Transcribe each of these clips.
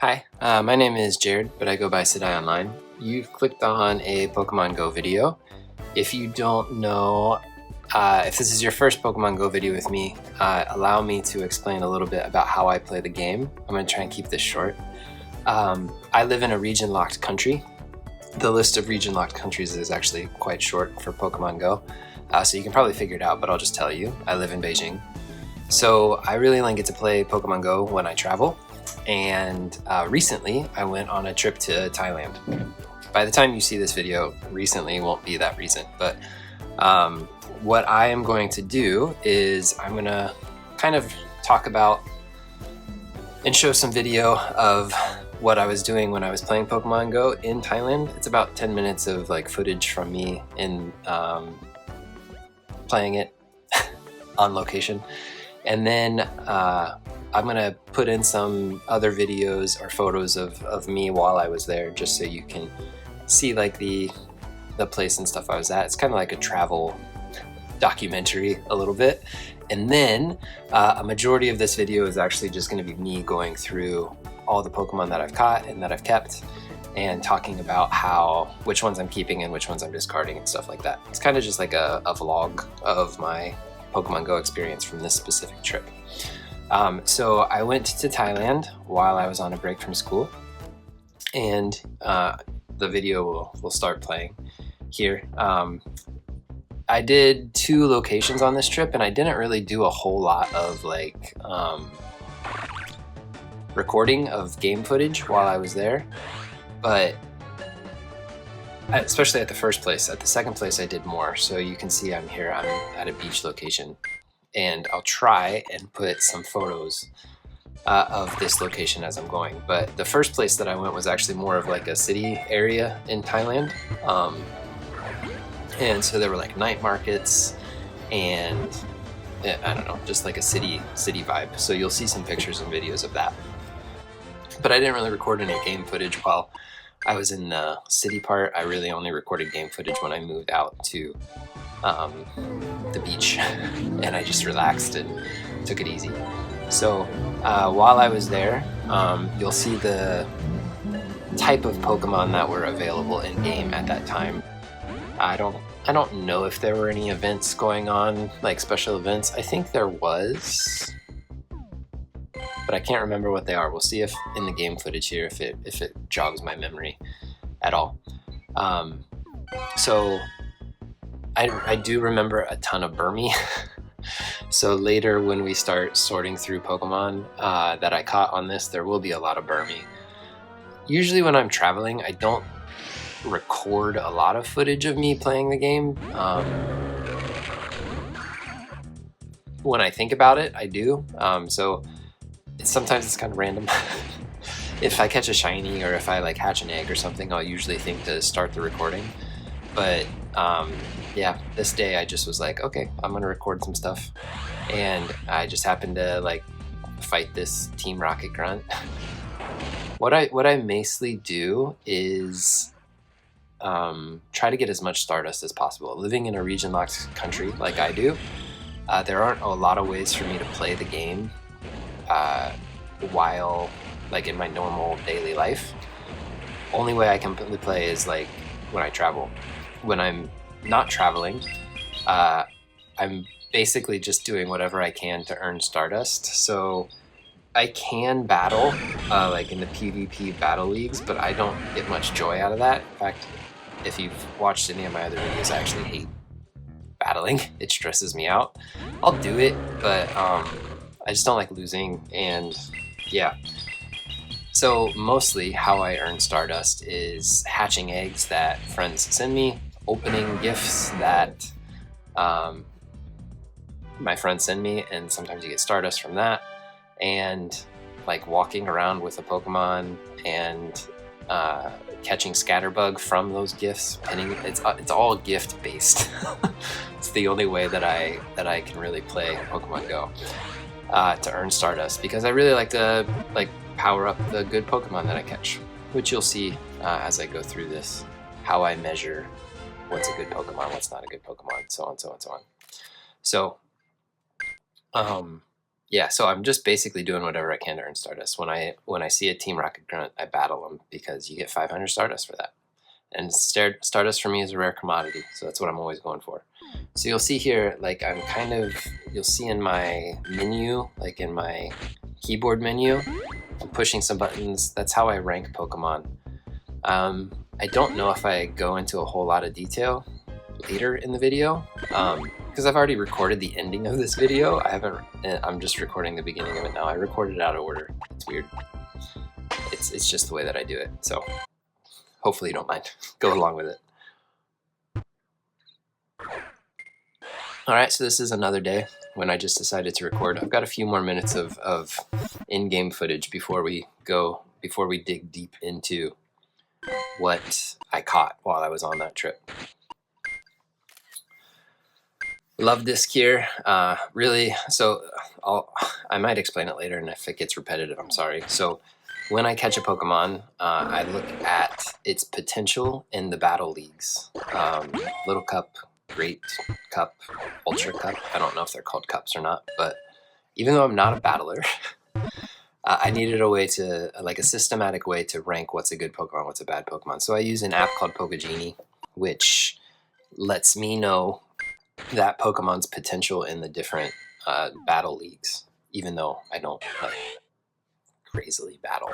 Hi, my name is Jared, but I go by Sedai Online. You've clicked on a Pokemon Go video. If you don't know, if this is your first Pokemon Go video with me, allow me to explain a little bit about how I play the game. I'm going to try and keep this short. I live in a region-locked country. The list of region-locked countries is actually quite short for Pokemon Go, so you can probably figure it out, but I'll just tell you. I live in Beijing. So I really only get to play Pokemon Go when I travel. And recently I went on a trip to Thailand. By the time you see this video, recently won't be that recent, but what I am going to do is I'm gonna kind of talk about and show some video of what I was doing when I was playing Pokemon Go in Thailand. It's about 10 minutes of like footage from me in playing it on location. And then I'm gonna put in some other videos or photos of me while I was there, just so you can see like the place and stuff I was at. It's kind of like a travel documentary a little bit. And then a majority of this video is actually just gonna be me going through all the Pokemon that I've caught and that I've kept, and talking about which ones I'm keeping and which ones I'm discarding and stuff like that. It's kind of just like a vlog of my Pokemon Go experience from this specific trip. So I went to Thailand while I was on a break from school, and the video will start playing here. I did 2 locations on this trip, and I didn't really do a whole lot of like recording of game footage while I was there, but especially at the first place. At the second place I did more, so you can see I'm at a beach location. And I'll try and put some photos of this location as I'm going. But the first place that I went was actually more of like a city area in Thailand. And so there were like night markets and I don't know, just like a city vibe. So you'll see some pictures and videos of that. But I didn't really record any game footage while I was in the city part. I really only recorded game footage when I moved out to the beach, and I just relaxed and took it easy. So while I was there, you'll see the type of Pokemon that were available in game at that time. I don't know if there were any events going on, like special events. I think there was, but I can't remember what they are. We'll see if in the game footage here if it jogs my memory at all. So I do remember a ton of Burmy. So later when we start sorting through Pokemon that I caught on this, there will be a lot of Burmy. Usually when I'm traveling, I don't record a lot of footage of me playing the game. When I think about it, I do. So sometimes it's kind of random. If I catch a shiny or if I like hatch an egg or something, I'll usually think to start the recording. But yeah, this day I just was like, okay, I'm gonna record some stuff, and I just happened to like fight this Team Rocket grunt. What I mostly do is try to get as much Stardust as possible. Living in a region-locked country like I do, there aren't a lot of ways for me to play the game while like in my normal daily life. Only way I can play is like when I travel. When I'm not traveling, I'm basically just doing whatever I can to earn Stardust. So I can battle like in the PvP battle leagues, but I don't get much joy out of that. In fact, if you've watched any of my other videos, I actually hate battling. It stresses me out. I'll do it, but I just don't like losing, and yeah. So mostly how I earn Stardust is hatching eggs that friends send me, opening gifts that my friends send me, and sometimes you get Stardust from that, and like walking around with a Pokemon and catching Scatterbug from those gifts. It's all gift based. It's the only way that I can really play Pokemon Go to earn Stardust, because I really like to power up the good Pokemon that I catch, which you'll see as I go through this, how I measure what's a good Pokemon, what's not a good Pokemon, so on, so on, so on. So yeah, so I'm just basically doing whatever I can to earn Stardust. When I see a Team Rocket Grunt, I battle them because you get 500 Stardust for that. And Stardust for me is a rare commodity, so that's what I'm always going for. So you'll see here, like you'll see in my menu, like in my keyboard menu, I'm pushing some buttons. That's how I rank Pokemon. I don't know if I go into a whole lot of detail later in the video, because I've already recorded the ending of this video. I'm just recording the beginning of it now. I recorded it out of order. It's weird. It's just the way that I do it. So hopefully you don't mind. Go along with it. All right, so this is another day when I just decided to record. I've got a few more minutes of in-game footage before we dig deep into what I caught while I was on that trip. Love disc here, really. So I might explain it later, and if it gets repetitive, I'm sorry. So when I catch a Pokemon, I look at its potential in the battle leagues. Little Cup, Great Cup, Ultra Cup. I don't know if they're called cups or not, but even though I'm not a battler, I needed a way to, like a systematic way to rank what's a good Pokemon, what's a bad Pokemon. So I use an app called Pokegenie, which lets me know that Pokemon's potential in the different battle leagues, even though I don't crazily battle.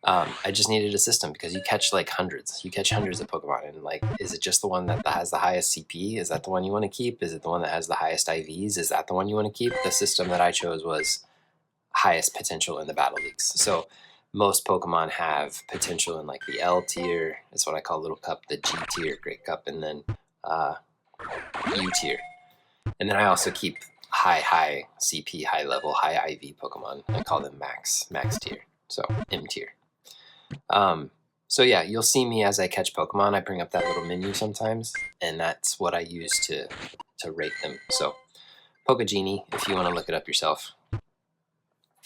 I just needed a system because you catch like hundreds. You catch hundreds of Pokemon, and like, is it just the one that has the highest CP? Is that the one you want to keep? Is it the one that has the highest IVs? Is that the one you want to keep? The system that I chose was highest potential in the battle leagues. So most Pokemon have potential in like the L tier. It's what I call Little Cup, the G tier, Great Cup, and then U tier. And then I also keep high CP, high level, high IV Pokemon. I call them max tier, so M tier. So yeah, you'll see me as I catch Pokemon. I bring up that little menu sometimes, and that's what I use to rate them. So Pokegenie, if you want to look it up yourself.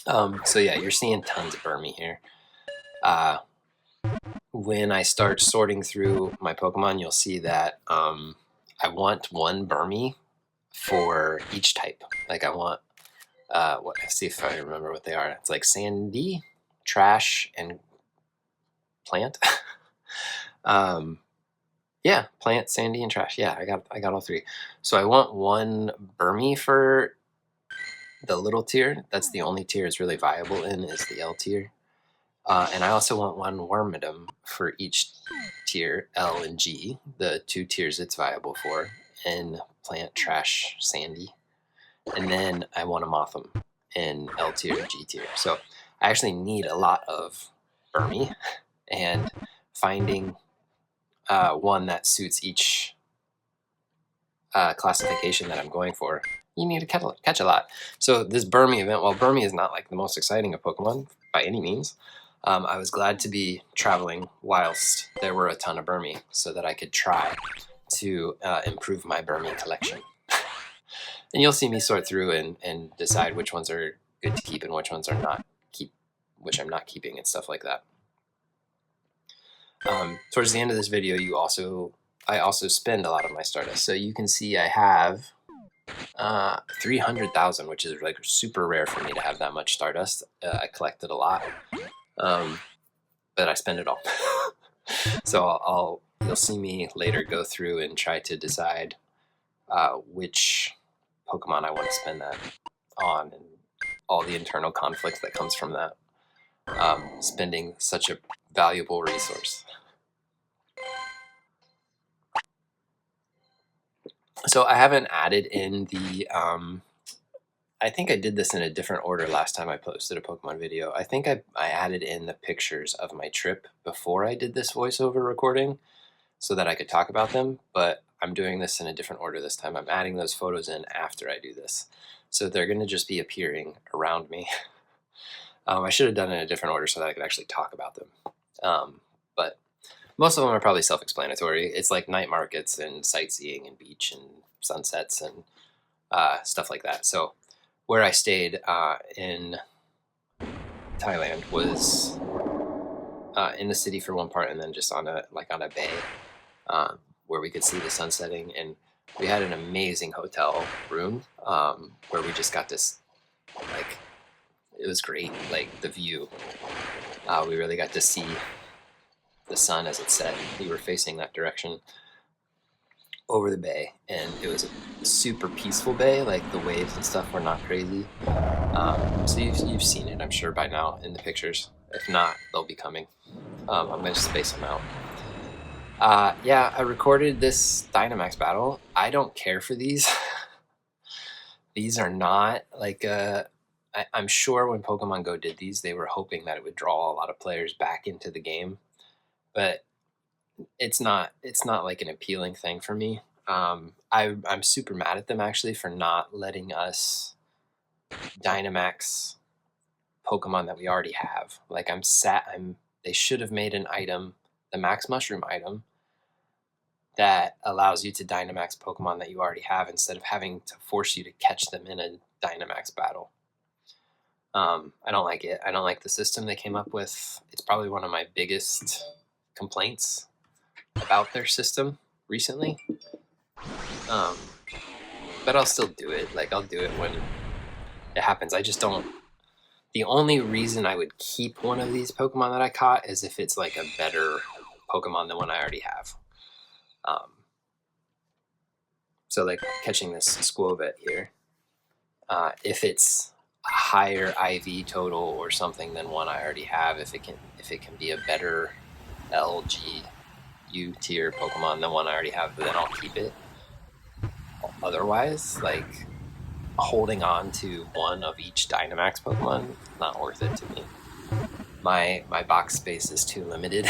So yeah, you're seeing tons of Burmy here. When I start sorting through my Pokemon, you'll see that I want one Burmy for each type. Like I want, let's see if I remember what they are. It's like Sandy, Trash, and Plant. Yeah, Plant, Sandy, and Trash. Yeah, I got all three. So I want one Burmy for the little tier. That's the only tier is really viable in, is the L tier. And I also want one Wormadam for each tier, L and G, the two tiers it's viable for, in Plant, Trash, Sandy. And then I want a Motham in L tier, G tier. So I actually need a lot of Burmy, and finding one that suits each classification that I'm going for, you need to catch a lot. So this Burmy event, while Burmy is not like the most exciting of Pokemon by any means, I was glad to be traveling whilst there were a ton of Burmy so that I could try to improve my Burmy collection. And you'll see me sort through and decide which ones are good to keep and which ones are not which I'm not keeping and stuff like that. Towards the end of this video, I also spend a lot of my Stardust. So you can see I have 300,000, which is like super rare for me to have that much Stardust. I collected a lot, but I spend it all. So you'll see me later go through and try to decide which Pokemon I want to spend that on, and all the internal conflict that comes from that. Spending such a valuable resource. So I haven't added in the, I think I did this in a different order last time I posted a Pokemon video. I think I added in the pictures of my trip before I did this voiceover recording so that I could talk about them, but I'm doing this in a different order this time. I'm adding those photos in after I do this. So they're going to just be appearing around me. I should have done it in a different order so that I could actually talk about them. But most of them are probably self-explanatory. It's like night markets and sightseeing and beach and sunsets and stuff like that. So where I stayed in Thailand was in the city for one part, and then just on a bay where we could see the sun setting. And we had an amazing hotel room where we just got this Like, it was great. Like, the view, we really got to see the sun as it set. We were facing that direction over the bay, and it was a super peaceful bay. Like, the waves and stuff were not crazy. So you've seen it, I'm sure, by now in the pictures. If not, they'll be coming. I'm gonna space them out. Yeah, I recorded this Dynamax battle. I don't care for these. These are not like I'm sure when Pokemon Go did these, they were hoping that it would draw a lot of players back into the game, but it's not like an appealing thing for me. I'm super mad at them actually for not letting us Dynamax Pokemon that we already have. Like, they should have made an item, the Max Mushroom item, that allows you to Dynamax Pokemon that you already have instead of having to force you to catch them in a Dynamax battle. I don't like it. I don't like the system they came up with. It's probably one of my biggest complaints about their system recently. But I'll still do it. Like, I'll do it when it happens. I just don't. The only reason I would keep one of these Pokemon that I caught is if it's like a better Pokemon than one I already have. So like catching this Squovet here, if it's a higher IV total or something than one I already have, if it can be a better LG U tier Pokemon than one I already have, then I'll keep it. Otherwise, like, holding on to one of each Dynamax Pokemon, not worth it to me. My box space is too limited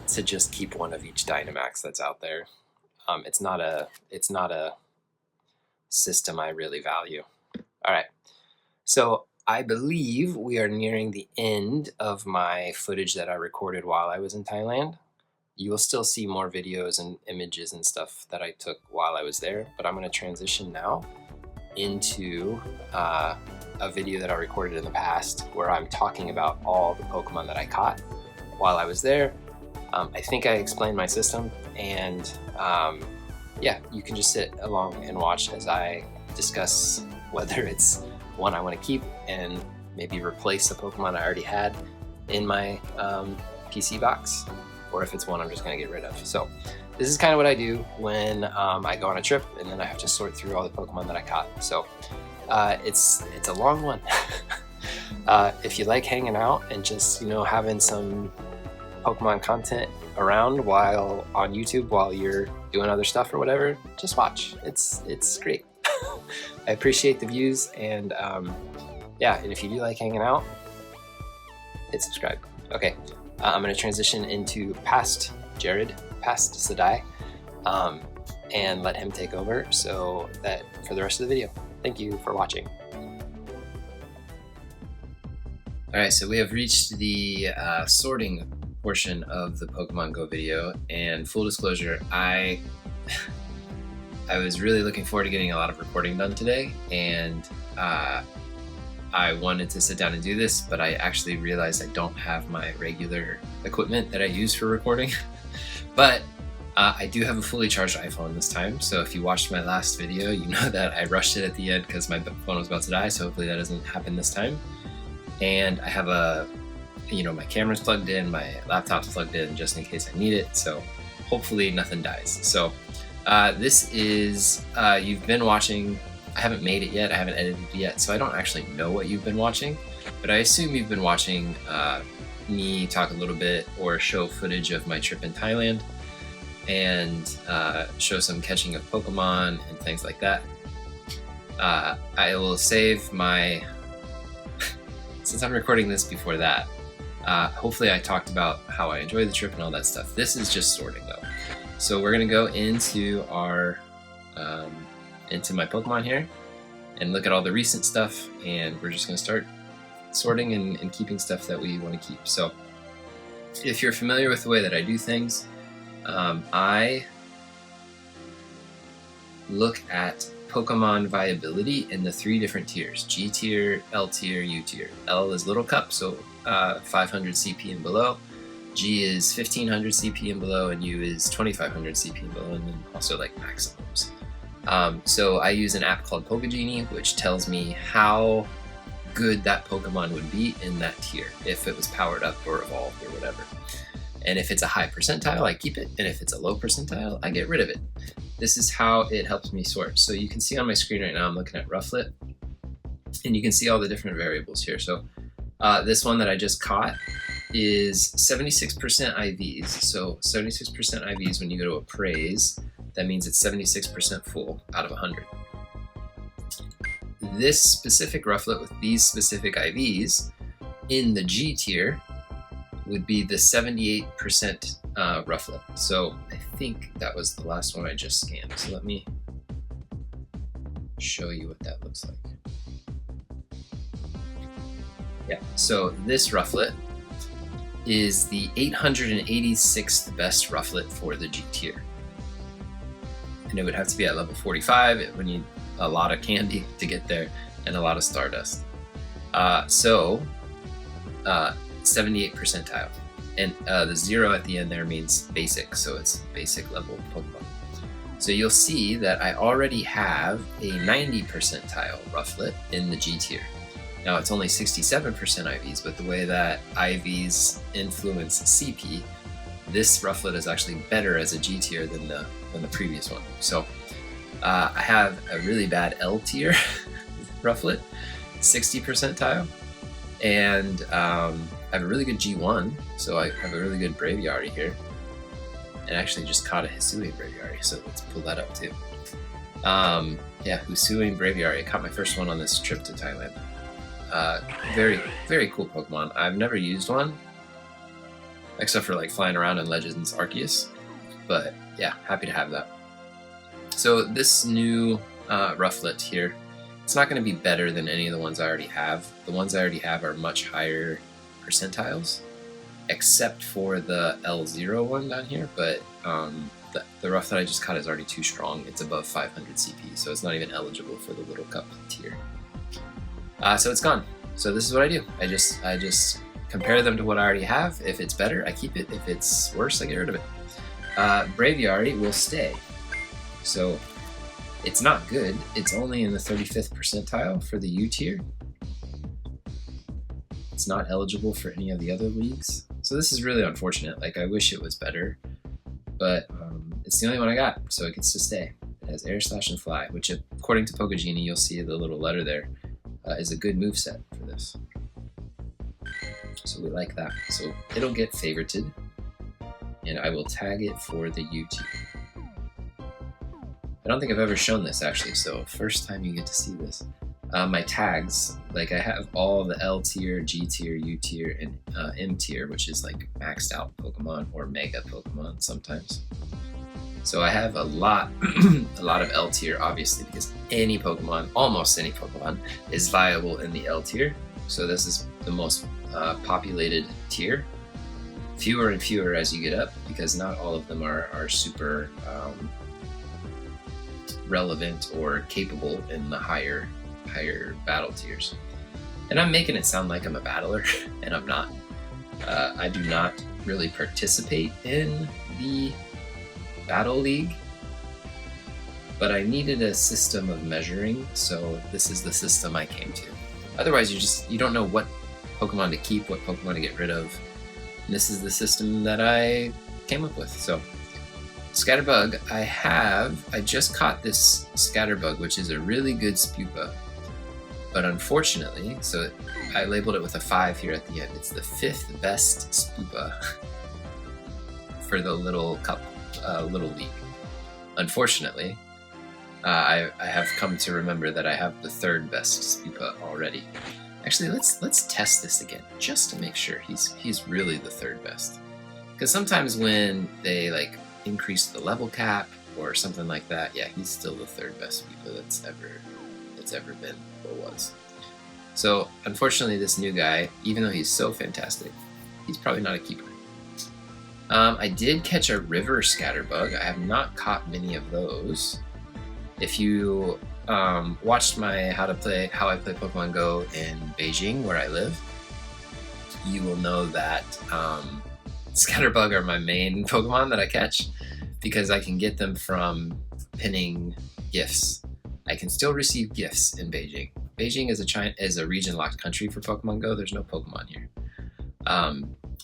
to just keep one of each Dynamax that's out there. It's not a system I really value. All right, so I believe we are nearing the end of my footage that I recorded while I was in Thailand. You will still see more videos and images and stuff that I took while I was there, but I'm going to transition now into a video that I recorded in the past where I'm talking about all the Pokemon that I caught while I was there. I think I explained my system, and yeah, you can just sit along and watch as I discuss whether it's one I want to keep and maybe replace a Pokemon I already had in my PC box, or if it's one I'm just going to get rid of. So this is kind of what I do when I go on a trip and then I have to sort through all the Pokemon that I caught. So it's a long one. If you like hanging out and just, having some Pokemon content around while on YouTube while you're doing other stuff or whatever, just watch. It's great. I appreciate the views, and yeah, and if you do like hanging out, hit subscribe. Okay, I'm going to transition into past Jared, past Sadai, and let him take over so that for the rest of the video. Thank you for watching. Alright, so we have reached the sorting portion of the Pokemon Go video, and full disclosure, I was really looking forward to getting a lot of recording done today, and I wanted to sit down and do this, but I actually realized I don't have my regular equipment that I use for recording. But I do have a fully charged iPhone this time, so if you watched my last video, you know that I rushed it at the end because my phone was about to die, so hopefully that doesn't happen this time. And I have my camera's plugged in, my laptop's plugged in just in case I need it, so hopefully nothing dies. So this is, you've been watching, I haven't made it yet, I haven't edited it yet, so I don't actually know what you've been watching, but I assume you've been watching me talk a little bit or show footage of my trip in Thailand and show some catching of Pokemon and things like that. I will save my, since I'm recording this before that, hopefully I talked about how I enjoyed the trip and all that stuff. This is just sorting though. So we're gonna go into our, into my Pokemon here and look at all the recent stuff, and we're just gonna start sorting and keeping stuff that we want to keep. So if you're familiar with the way that I do things, I look at Pokemon viability in the 3 different tiers: G tier, L tier, U tier. L is little cup, so 500 CP and below. G is 1500 CP and below, and U is 2500 CP and below, and then also like maximums. So I use an app called Pokegenie, which tells me how good that Pokemon would be in that tier, if it was powered up or evolved or whatever. And if it's a high percentile, I keep it, and if it's a low percentile, I get rid of it. This is how it helps me sort. So you can see on my screen right now, I'm looking at Rufflet, and you can see all the different variables here. So this one that I just caught is 76% IVs. So 76% IVs, when you go to appraise, that means it's 76% full out of 100. This specific Rufflet with these specific IVs in the G tier would be the 78% Rufflet. So I think that was the last one I just scanned. So let me show you what that looks like. Yeah, so this Rufflet is the 886th best Rufflet for the G tier. And it would have to be at level 45. It would need a lot of candy to get there and a lot of Stardust. 78 percentile. And the 0 at the end there means basic, so it's basic level Pokemon. So you'll see that I already have a 90 percentile Rufflet in the G tier. Now it's only 67% IVs, but the way that IVs influence CP, this Rufflet is actually better as a G tier than the previous one. So I have a really bad L tier Rufflet, 60 percentile, and I have a really good G1, so I have a really good Braviary here, and actually just caught a Hisuian Braviary, so let's pull that up too. Yeah, Hisuian Braviary. I caught my first one on this trip to Thailand. Very, very cool Pokemon. I've never used one, except for like flying around in Legends Arceus, but yeah, happy to have that. So this new Rufflet here, it's not going to be better than any of the ones I already have. The ones I already have are much higher percentiles, except for the L0 one down here, but the Rufflet I just caught is already too strong. It's above 500 CP, so it's not even eligible for the little cup tier. So it's gone. So this is what I do. I just compare them to what I already have. If it's better, I keep it. If it's worse, I get rid of it. Braviary will stay. So it's not good. It's only in the 35th percentile for the U tier. It's not eligible for any of the other leagues. So this is really unfortunate. Like, I wish it was better, but it's the only one I got, so it gets to stay. It has Air Slash and Fly, which according to Pokegenie, you'll see the little letter there, is a good moveset for this. So we like that. So it'll get favorited, and I will tag it for the U tier. I don't think I've ever shown this actually, so first time you get to see this. My tags, like I have all the L tier, G tier, U tier, and M tier, which is like maxed out Pokemon or mega Pokemon sometimes. So I have a lot of L tier, obviously, because any Pokemon, almost any Pokemon, is viable in the L tier. So this is the most populated tier. Fewer and fewer as you get up, because not all of them are super relevant or capable in the higher battle tiers. And I'm making it sound like I'm a battler, and I'm not. I do not really participate in the Battle League, but I needed a system of measuring, so this is the system I came to. Otherwise, you don't know what Pokemon to keep, what Pokemon to get rid of. And this is the system that I came up with. So Scatterbug, I just caught this Scatterbug, which is a really good Spupa. But unfortunately, so I labeled it with a 5 here at the end. It's the 5th best Spupa for the little cup, little league. Unfortunately, I have come to remember that I have the 3rd best Spupa already. Actually, let's test this again, just to make sure he's really the 3rd best. Because sometimes when they like increase the level cap or something like that, yeah, he's still the 3rd best Spupa that's ever been or was. So unfortunately, this new guy, even though he's so fantastic, he's probably not a keeper. I did catch a river Scatterbug. I have not caught many of those. If you watched my how I play Pokemon Go in Beijing, where I live, you will know that Scatterbug are my main Pokemon that I catch, because I can get them from pinning gifts. I can still receive gifts in Beijing. Beijing is a region-locked country for Pokemon Go. There's no Pokemon here.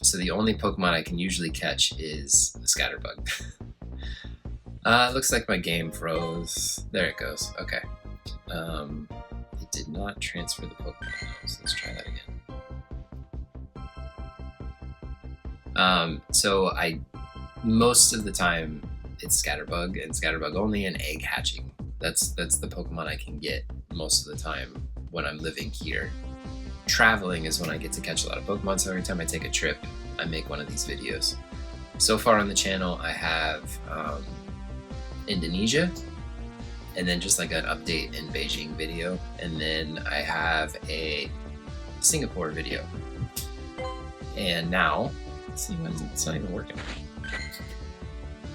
So the only Pokemon I can usually catch is the Scatterbug. Looks like my game froze. There it goes. Okay. It did not transfer the Pokemon though, so let's try that again. So most of the time it's Scatterbug and Scatterbug only and egg hatching. That's the Pokemon I can get most of the time when I'm living here. Traveling is when I get to catch a lot of Pokemon, so every time I take a trip, I make one of these videos. So far on the channel, I have Indonesia, and then just like an update in Beijing video, and then I have a Singapore video. And now, let's see when it's not even working.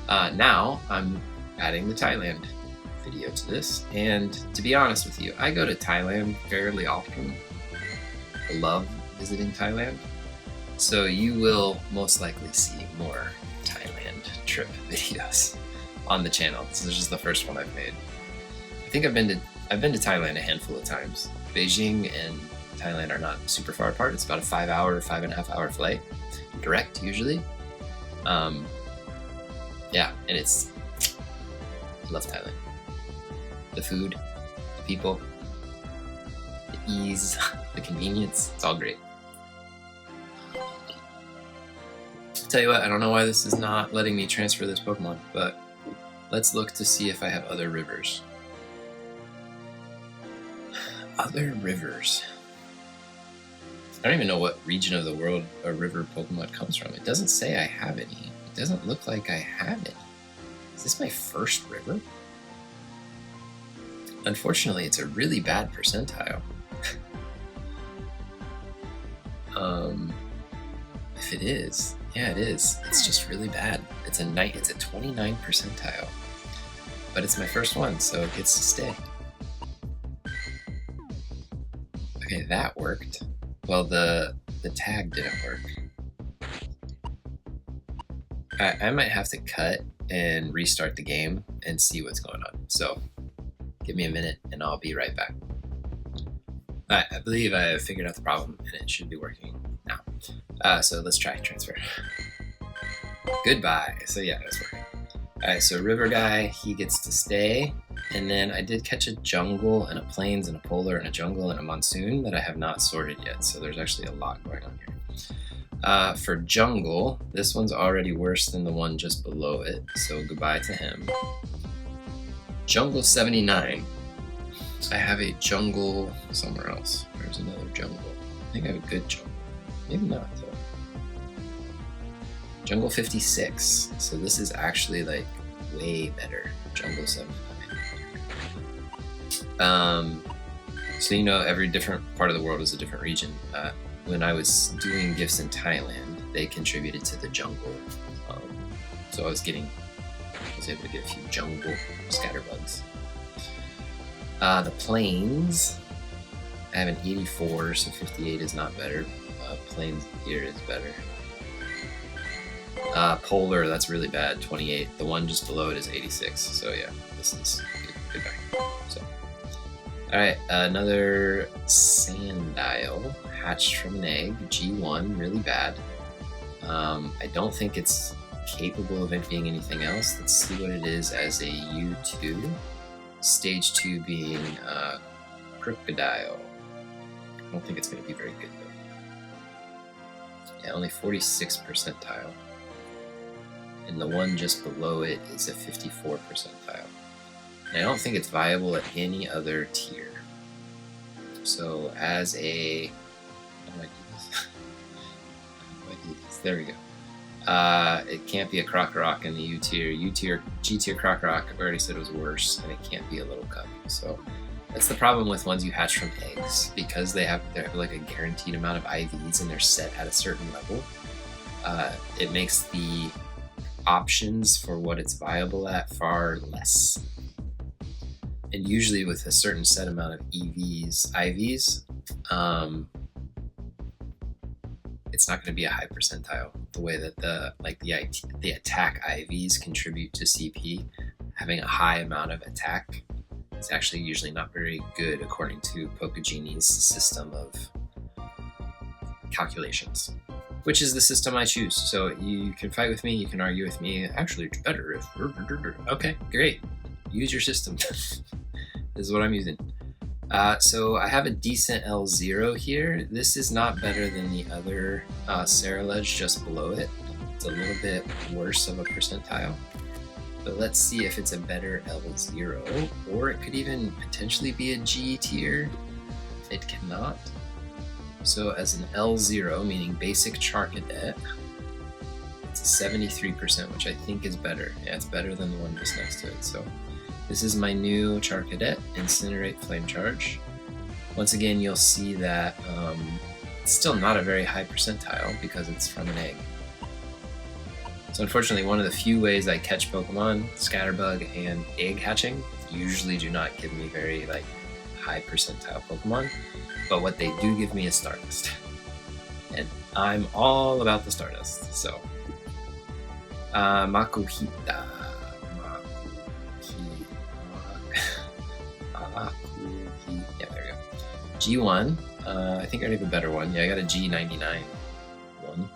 Now I'm adding the Thailand video to this, and to be honest with you, I go to Thailand fairly often. I love visiting Thailand, so you will most likely see more Thailand trip videos on the channel. This is just the first one I've made. I think I've been to Thailand a handful of times. Beijing and Thailand are not super far apart. It's about a 5.5 hour flight, direct usually. Yeah, and I love Thailand. The food, the people, the ease, the convenience, it's all great. Tell you what, I don't know why this is not letting me transfer this Pokemon, but let's look to see if I have other rivers. Other rivers. I don't even know what region of the world a river Pokemon comes from. It doesn't say I have any. It doesn't look like I have any. Is this my first river? Unfortunately, it's a really bad percentile. If it is, yeah, it is. It's just really bad. It's a 29 percentile, but it's my first one, so it gets to stay. Okay, that worked. Well, the tag didn't work. I might have to cut and restart the game and see what's going on. So give me a minute and I'll be right back. I believe I have figured out the problem and it should be working now. So let's try transfer. Goodbye. So yeah, it's working. Alright, so River Guy, he gets to stay. And then I did catch a jungle and a plains and a polar and a jungle and a monsoon that I have not sorted yet. So there's actually a lot going on here. For jungle, this one's already worse than the one just below it. So goodbye to him. Jungle 79. I have a jungle somewhere else. There's another jungle. I think I have a good jungle. Maybe not though. Jungle 56. So this is actually like way better. Jungle 79. So you know, every different part of the world is a different region. When I was doing gifts in Thailand, they contributed to the jungle. So I was able to get a few jungle scatterbugs. The plains, I have an 84, so 58 is not better. Plains here is better. Polar, that's really bad, 28. The one just below it is 86. So yeah, this is good. Goodbye. So, all right, another Sandile hatched from an egg, G1, really bad. I don't think it's capable of it being anything else. Let's see what it is as a U2. Stage 2 being Crocodile. I don't think it's going to be very good though. Yeah, only 46 percentile. And the one just below it is a 54 percentile. And I don't think it's viable at any other tier. So as a... How do I do this? How do I do this? There we go. It can't be a Crocorock in the U tier. G tier Crocorock already said it was worse, and it can't be a little cup. So that's the problem with ones you hatch from eggs, because they have like a guaranteed amount of IVs and they're set at a certain level. It makes the options for what it's viable at far less. And usually with a certain set amount of IVs, it's not going to be a high percentile. The way that the attack IVs contribute to CP, having a high amount of attack It's actually usually not very good according to Pokegenie's system of calculations, which is the system I choose. So you can fight with me, you can argue with me. Actually, it's better if... Okay, great. Use your system. This is what I'm using. So I have a decent L0 here. This is not better than the other Ceruledge just below it. It's a little bit worse of a percentile. But let's see if it's a better L0, or it could even potentially be a G tier. It cannot. So as an L0, meaning basic Charcadet, it's a 73%, which I think is better. Yeah, it's better than the one just next to it. So this is my new Charcadet, Incinerate Flame Charge. Once again, you'll see that it's still not a very high percentile because it's from an egg. So unfortunately, one of the few ways I catch Pokemon, Scatterbug and egg hatching, usually do not give me very high percentile Pokemon. But what they do give me is Stardust. And I'm all about the Stardust, so. Makuhita. Yeah, there we go. G1. I think I already have a better one. Yeah, I got a G99 one.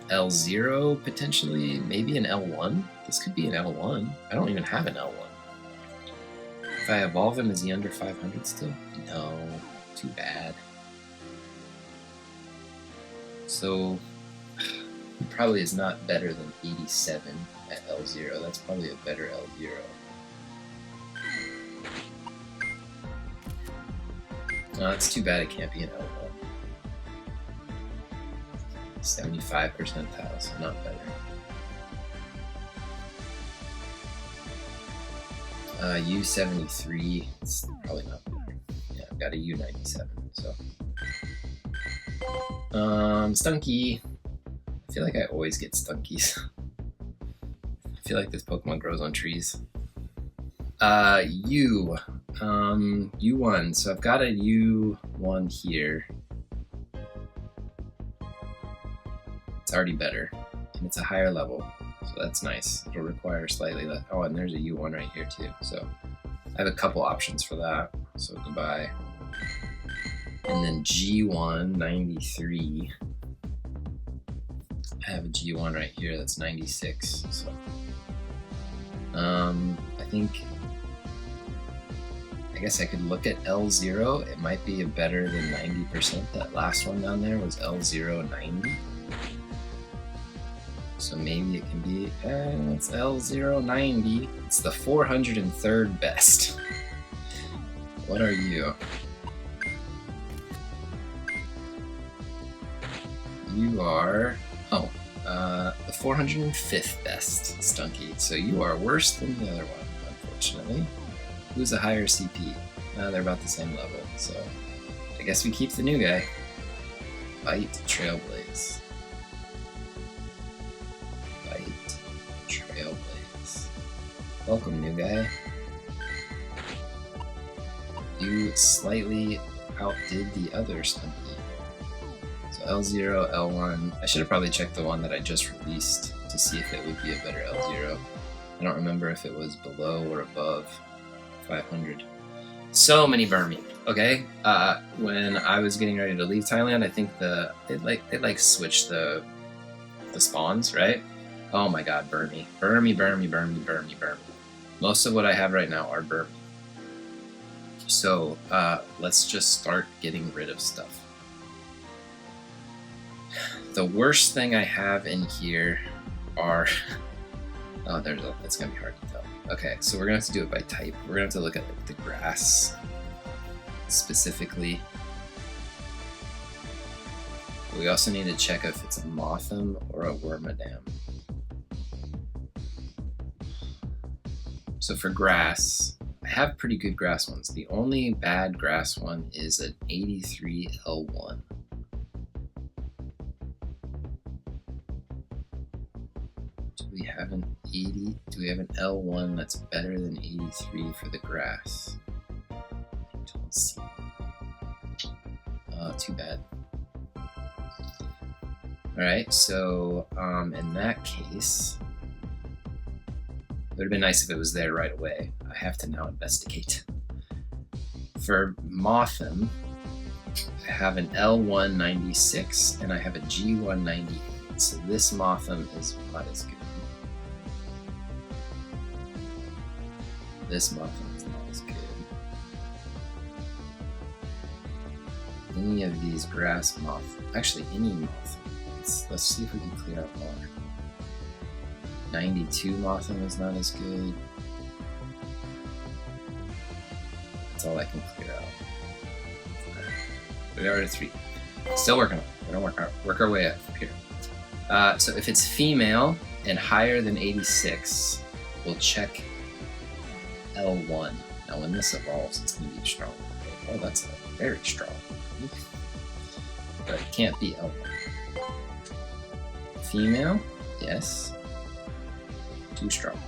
L0 potentially, maybe an L1. This could be an L1. I don't even have an L1. If I evolve him, is he under 500 still? No, too bad. So, he probably is not better than 87 at L0. That's probably a better L0. No, it's too bad it can't be an L1. 75 percentile, so not better. U73, it's probably not better. Yeah, I've got a U97, so. Stunky. I feel like I always get Stunkies. I feel like this Pokemon grows on trees. U1, so I've got a U1 here. It's already better, and it's a higher level. So that's nice. It'll require slightly less. Oh, and there's a U1 right here too. So I have a couple options for that. So goodbye. And then G1, 93. I have a G1 right here that's 96. So I guess I could look at L0. It might be a better than 90%. That last one down there was L0 90. So maybe it can be, it's L090. It's the 403rd best. What are you? You are, the 405th best, Stunky. So you are worse than the other one, unfortunately. Who's a higher CP? They're about the same level, so I guess we keep the new guy. Bite, Trailblaze. Trailblaze. Welcome, new guy. You slightly outdid the other Stunky. So L0, L1. I should have probably checked the one that I just released to see if it would be a better L0. I don't remember if it was below or above 500. So many Burmy. Okay, when I was getting ready to leave Thailand, I think they switched the spawns, right? Oh my god, Burmy. Burmy. Most of what I have right now are Burmy. So let's just start getting rid of stuff. The worst thing I have in here are... oh, that's gonna be hard to tell. Okay, so we're gonna have to do it by type. We're gonna have to look at the grass specifically. We also need to check if it's a Mothim or a Wormadam. So for grass, I have pretty good grass ones. The only bad grass one is an 83 L1. Do we have an L1 that's better than 83 for the grass? I don't see. Too bad. Alright, so in that case, would have been nice if it was there right away. I have to now investigate. For Mothim, I have an L196 and I have a G198. So this Mothim is not as good. This Mothim is not as good. Any of these grass moth, actually any moth. Let's see if we can clear out more. 92 Mothim is not as good. That's all I can clear out. We are at 3. Still working on it. We're gonna work our way up from here. So if it's female and higher than 86, we'll check L1. Now when this evolves, it's gonna be strong. Oh, that's very strong. But it can't be L1. Female, yes. Too strong.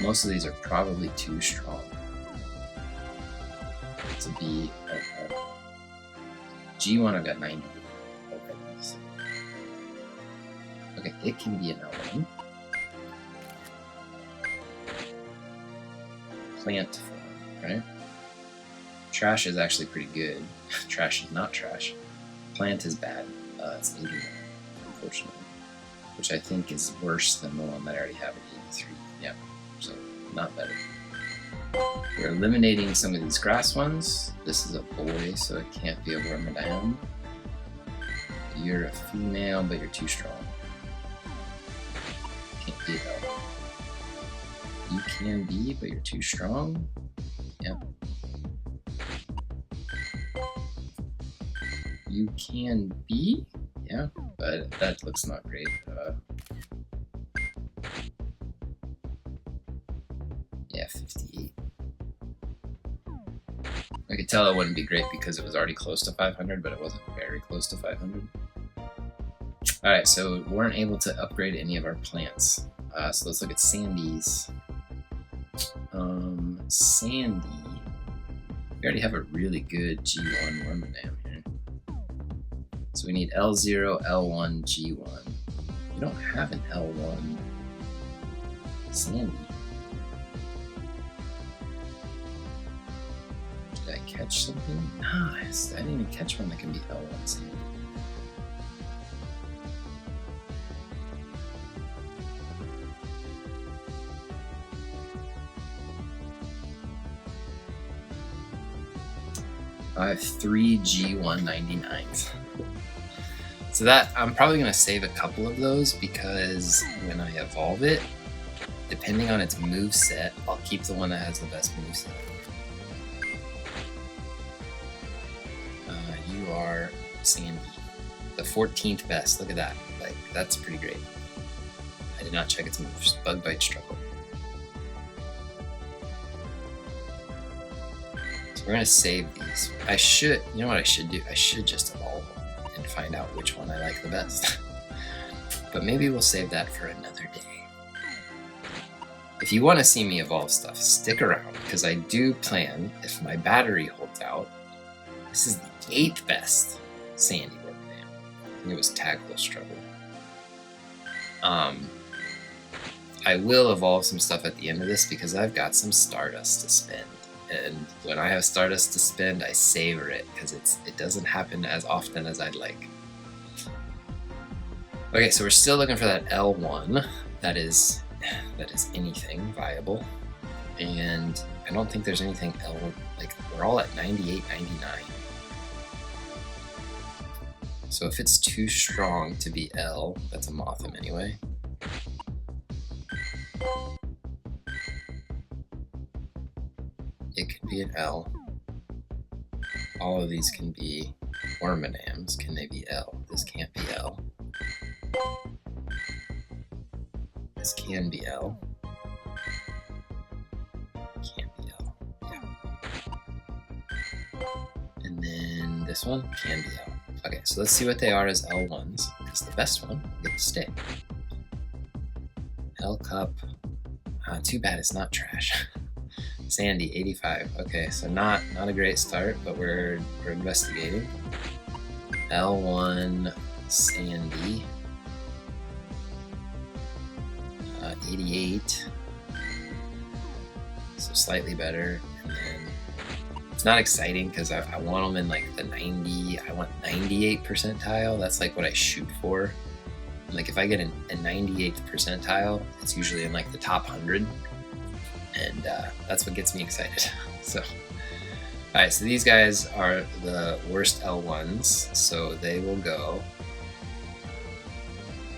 Most of these are probably too strong to be G1. I've got 90. Okay, it can be an L1. Plant form, right? Trash is actually pretty good. Trash is not trash. Plant is bad. It's 81, unfortunately. Which I think is worse than the one that I already have at 83. Yeah, so not better. We're eliminating some of these grass ones. This is a boy, so it can't be a Wormadam. You're a female, but you're too strong. Can't be L. You can be, but you're too strong. Yep. You can be, yeah, but that looks not great. Yeah, 58. I could tell it wouldn't be great because it was already close to 500, but it wasn't very close to 500. Alright, so we weren't able to upgrade any of our plants. So let's look at Sandy's. Sandy. We already have a really good G1 Wormadam here. So we need L0, L1, G1. We don't have an L1 Sandy. Did I catch something? Nice. I didn't even catch one that can be L1 Sandy. I have 3 G199s. So that, I'm probably going to save a couple of those because when I evolve it, depending on its moveset, I'll keep the one that has the best moveset. You are Sandy. The 14th best, look at that. Like, that's pretty great. I did not check its moves. Bug Bite, Struggle. We're gonna save these. I should, you know what I should do? I should just evolve them and find out which one I like the best. But maybe we'll save that for another day. If you want to see me evolve stuff, stick around because I do plan, if my battery holds out, this is the 8th best Sandy Wormadam. I think it was Tackle Struggle. I will evolve some stuff at the end of this because I've got some Stardust to spend. And when I have Stardust to spend, I savor it because it doesn't happen as often as I'd like. Okay, so we're still looking for that L1 that is anything viable, and I don't think there's anything L. Like we're all at 98, 99. So if it's too strong to be L, that's a Mothim anyway. It could be an L. All of these can be Wormadams. Can they be L? This can't be L. This can be L. Can't be L. Yeah. And then this one can be L. Okay, so let's see what they are as L1s, because the best one gets to stay. L Cup. Too bad it's not trash. Sandy, 85. Okay, so not a great start, but we're investigating. L1 Sandy. 88. So slightly better. And then it's not exciting because I want them in like the 90. I want 98th percentile. That's like what I shoot for. And like if I get a 98th percentile, it's usually in like the top 100. And that's what gets me excited. So, all right, so these guys are the worst L1s, so they will go.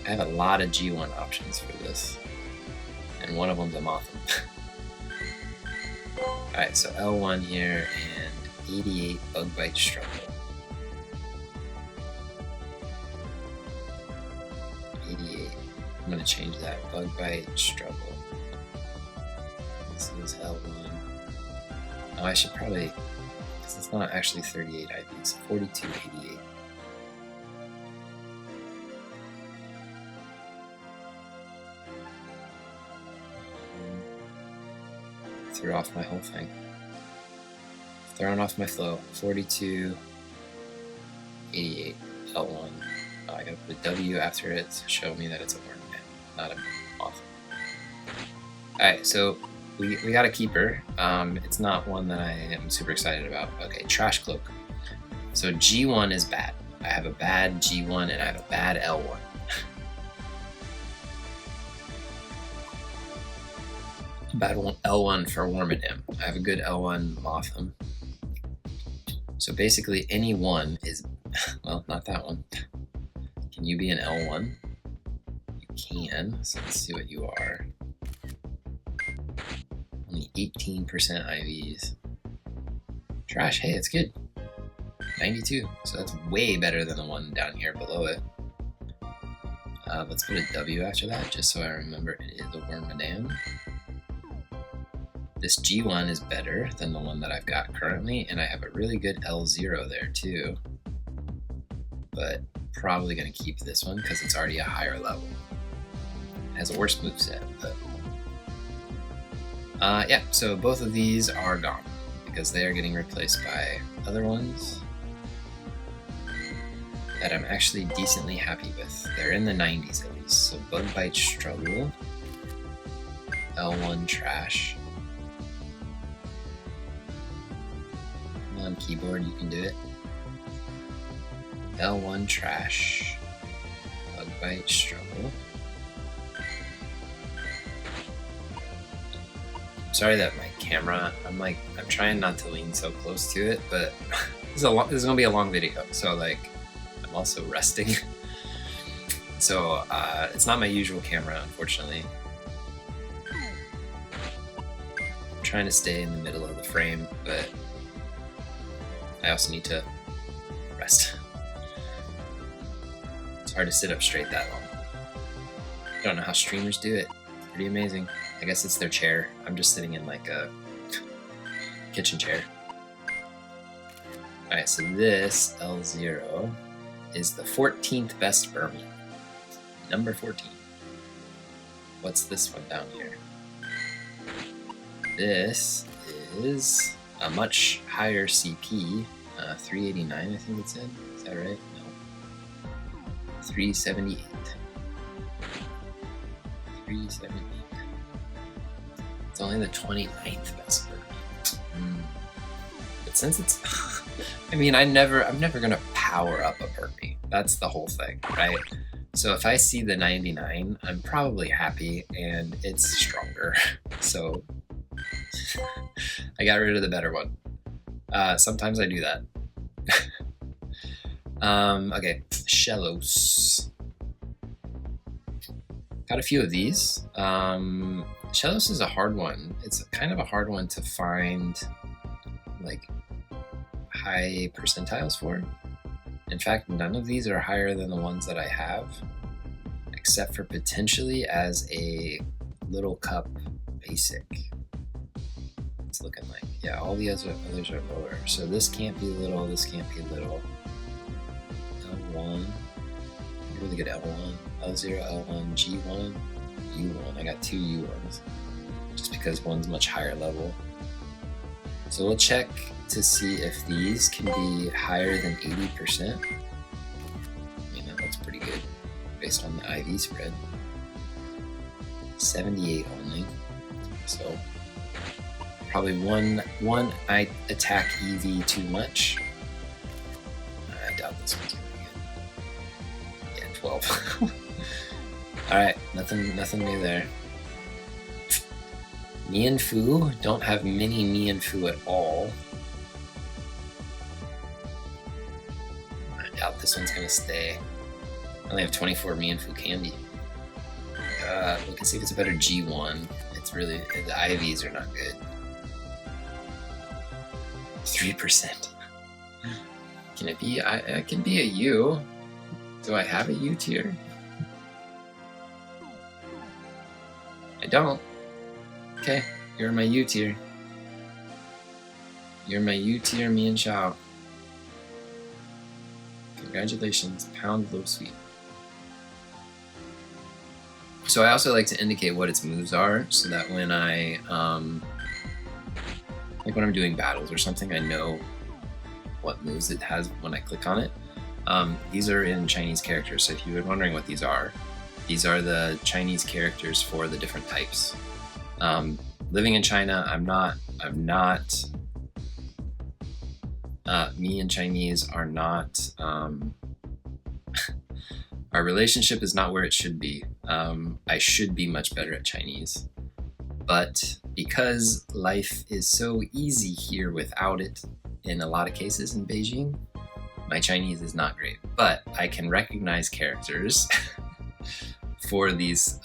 I have a lot of G1 options for this, and one of them's a Mothim. All right, so L1 here, and 88 Bug Bite Struggle. 88. I'm gonna change that. Bug Bite Struggle. This is L1. Oh, I should probably, because it's not actually 38 IVs, 4288. Threw off my whole thing. Throwing off my flow. 4288 L1. Oh, I gotta put a W after it to show me that it's a worm, not a moth. Alright, so we got a keeper. It's not one that I am super excited about. Okay, Trash Cloak. So G1 is bad. I have a bad G1 and I have a bad L1. Bad L1 for Wormadam. I have a good L1 Mothim. So basically any one is, well, not that one. Can you be an L1? You can, so let's see what you are. Only 18% IVs. Trash, hey, it's good. 92, so that's way better than the one down here below it. Let's put a W after that, just so I remember it is a Wormadam. This G1 is better than the one that I've got currently, and I have a really good L0 there too. But probably gonna keep this one because it's already a higher level. It has a worse moveset, but yeah, so both of these are gone because they are getting replaced by other ones that I'm actually decently happy with. They're in the 90s at least. So Bug Bite Struggle, L1 Trash. Come on, keyboard, you can do it. L1 Trash, Bug Bite Struggle. Sorry that my camera, I'm trying not to lean so close to it, but this is gonna be a long video, so like I'm also resting. So it's not my usual camera, unfortunately. I'm trying to stay in the middle of the frame, but I also need to rest. It's hard to sit up straight that long. I don't know how streamers do it. Pretty amazing. I guess it's their chair. I'm just sitting in like a kitchen chair. Alright, so this L0 is the 14th best Burmy. Number 14. What's this one down here? This is a much higher CP. 389 I think it's in. Is that right? No. 378. 378. It's only the 29th best Burmy. But since it's, I mean, I'm never gonna power up a Burmy. That's the whole thing, right? So if I see the 99, I'm probably happy, and it's stronger. So I got rid of the better one. Sometimes I do that. Okay, Shellos. Got a few of these. Shellos is a hard one. It's kind of a hard one to find like high percentiles for. In fact, none of these are higher than the ones that I have, except for potentially as a little cup basic. It's looking like, yeah, all the others are lower. So this can't be little, this can't be little. L1, really good L1, L0, L1, G1, U1. I got two U1s, just because one's much higher level. So we'll check to see if these can be higher than 80%. I mean, that looks pretty good based on the IV spread. 78 only. So probably one I attack EV too much. I doubt this one's gonna be good. Yeah, 12. Alright, nothing new there. Mienfoo, don't have many Mienfoo at all. I doubt this one's gonna stay. I only have 24 Mienfoo candy. We can see if it's a better G1. It's really, the IVs are not good. 3%. Can it be? I can be a U. Do I have a U tier? I don't. Okay, you're my U tier. You're my U tier, Mian Shao. Congratulations, pound low sweet. So I also like to indicate what its moves are, so that when I, like when I'm doing battles or something, I know what moves it has when I click on it. These are in Chinese characters, so if you were wondering what these are the Chinese characters for the different types. Living in China, me and Chinese are not, our relationship is not where it should be. I should be much better at Chinese, but because life is so easy here without it in a lot of cases in Beijing, my Chinese is not great, but I can recognize characters for these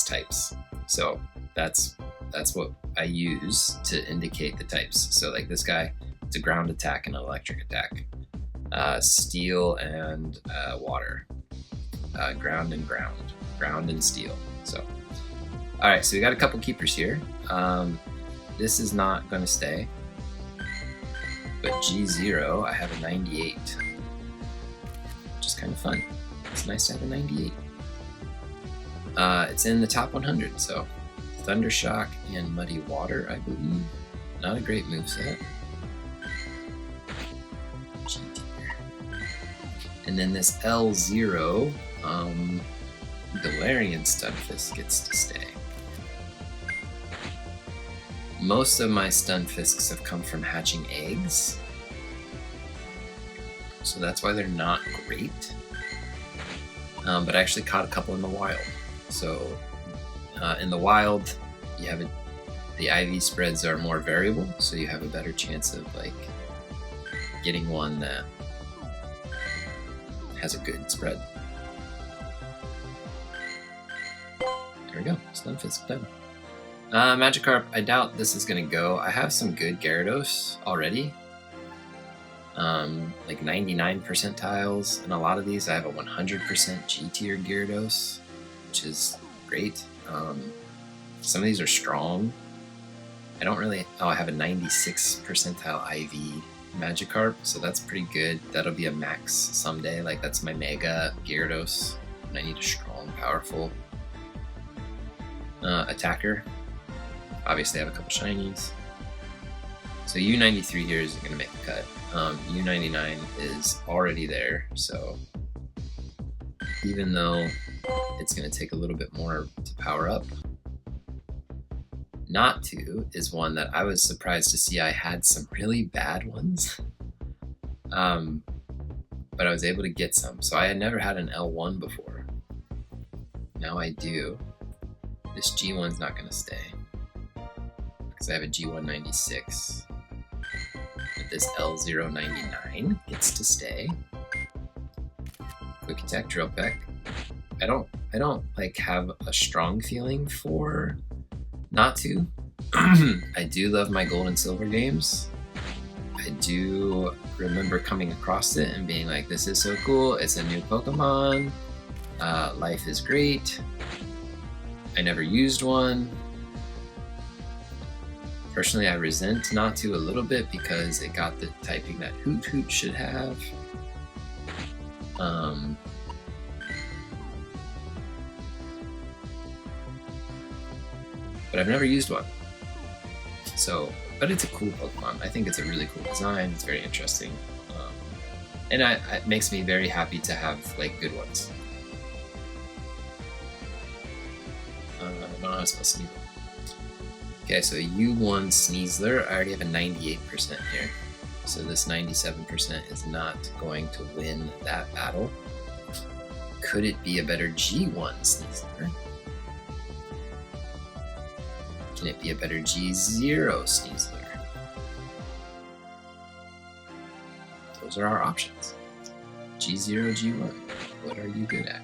types. So that's what I use to indicate the types. So like this guy, it's a ground attack and an electric attack. Steel and water. Ground and steel. So, all right, so we got a couple keepers here. This is not going to stay, but G0, I have a 98, which is kind of fun. It's nice to have a 98. It's in the top 100, so Thundershock and Muddy Water, I believe. Not a great moveset. And then this L0, Galarian Stunfisk gets to stay. Most of my Stunfisks have come from hatching eggs, so that's why they're not great. But I actually caught a couple in the wild. So in the wild, you have the IV spreads are more variable, so you have a better chance of like getting one that has a good spread. There we go, Stunfisk done. Magikarp, I doubt this is gonna go. I have some good Gyarados already. Like 99 percentiles, and a lot of these I have a 100% G tier Gyarados, which is great. Some of these are strong. I don't really, I have a 96 percentile IV Magikarp, so that's pretty good. That'll be a max someday, like that's my Mega Gyarados, and I need a strong, powerful attacker. Obviously I have a couple shinies. So U93 here isn't going to make the cut. U99 is already there, so even though it's going to take a little bit more to power up, Not To is one that I was surprised to see I had some really bad ones. But I was able to get some. So I had never had an L1 before. Now I do. This G1's not going to stay, because I have a G196. But this L099 gets to stay. Quick attack, drill peck. I don't like have a strong feeling for Not To. I do love my gold and silver games. I do remember coming across it and being like, this is so cool, it's a new Pokemon, life is great. I never used one. Personally, I resent Not To a little bit because it got the typing that Hoot Hoot should have. But I've never used one. So, but it's a cool Pokemon. I think it's a really cool design. It's very interesting. And it makes me very happy to have like good ones. I was supposed to Sneasel. Okay, so U1 Sneasler, I already have a 98% here. So this 97% is not going to win that battle. Could it be a better G1 Sneasler? Can it be a better G0 Sneasler? Those are our options. G0, G1. What are you good at?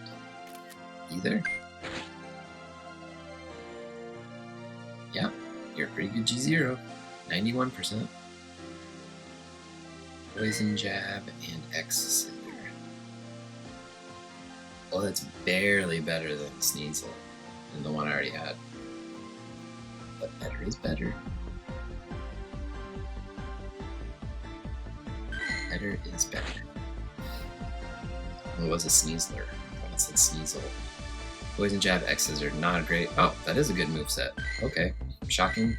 Either? Yeah, you're a pretty good G0. 91%. Poison Jab and X Scissor. Well, that's barely better than Sneasel, than the one I already had. But better is better. Better is better. It was a Sneasler. I thought it said Sneasel. Poison Jab, X Scissor, not great. Oh, that is a good moveset. Okay, shocking.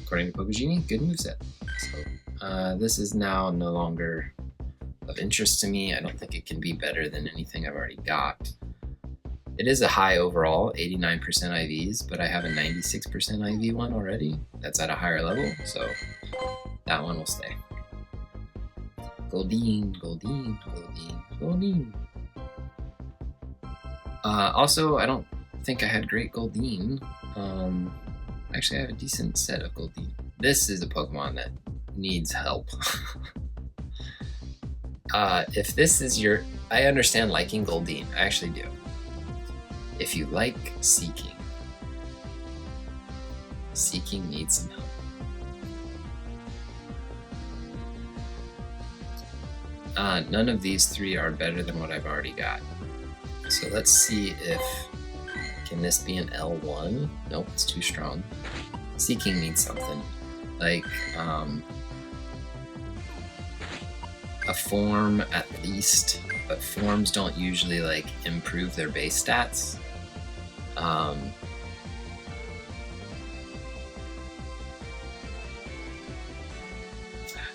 According to Pokegenie, good moveset. So this is now no longer of interest to me. I don't think it can be better than anything I've already got. It is a high overall, 89% IVs, but I have a 96% IV one already. That's at a higher level, so that one will stay. Goldeen, Goldeen, Goldeen, Goldeen. Also, I don't think I had great Goldeen. Actually, I have a decent set of Goldeen. This is a Pokemon that needs help. If this is your... I understand liking Goldeen. I actually do. If you like Seeking, Seeking needs some help. None of these three are better than what I've already got. So let's see if... Can this be an L1? Nope, it's too strong. Seeking needs something. Like, a form at least, but forms don't usually like improve their base stats.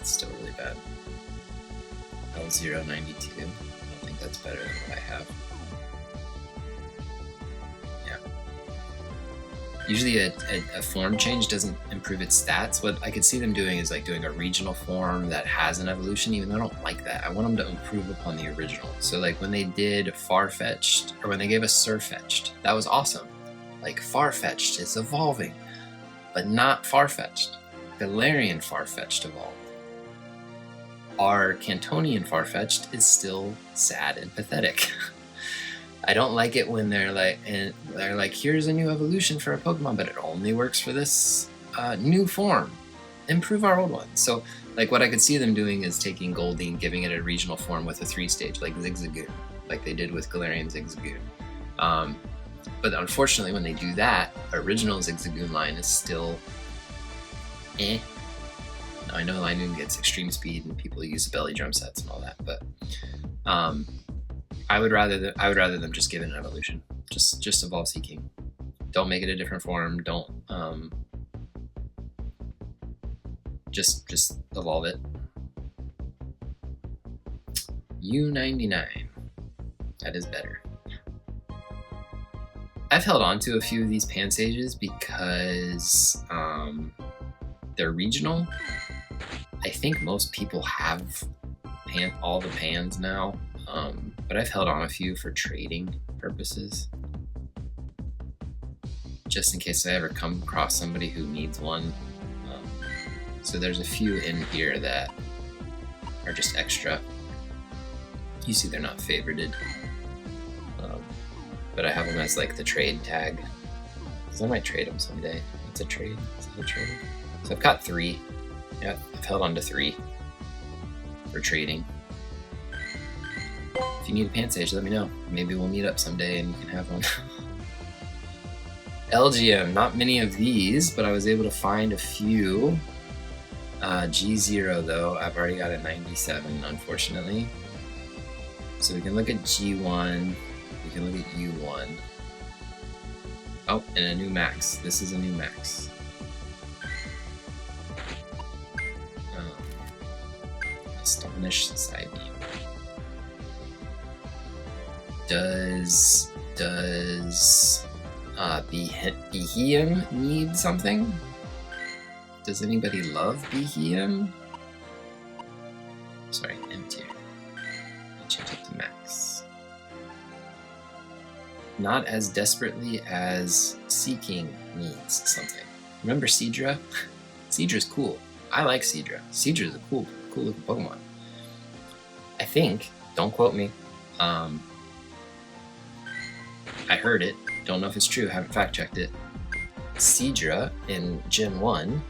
It's still really bad. L092. I don't think that's better than what I have. Yeah. Usually a form change doesn't improve its stats. What I could see them doing is like doing a regional form that has an evolution, even though I don't like that. I want them to improve upon the original. So like when they did Farfetch'd, or when they gave us Surfetch'd, that was awesome. Like Farfetch'd is evolving, but not Farfetch'd. Galarian Farfetch'd evolved. Our Cantonian Farfetch'd is still sad and pathetic. I don't like it when they're like, here's a new evolution for a Pokemon, but it only works for this new form. Improve our old one. So, like, what I could see them doing is taking Goldeen, giving it a regional form with a 3-stage, like Zigzagoon, like they did with Galarian Zigzagoon. But unfortunately, when they do that, original Zigzagoon line is still eh. Now, I know Linoon gets extreme speed and people use belly drum sets and all that, but I would rather them just give it an evolution. Just evolve Seeking. Don't make it a different form. Don't just evolve it. U99. That is better. I've held on to a few of these Pansages because they're regional. I think most people have all the Pans now, but I've held on a few for trading purposes. Just in case I ever come across somebody who needs one. So there's a few in here that are just extra. You see they're not favorited. But I have them as like the trade tag. Because I might trade them someday. It's a trade. Is it a trade? So I've got 3. Yeah, I've held on to 3 for trading. If you need a Pansage, let me know. Maybe we'll meet up someday and you can have one. LGM, not many of these, but I was able to find a few. G0 though, I've already got a 97, unfortunately. So we can look at G1, we can look at U1. Oh, and a new max. This is a new max. Astonish Psybeam. Does Behem need something? Does anybody love Behem? Sorry, M tier. Change it to max. Not as desperately as Seeking needs something. Remember Seadra? Seadra's cool. I like Seadra. Seadra's a cool looking Pokemon. I think, don't quote me, I heard it, don't know if it's true, haven't fact checked it. Seadra in Gen 1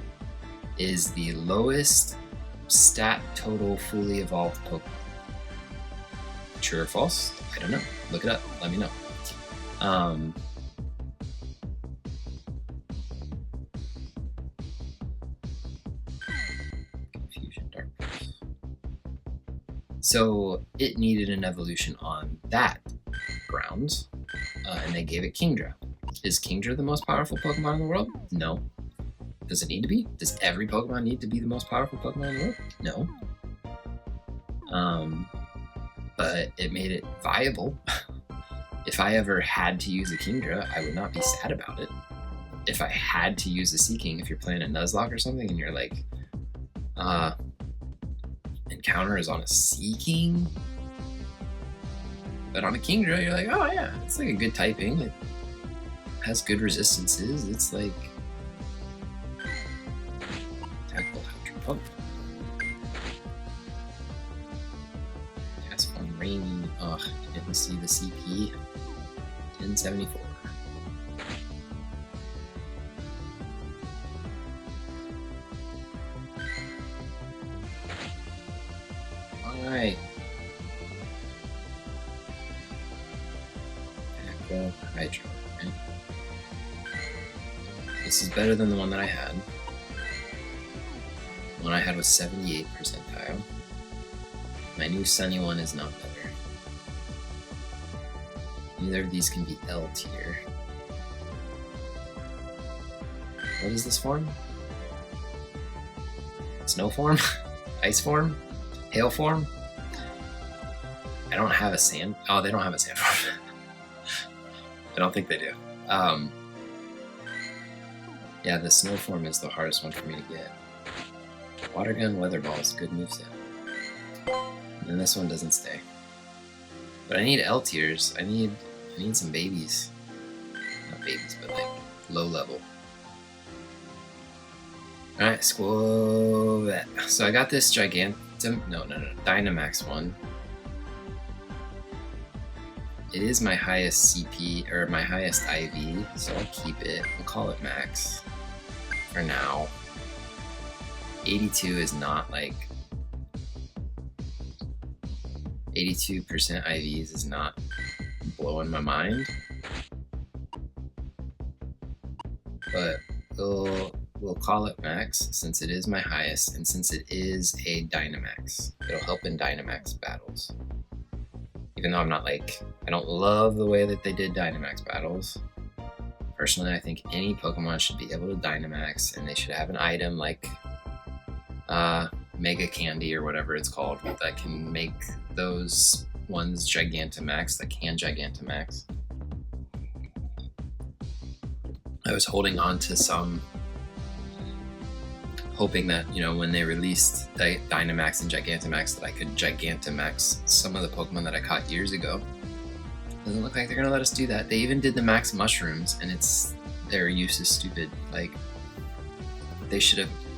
is the lowest stat total fully evolved Pokemon. True or false? I don't know. Look it up. Let me know. Confusion, darkness. So it needed an evolution on that grounds, and they gave it Kingdra. Is Kingdra the most powerful Pokemon in the world? No. Does it need to be? Does every Pokemon need to be the most powerful Pokemon in the world? No. But it made it viable. If I ever had to use a Kingdra, I would not be sad about it. If I had to use a Seeking, if you're playing a Nuzlocke or something and you're like, encounter is on a Seeking, but on a Kingdra, you're like, oh yeah, it's like a good typing. It has good resistances. It's like tactical Pokemon. Cast one rainy. Ugh, didn't see the CP. 1074. Alright. Aqua Hydro. Okay. This is better than the one that I had. The one I had was 78 percentile. My new Sunny one is not better. Neither of these can be L tier. What is this form? Snow form? Ice form? Hail form? I don't have a sand. Oh, they don't have a sand form. I don't think they do. Yeah, the snow form is the hardest one for me to get. Water gun, weather ball is a good moveset. And this one doesn't stay. But I need L tiers. I need some babies. Not babies, but like low level. Alright, Squovet. So I got this Dynamax one. It is my highest CP, or my highest IV, so I'll keep it. We'll call it max for now. 82 is not like... 82% IVs is not blowing my mind. But we'll call it max since it is my highest and since it is a Dynamax. It'll help in Dynamax battles. Even though I'm not like, I don't love the way that they did Dynamax battles. Personally, I think any Pokemon should be able to Dynamax and they should have an item like Mega Candy or whatever it's called that can make those ones Gigantamax, that can Gigantamax. I was holding on to some, hoping that, you know, when they released Dynamax and Gigantamax that I could Gigantamax some of the Pokemon that I caught years ago. Doesn't look like they're gonna let us do that. They even did the Max Mushrooms and their use is stupid. Like,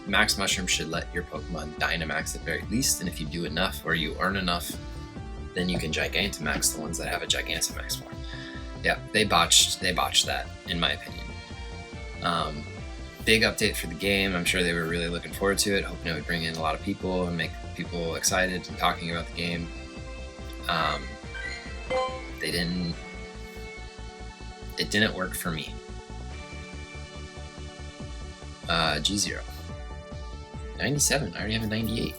Max Mushroom should let your Pokemon Dynamax at very least, and if you do enough or you earn enough, then you can Gigantamax the ones that have a Gigantamax form. Yeah, they botched that, in my opinion. Big update for the game. I'm sure they were really looking forward to it, hoping it would bring in a lot of people and make people excited and talking about the game. It didn't work for me. G0. 97, I already have a 98.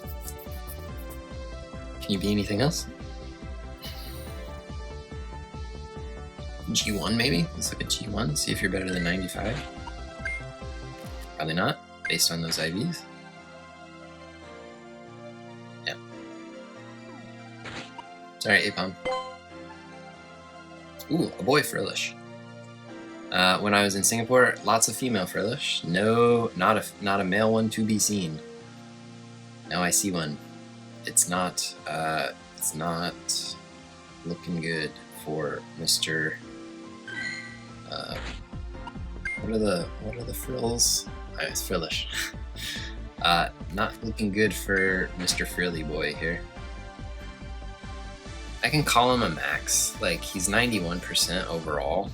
Can you be anything else? G1 maybe? Let's look at G1, see if you're better than 95. Probably not, based on those IVs. Yeah. Sorry, Apom. Ooh, a boy Frillish. When I was in Singapore, lots of female Frillish. No, not a male one to be seen. Now I see one. It's not looking good for Mr. What are the frills? It's Frillish. Not looking good for Mr. Frilly Boy here. I can call him a max. Like, he's 91% overall.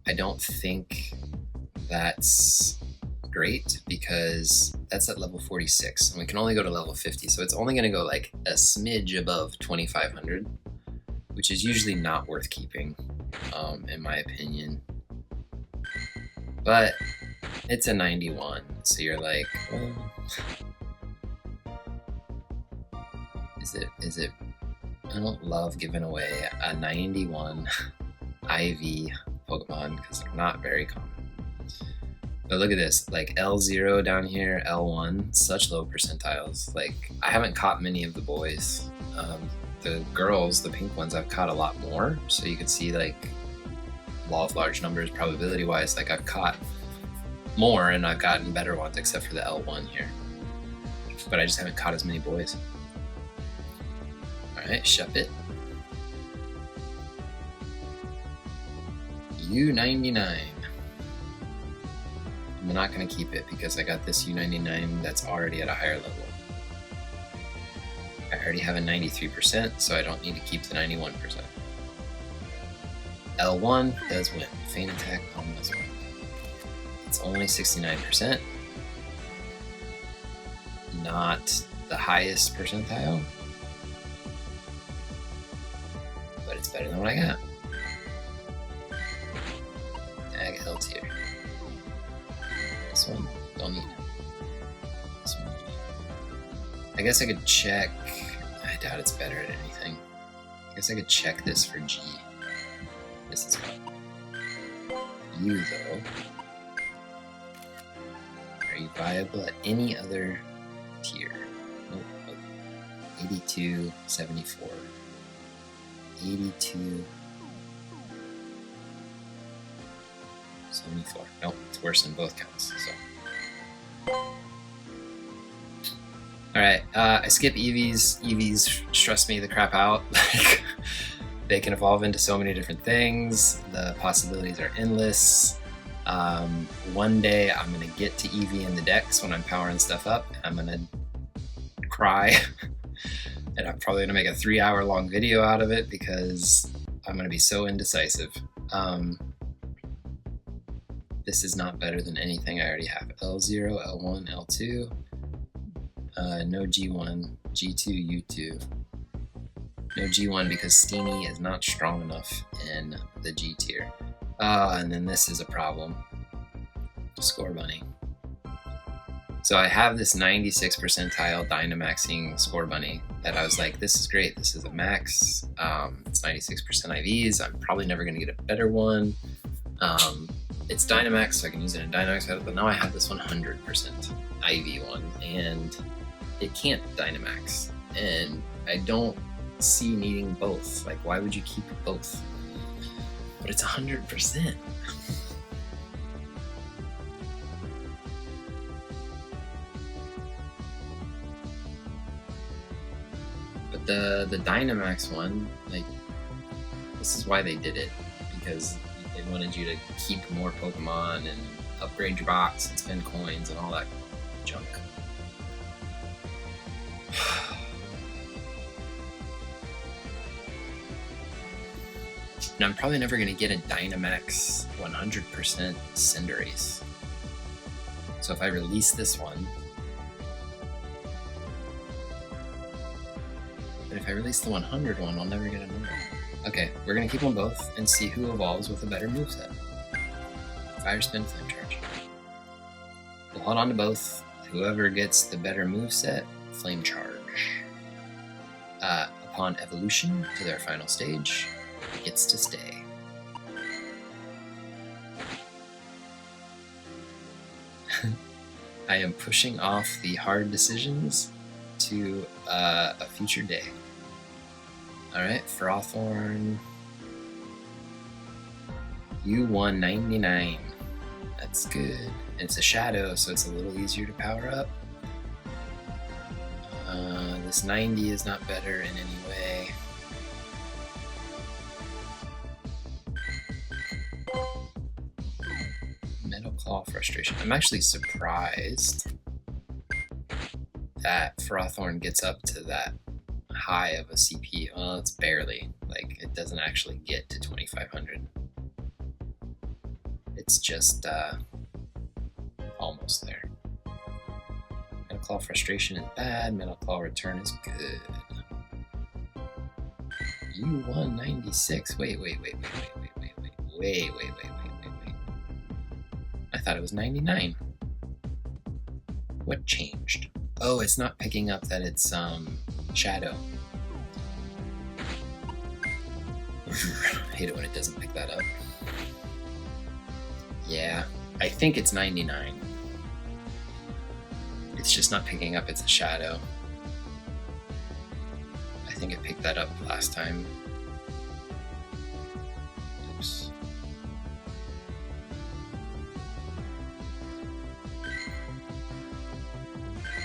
I don't think that's great because that's at level 46 and we can only go to level 50, so it's only going to go like a smidge above 2500, which is usually not worth keeping, in my opinion. But it's a 91, so you're like, well, is it I don't love giving away a 91 IV Pokemon because they're not very common. But look at this, like L0 down here, L1, such low percentiles. Like, I haven't caught many of the boys. The girls, the pink ones, I've caught a lot more. So you can see, like, law of large numbers, probability wise, like I've caught more and I've gotten better ones except for the L1 here. But I just haven't caught as many boys. Alright, Shuppet. U99. I'm not going to keep it because I got this U99 that's already at a higher level. I already have a 93%, so I don't need to keep the 91%. L1 does win. Feint attack on this one. It's only 69%. Not the highest percentile, but it's better than what I got. Tag L tier. This one, don't need. This one, I guess I could check. I doubt it's better at anything. I guess I could check this for G. This is fun. You, though. Are you viable at any other tier? Nope. 82, 74. 82. 74. Nope, it's worse than both counts. So. Alright, I skip EVs. EVs stress me the crap out. Like, they can evolve into so many different things. The possibilities are endless. One day I'm gonna get to EV in the decks when I'm powering stuff up, and I'm gonna cry. And I'm probably gonna make a 3-hour long video out of it because I'm gonna be so indecisive. This is not better than anything I already have. L0, L1, L2. No G1, G2, U2. No G1 because Steenie is not strong enough in the G tier. And then this is a problem. Score Bunny. So I have this 96 percentile Dynamaxing Score Bunny that I was like, this is great. This is a max. It's 96% IVs. I'm probably never going to get a better one. It's Dynamax, so I can use it in Dynamax, but now I have this 100% IV one, and it can't Dynamax. And I don't see needing both. Like, why would you keep both? But it's 100%. But the Dynamax one, like, this is why they did it, because they wanted you to keep more Pokemon and upgrade your box and spend coins and all that junk. And I'm probably never going to get a Dynamax 100% Cinderace. So if I release this one, but if I release the 100 one, I'll never get another one. Okay, we're going to keep them both and see who evolves with a better moveset. Fire Spin, Flame Charge. We'll hold on to both. Whoever gets the better moveset, Flame Charge. Upon evolution to their final stage, gets to stay. I am pushing off the hard decisions to a future day. Alright, Frothorn. U199. That's good. And it's a shadow, so it's a little easier to power up. This 90 is not better in any way. Metal Claw Frustration. I'm actually surprised that Frothorn gets up to that high of a CP. Well, it's barely. Like, it doesn't actually get to 2500. It's just almost there. Metal Claw Frustration is bad. Metal Claw Return is good. U196. Wait. I thought it was 99. What changed? Oh, it's not picking up that it's shadow. I hate it when it doesn't pick that up. Yeah, I think it's 99. It's just not picking up it's a shadow. I think it picked that up last time. Oops.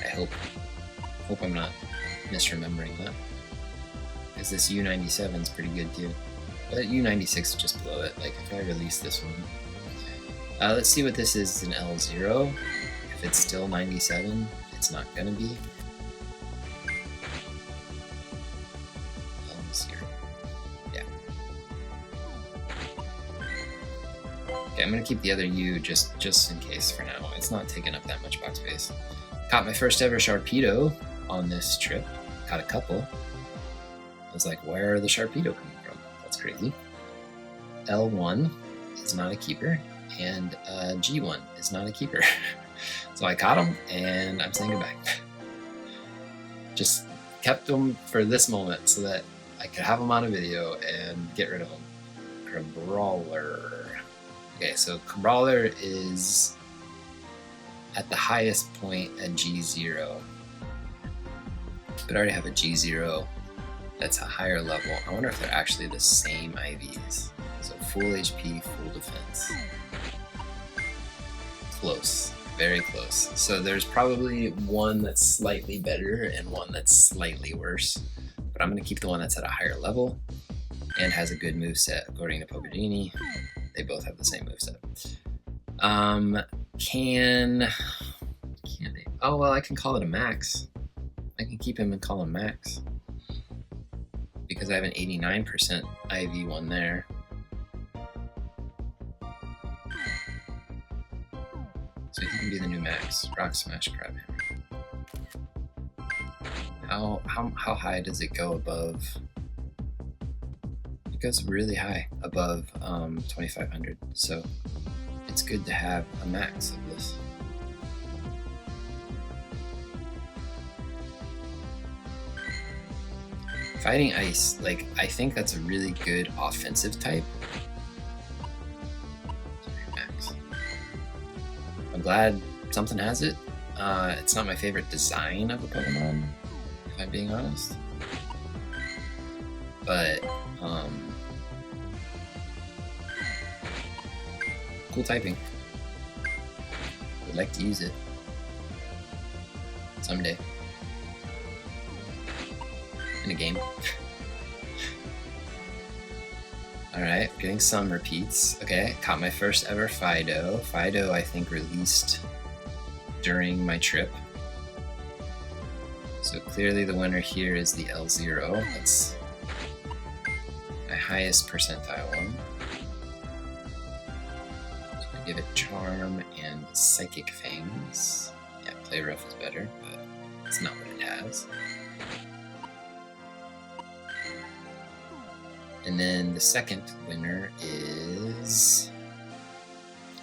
I hope I'm not misremembering that. Because this U97 is pretty good too. But U96 just below it, like if I release this one. Let's see what this is in L0. If it's still 97, it's not gonna be. L0. Yeah. Okay, I'm gonna keep the other U just in case for now. It's not taking up that much box space. Caught my first ever Sharpedo on this trip. Caught a couple. I was like, where are the Sharpedo coming from? That's crazy. L1 is not a keeper, and G1 is not a keeper. So I caught them, and I'm saying goodbye. Just kept them for this moment so that I could have them on a video and get rid of them. Crabrawler. Okay, so Crabrawler is at the highest point at G0. But I already have a G0 that's a higher level. I wonder if they're actually the same IVs. So full HP, full defense. Close, very close. So there's probably one that's slightly better and one that's slightly worse. But I'm gonna keep the one that's at a higher level and has a good moveset. According to Pogadini, they both have the same moveset. Can they? Oh, well, I can call it a max. I can keep him and call him max. Because I have an 89% IV one there. So he can be the new max. Rock Smash Crabhammer. How high does it go above? It goes really high, above 2500. So it's good to have a max of this. Fighting Ice, like, I think that's a really good offensive type. Max. I'm glad something has it. It's not my favorite design of a Pokemon, if I'm being honest. But, cool typing. Would like to use it someday. In a game. Alright, getting some repeats. Okay, caught my first ever Fido. Fido, I think, released during my trip. So clearly the winner here is the L0. That's my highest percentile one. So I give it Charm and Psychic Fangs. Yeah, Play Rough is better, but it's not what it has. And then the second winner is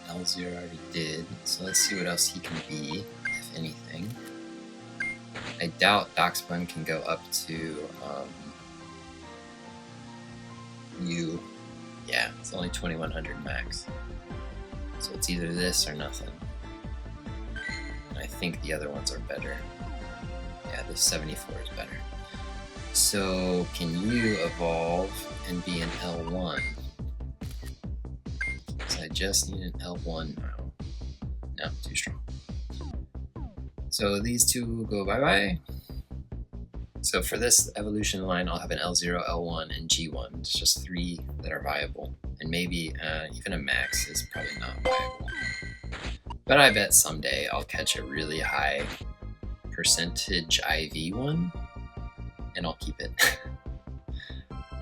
L0 already did, so let's see what else he can be, if anything. I doubt Darkspun can go up to U. Yeah, it's only 2100 max. So it's either this or nothing. And I think the other ones are better. Yeah, the 74 is better. So can you evolve and be an L1? just need an L1 now. No, too strong. So these two go bye-bye. So for this evolution line, I'll have an L0, L1, and G1. It's just 3 that are viable. And maybe even a max is probably not viable. But I bet someday I'll catch a really high percentage IV one, and I'll keep it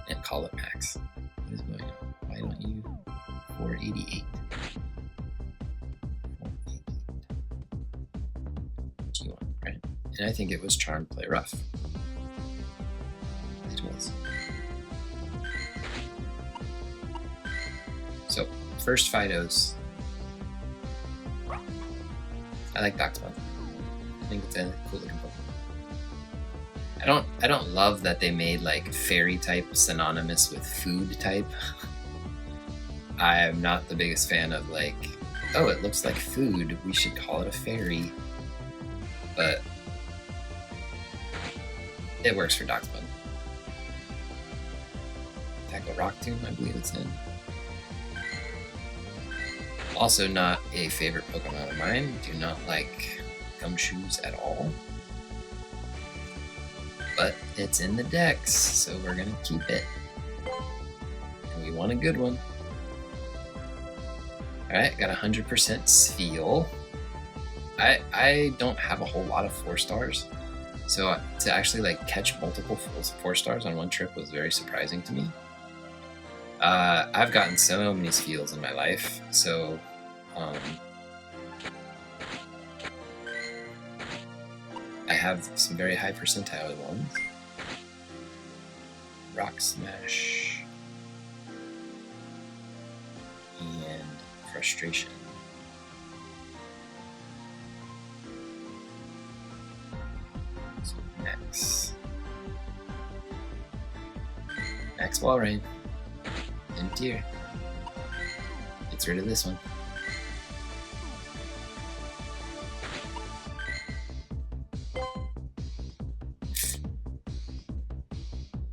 and call it max. What is going on? Why don't you? 488. 488. G1, right? And I think it was Charm Play Rough. It was. So, first Fidos. I like Doxbun. I think it's a cool looking Pokemon. I don't love that they made like fairy type synonymous with food type. I am not the biggest fan of like, oh, it looks like food, we should call it a fairy. But it works for Doxbun. Tackle Rock Tomb, I believe it's in. Also not a favorite Pokemon of mine. Do not like Gumshoes at all. But it's in the dex, so we're gonna keep it. And we want a good one. Alright, got 100% Spheal. I don't have a whole lot of 4 stars. So to actually like catch multiple 4 stars on one trip was very surprising to me. I've gotten so many Spheals in my life, so I have some very high percentile ones. Rock Smash and Frustration. So Max Walrein. Tier. Gets rid of this one.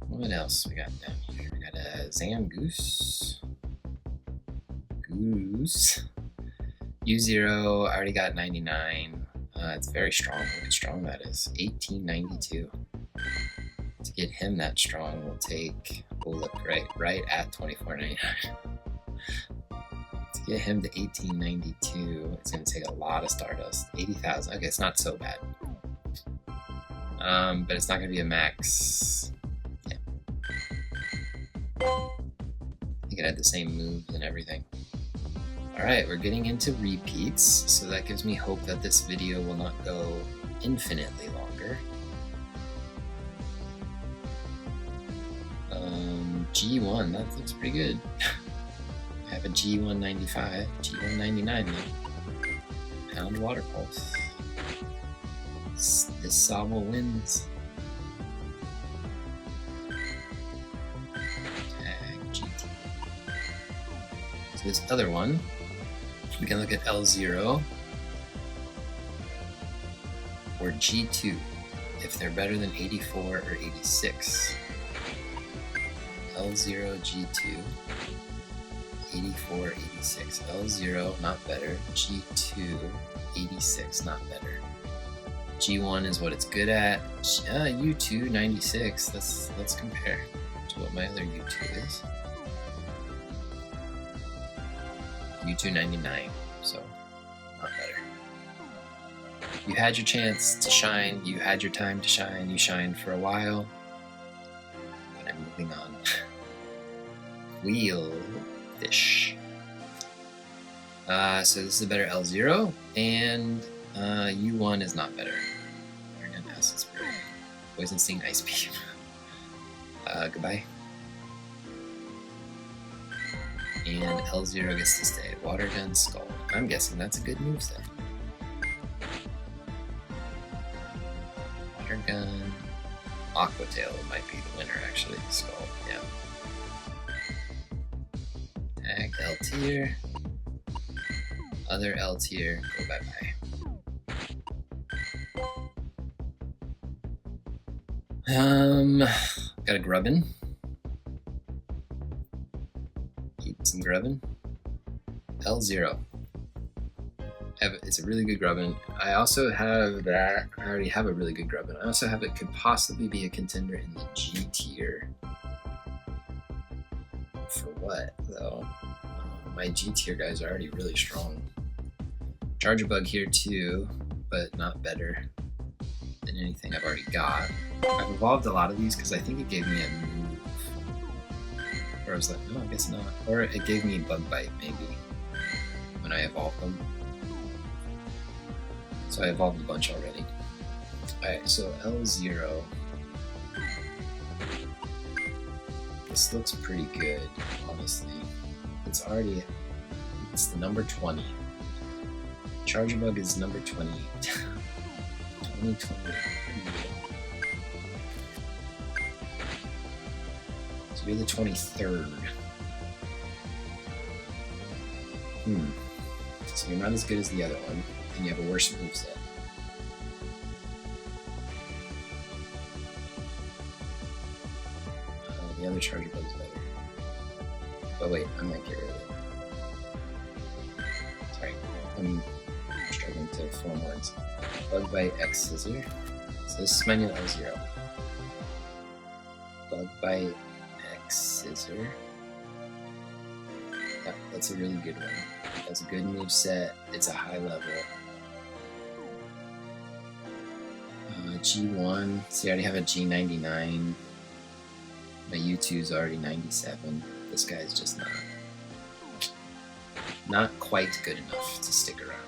What else we got down here? We got a Zangoose. U0, I already got 99. It's very strong. Look how strong that is. 1892. To get him that strong will take, we'll look right at 24.99. To get him to 1892, it's going to take a lot of Stardust. 80,000. Okay, it's not so bad. But it's not going to be a max. Yeah. I think it had the same moves and everything. Alright, we're getting into repeats, so that gives me hope that this video will not go infinitely longer. G1, that looks pretty good. I have a G195, G199 though. Pound Water Pulse. This Sobble wins. Tag GT. So this other one, we can look at L0 or G2 if they're better than 84 or 86. L0, G2, 84, 86. L0, not better. G2, 86, not better. G1 is what it's good at. U2, 96. Let's compare to what my other U2 is. U2, 99, so not better. You had your chance to shine. You had your time to shine. You shined for a while. But I'm moving on. Wheelfish. So this is a better L0, and U1 is not better. Arcanine Acid Spray. Poison Sting, Ice Beam. Goodbye. And L0 gets to stay. Water Gun, Skull. I'm guessing that's a good moveset. Water Gun. Aqua Tail might be the winner, actually. Skull, yeah. Tag L tier. Other L tier, go bye-bye. Got a Grubbin. Eat some Grubbin. L0. It's a really good Grubbin. I also have that. I already have a really good Grubbin. I also have it could possibly be a contender in the G tier. For what, though? My G tier guys are already really strong. Charger Bug here too, but not better than anything I've already got. I've evolved a lot of these because I think it gave me a move. Or I was like, no, I guess not. Or it gave me Bug Bite, maybe, when I evolved them. So I evolved a bunch already. Alright, so L0. This looks pretty good, honestly. It's the number 20. Charger Bug is number 28. 2020. So you're the 23rd. So you're not as good as the other one, and you have a worse moveset. The other Charger Bug's better. But wait, I might get rid of it. Sorry, I'm struggling to form words. Bug Bite X Scissor. So this is my new L0. Bug Bite X Scissor. Yeah, that's a really good one. That's a good move set. It's a high level. G1. See, I already have a G99. My U2's already 97. This guy's just not quite good enough to stick around.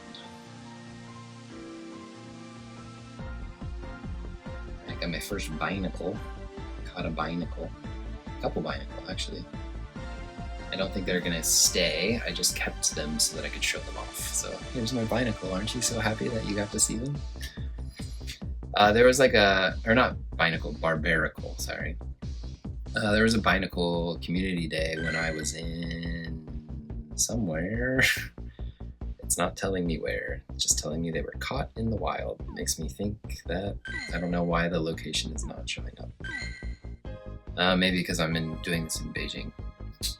I got my first Binacle. Caught a Binacle. A couple Binacle, actually. I don't think they're gonna stay. I just kept them so that I could show them off. So here's my Binacle. Aren't you so happy that you got to see them? There was like not Binacle, Barbaracle, sorry. There was a Binacle community day when I was in somewhere. It's not telling me where, it's just telling me they were caught in the wild. It makes me think that, I don't know why the location is not showing up. Maybe because I'm doing this in Beijing.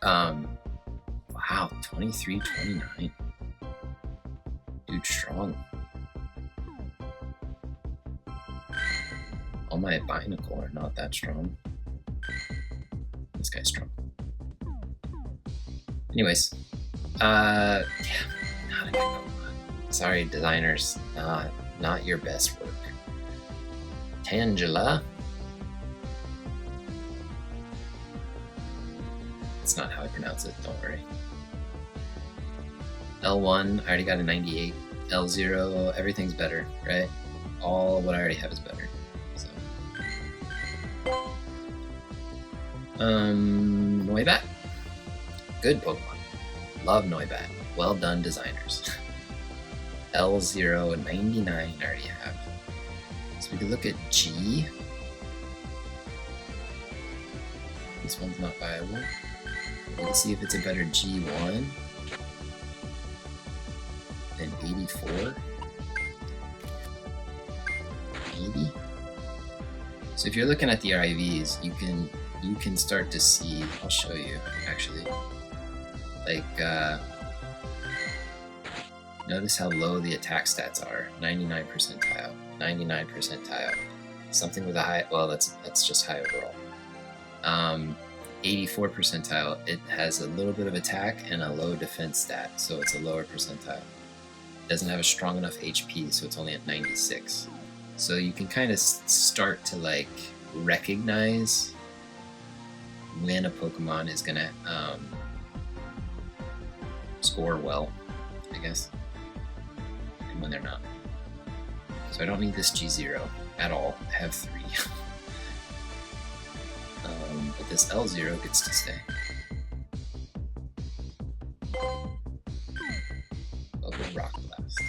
Wow, 23, 29. Dude, strong. All my Binacle are not that strong. This guy's strong. Anyways, yeah, not a good Pokemon. Sorry, designers, not your best work. Tangela. That's not how I pronounce it, don't worry. L1, I already got a 98. L0, everything's better, right? All what I already have is better. So. Noibat. Good Pokemon. Love Noibat. Well done, designers. L0 and 99 I already have. So we can look at G. This one's not viable. Let's see if it's a better G1 than 84. Maybe. So if you're looking at the RIVs, you can start to see. I'll show you actually. Like, notice how low the attack stats are. 99 percentile, 99 percentile. Something with a high. Well, that's just high overall. 84 percentile, it has a little bit of attack and a low defense stat, so it's a lower percentile. It doesn't have a strong enough HP, so it's only at 96. So you can kind of start to like recognize when a Pokemon is gonna score well, I guess, and when they're not. So I don't need this G0 at all. I have 3. But this L0 gets to stay. Bubble Rock Blast.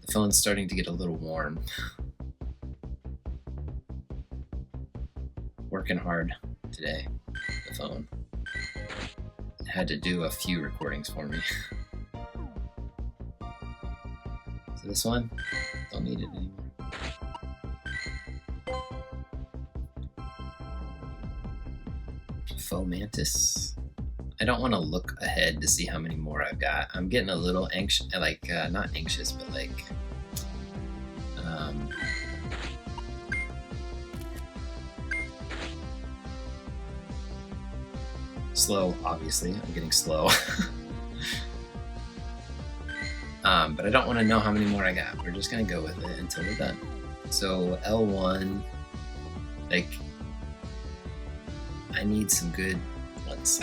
The phone's starting to get a little warm. Working hard today, the phone. It had to do a few recordings for me. So this one, don't need it anymore. Fomantis. I don't want to look ahead to see how many more I've got. I'm getting a little anxious, like not anxious, but like slow. Obviously, I'm getting slow. But I don't want to know how many more I got. We're just gonna go with it until we're done. So L1, like, I need some good ones.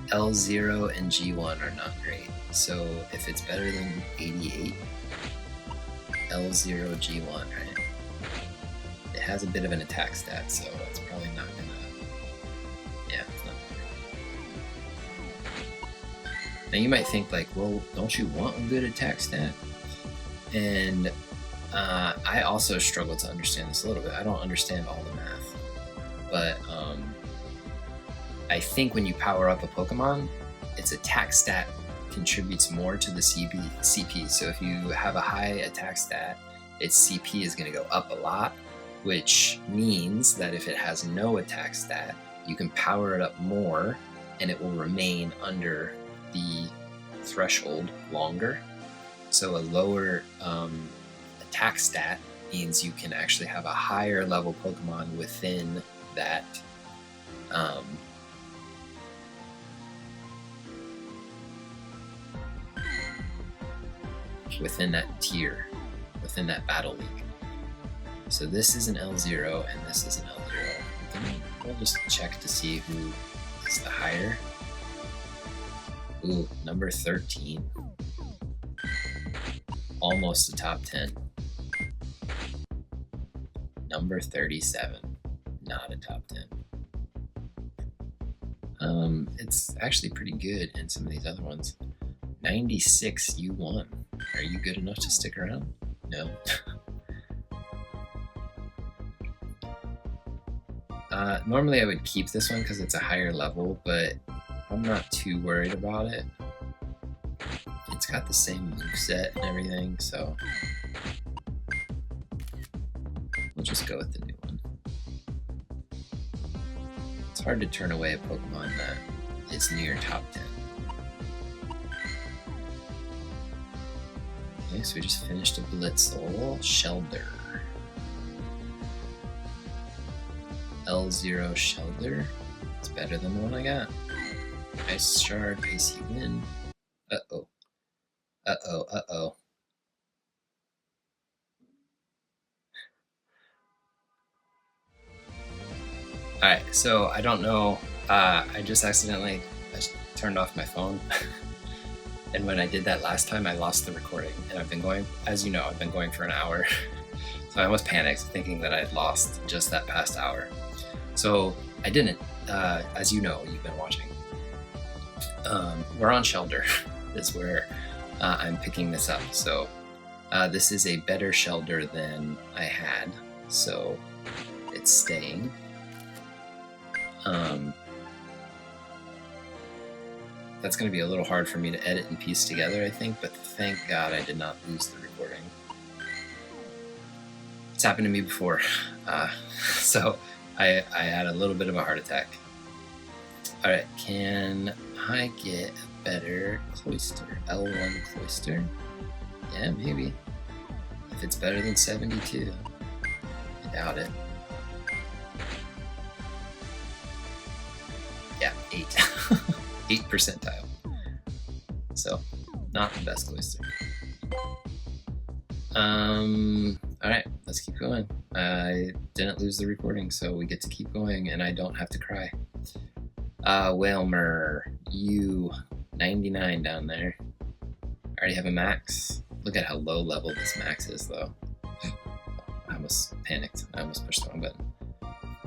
L0 and G1 are not great. So if it's better than 88, L0, G1, right? It has a bit of an attack stat, so it's probably not gonna, yeah, it's not better. Now you might think like, well, don't you want a good attack stat? And I also struggle to understand this a little bit. I don't understand all the math, but I think when you power up a Pokemon, its attack stat contributes more to the CP. So if you have a high attack stat, its CP is going to go up a lot, which means that if it has no attack stat, you can power it up more and it will remain under the threshold longer. So a lower attack stat means you can actually have a higher level Pokemon within that within that tier, within that battle league. So this is an L0 and this is an L0. We'll just check to see who is the higher. Ooh, number 13. Almost the top 10. Number 37. Not a top 10. It's actually pretty good in some of these other ones. 96 U1. Are you good enough to stick around? No. Normally I would keep this one because it's a higher level, but I'm not too worried about it. It's got the same moveset and everything, so we'll just go with the new one. It's hard to turn away a Pokemon that is near top 10. Okay, so we just finished a Blitzel. Shelder. L0 Shelder. It's better than the one I got. Ice Shard, Icy Wind. Uh-oh. Uh-oh, uh-oh. Alright, so I don't know. I just accidentally turned off my phone. And when I did that last time, I lost the recording. And I've been going, as you know, I've been going for an hour. So I almost panicked thinking that I'd lost just that past hour. So I didn't, as you know, you've been watching. We're on Shelder is where I'm picking this up. So this is a better Shelder than I had. So it's staying. That's going to be a little hard for me to edit and piece together, I think, but thank God I did not lose the recording. It's happened to me before, so I had a little bit of a heart attack. Alright, can I get a better Cloyster? L1 Cloyster? Yeah, maybe. If it's better than 72. I doubt it. Yeah, 8. 8 percentile. So, not the best Cloyster. Alright, let's keep going. I didn't lose the recording, so we get to keep going, and I don't have to cry. Whalmer, you 99 down there. I already have a max. Look at how low level this max is, though. I almost panicked. I almost pushed the wrong button.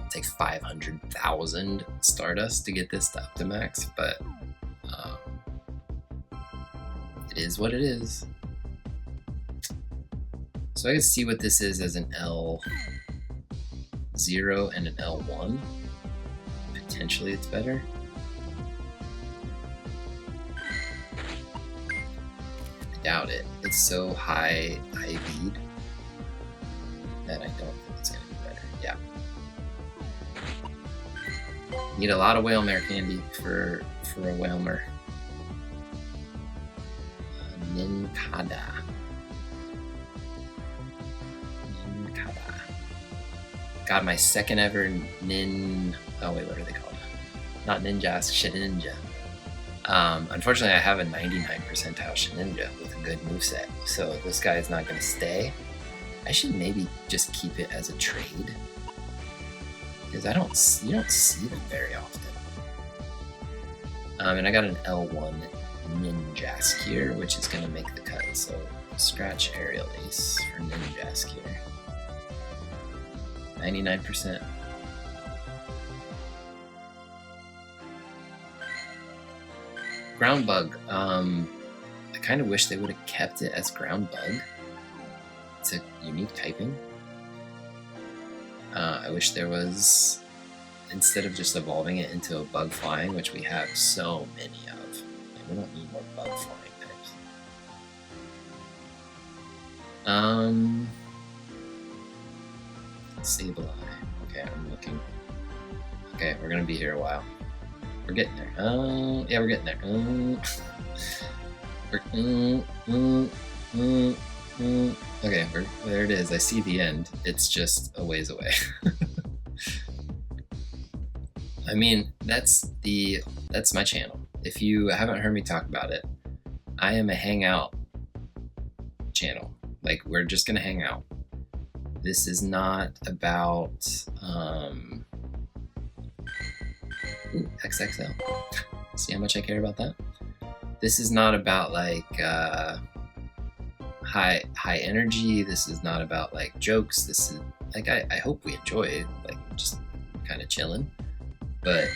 It's like 500,000 Stardust to get this to up to max, but it is what it is. So I can see what this is as an L0 and an L1. Potentially it's better. I doubt it. It's so high IV'd that I don't think it's going to be better. Yeah. Need a lot of whalemare candy for a whalemare. Nincada. Got my second ever oh wait, what are they called? Not ninjas, Shedinja. Unfortunately, I have a 99 percentile Shedinja with a good moveset, so this guy is not going to stay. I should maybe just keep it as a trade, because you don't see them very often. And I got an L1 Ninjask here, which is going to make the cut, so scratch Aerial Ace for Ninjask here. 99%. Ground Bug. I kind of wish they would have kept it as Ground Bug. It's a unique typing. I wish there was, instead of just evolving it into a Bug Flying, which we have so many of. Like, we don't need more Bug Flying types. Sableye. Okay, I'm looking. Okay, we're gonna be here a while. We're getting there. Yeah, we're getting there. Okay, there it is. I see the end. It's just a ways away. I mean, that's my channel. If you haven't heard me talk about it, I am a hangout channel. Like, we're just gonna hang out. This is not about XXL. See how much I care about that? This is not about like high energy. This is not about like jokes. This is like I hope we enjoy it, like just kind of chilling. But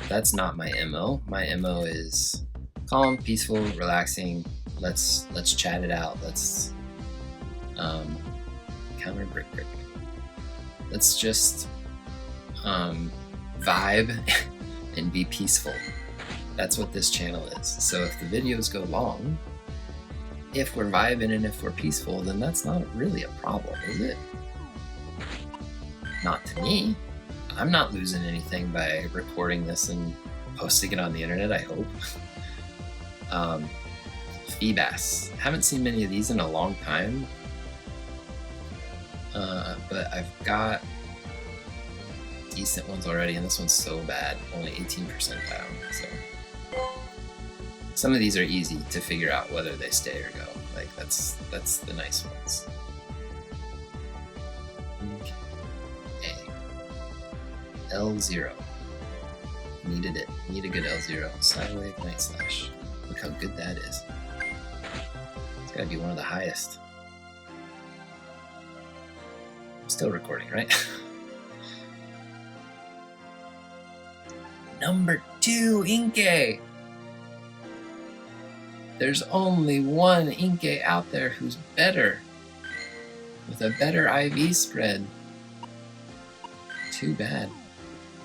that's not my MO. My MO is calm, peaceful, relaxing. Let's chat it out. Let's counter brick. Let's just vibe and be peaceful. That's what this channel is. So if the videos go long, if we're vibing and if we're peaceful, then that's not really a problem, is it? Not to me. I'm not losing anything by recording this and posting it on the internet, I hope. Feebas. Haven't seen many of these in a long time. But I've got decent ones already, and this one's so bad, only 18 percentile. So some of these are easy to figure out whether they stay or go. Like that's the nice ones. Okay. L0. Needed it. Need a good L0. Sidewave Night Slash. Look how good that is. It's gotta be one of the highest. Still recording, right? Number 2, Inkay! There's only one Inkay out there who's better, with a better IV spread. Too bad.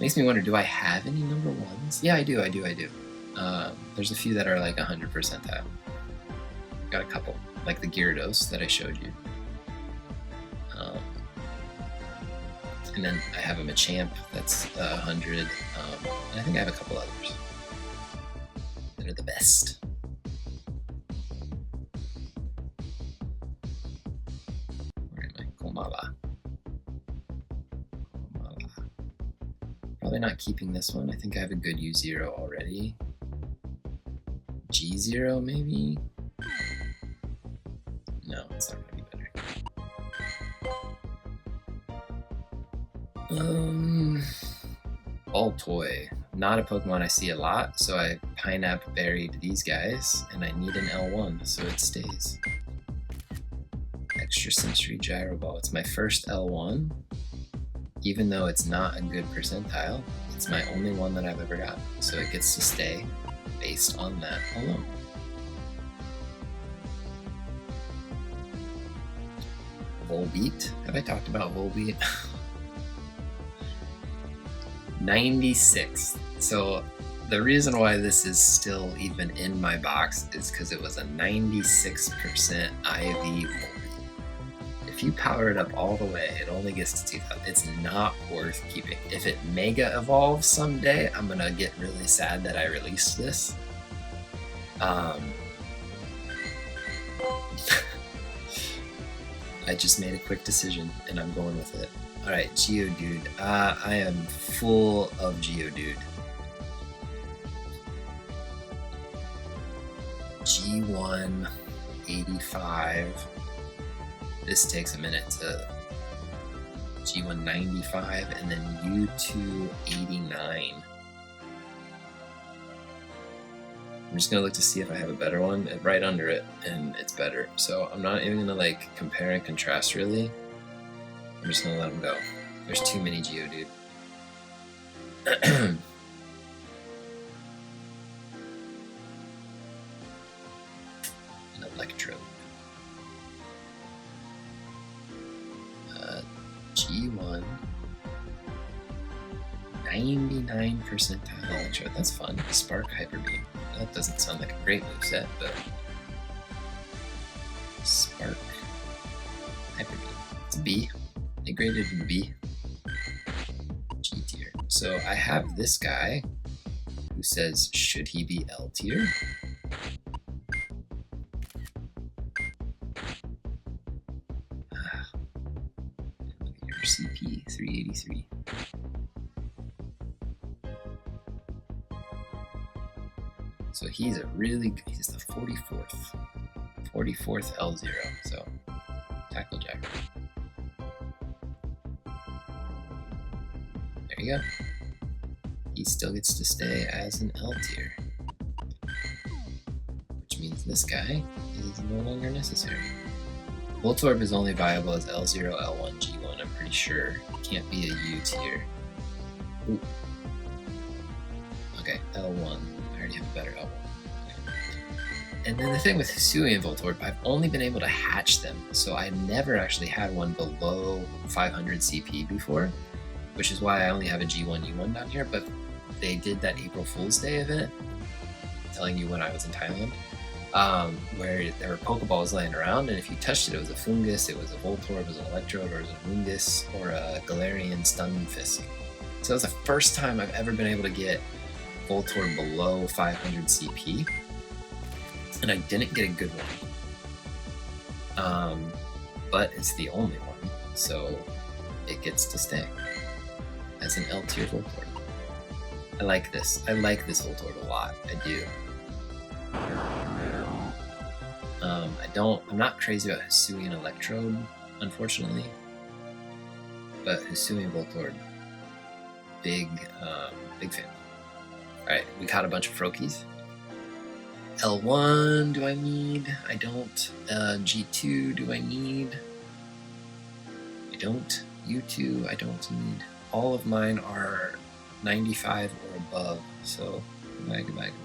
Makes me wonder, do I have any number 1s? Yeah, I do. There's a few that are like 100 percentile. Got a couple, like the Gyarados that I showed you. And then I have a Machamp that's 100. And I think I have a couple others that are the best. Where am I? Komala. Probably not keeping this one. I think I have a good U0 already. G0 maybe? No, it's not gonna be better. Baltoy. Not a Pokemon I see a lot, so I Pineapple Berried these guys, and I need an L1, so it stays. Extra Sensory Gyro Ball. It's my first L1. Even though it's not a good percentile, it's my only one that I've ever got, so it gets to stay based on that alone. Volbeat. Have I talked about Volbeat? 96. So the reason why this is still even in my box is because it was a 96% IV Volbeat. If if you power it up all the way, it only gets to 2000. It's not worth keeping. If it mega evolves someday, I'm gonna get really sad that I released this. I just made a quick decision and I'm going with it. Alright, Geodude. I am full of Geodude. G1 85. This takes a minute to G1 95 and then U2 89. I'm just gonna look to see if I have a better one right under it, and it's better. So I'm not even gonna like compare and contrast really. I'm just gonna let them go. There's too many Geodude. An Electrode. G1. 99 percentile Electrode. That's fun. Spark Hyper Beam. That doesn't sound like a great moveset, but Spark Hyper Beam. It's a B. They graded in B. G tier. So I have this guy who says, should he be L tier? Look at your CP 383. So he's a really, he's the 44th L0, so Tackle Jack. There you go. He still gets to stay as an L tier, which means this guy is no longer necessary. Voltorb is only viable as L0, L1, G1, I'm pretty sure. It can't be a U tier. Ooh. Okay, L1. I already have a better L1. And then the thing with Hisui and Voltorb, I've only been able to hatch them, so I never actually had one below 500 CP before, which is why I only have a G1, U1 down here, but they did that April Fool's Day event, telling you when I was in Thailand, where there were Pokeballs laying around, and if you touched it, it was a Fungus, it was a Voltorb, it was an Electrode, or it was a Mungus, or a Galarian Stunfisk. So that was the first time I've ever been able to get Voltorb below 500 CP, and I didn't get a good one. But it's the only one, so it gets to stay as an L tier Voltorb. I like this. I like this Voltorb a lot. I do. I'm not crazy about Hisui and Electrode, unfortunately, but Hisui and Voltorb, big fan. Alright, we caught a bunch of Froakies. L1, do I need? I don't. G2, do I need? I don't. U2, I don't need. All of mine are 95 or above, so goodbye, goodbye, goodbye.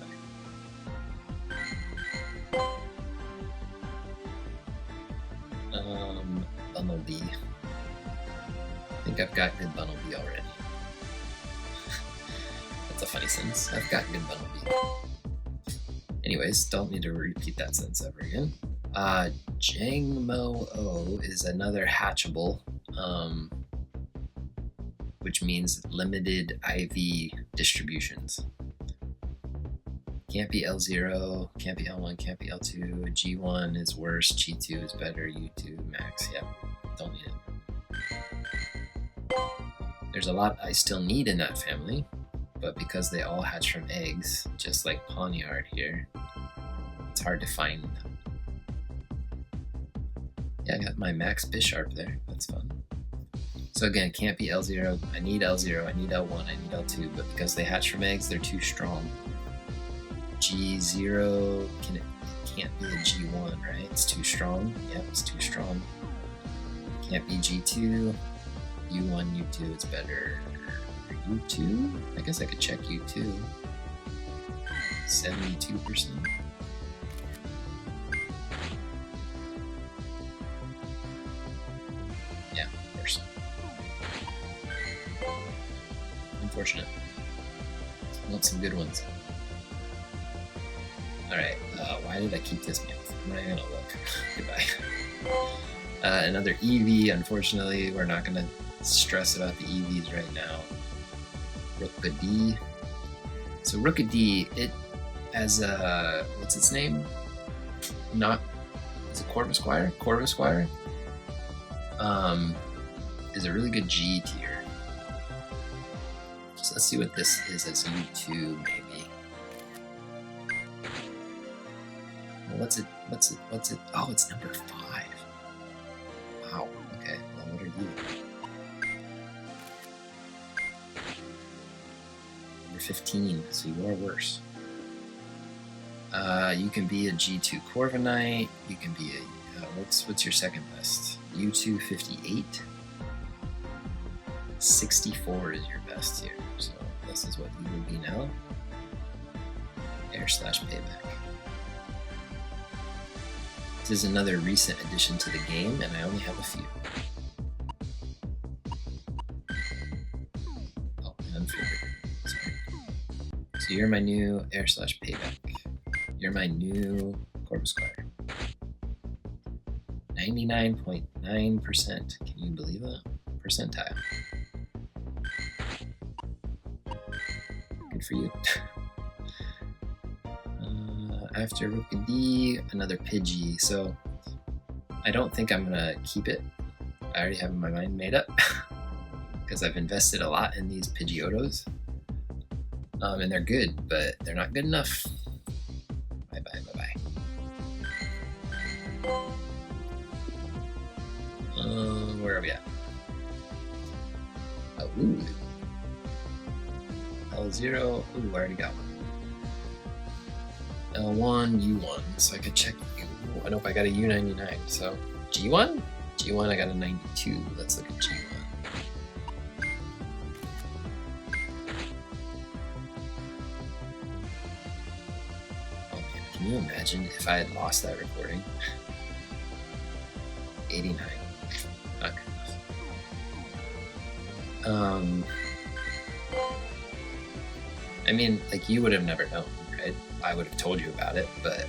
Bumblebee. I think I've got good Bumblebee already. That's a funny sentence. I've got good Bumblebee. Anyways, don't need to repeat that sentence ever again. Jangmo-O is another hatchable, which means limited IV distributions. Can't be L0, can't be L1, can't be L2, G1 is worse, G2 is better, U2 max, yep, don't need it. There's a lot I still need in that family, but because they all hatch from eggs, just like Pawniard here, it's hard to find them. Yeah, I got my Max Bisharp there, that's fun. So again, can't be L0, I need L0, I need L1, I need L2, but because they hatch from eggs, they're too strong. G0, it can't be a G1, right? It's too strong. Yep, it's too strong. Can't be G2, U1, U2, it's better. U2? I guess I could check U2. 72%. Yeah, worse. Unfortunate. I want some good ones. Alright, why did I keep this mouth? I'm not gonna look. Goodbye. Another EV, unfortunately, we're not gonna stress about the EVs right now. Rookadee. So Rookadee, it as a, what's its name? Not, is it Corvusquire? Corvusquire? Is a really good G tier. So let's see what this is as U2 maybe. Well, what's it? Oh, it's number 5. Wow, okay, well what are you? Number 15, so you are worse. You can be a G2 Corviknight, you can be a, what's your second best? U2 58. 64 is your best here, so this is what you will be now. Air/Payback. This is another recent addition to the game, and I only have a few. Oh, unfavored. Sorry. So you're my new Air/Payback. You're my new Corvusquire. 99.9%. Can you believe that? Percentile. Good for you. After Rookadee, another Pidgey. So I don't think I'm gonna keep it. I already have my mind made up because I've invested a lot in these Pidgeotos. And they're good, but they're not good enough. Bye bye, bye bye. Where are we at? Oh, ooh. L0. Ooh, I already got one. L1, U1, so I could check U. I know if I got a U99, so G1? G1, I got a 92. Let's look at G1. Oh man, can you imagine if I had lost that recording? 89. Not good enough. I mean, like, you would have never known, right? I would have told you about it, but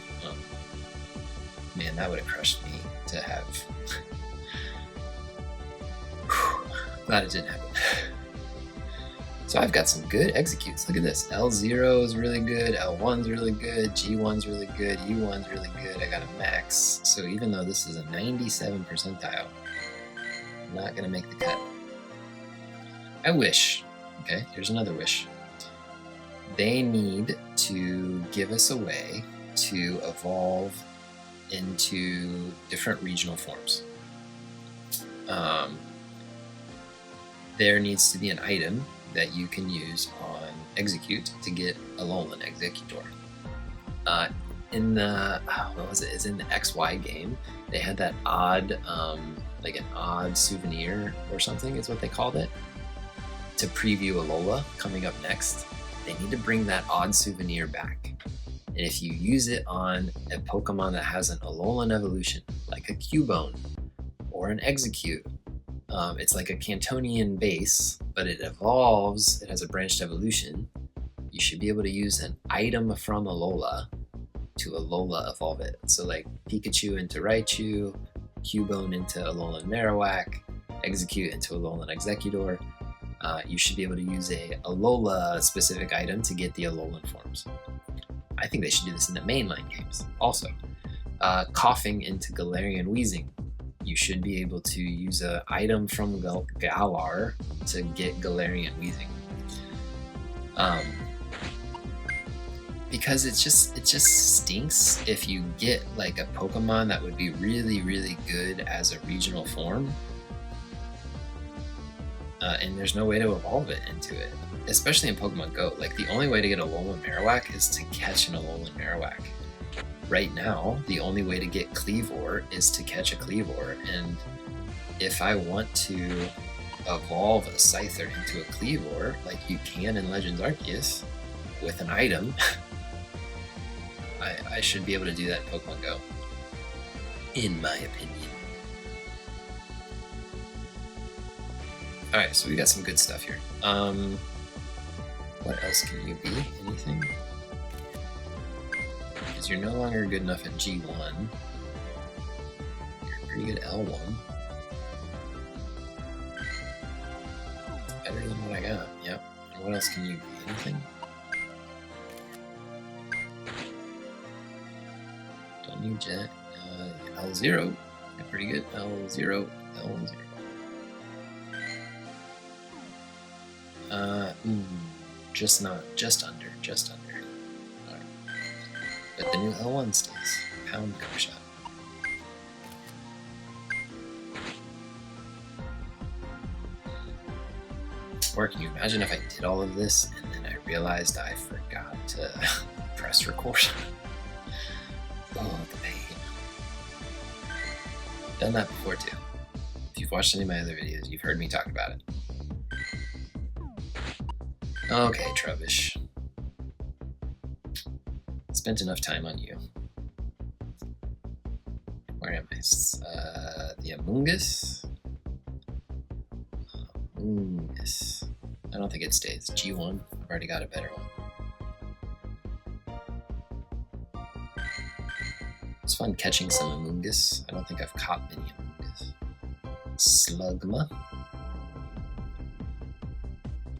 man, that would have crushed me to have. Glad it didn't happen. So I've got some good executes. Look at this. L0 is really good, L1's really good, G1's really good, U1's really good. I got a max. So even though this is a 97 percentile, I'm not gonna make the cut. I wish, okay, here's another wish. They need to give us a way to evolve into different regional forms. There needs to be an item that you can use on Execute to get Alolan Executor. In the, what was it? It's in the XY game. They had that odd, like an odd souvenir or something is what they called it, to preview Alola coming up next. They need to bring that odd souvenir back. And if you use it on a Pokemon that has an Alolan evolution, like a Cubone or an Execute, it's like a Cantonian base, but it evolves, it has a branched evolution. You should be able to use an item from Alola to Alola evolve it. So like Pikachu into Raichu, Cubone into Alolan Marowak, Execute into Alolan Executor. You should be able to use a Alola specific item to get the Alolan forms. I think they should do this in the mainline games also. Coughing into Galarian Wheezing. You should be able to use an item from Galar to get Galarian Wheezing. Because it just stinks if you get like a Pokemon that would be really, really good as a regional form, and there's no way to evolve it into it, especially in Pokemon Go. Like, the only way to get a Alolan Marowak is to catch an Alolan Marowak. Right now, the only way to get Kleavor is to catch a Kleavor, and if I want to evolve a Scyther into a Kleavor, like you can in Legends Arceus, with an item, I should be able to do that in Pokemon Go, in my opinion. Alright, so we got some good stuff here. What else can you be? Anything? Because you're no longer good enough at G1. You're pretty good L1. Better than what I got, yep. And what else can you be? Anything? Don't need Jet. L0. Pretty good. L0. L0. Just under. Alright. But the new L1 stays. Pound cover shot. Or can you imagine if I did all of this and then I realized I forgot to press record? Oh, the pain. Done that before too. If you've watched any of my other videos, you've heard me talk about it. Okay, Trubbish. Spent enough time on you. Where am I? The Amoonguss? Amoonguss. I don't think it stays. G1. I've already got a better one. It's fun catching some Amoonguss. I don't think I've caught many Amoonguss. Slugma.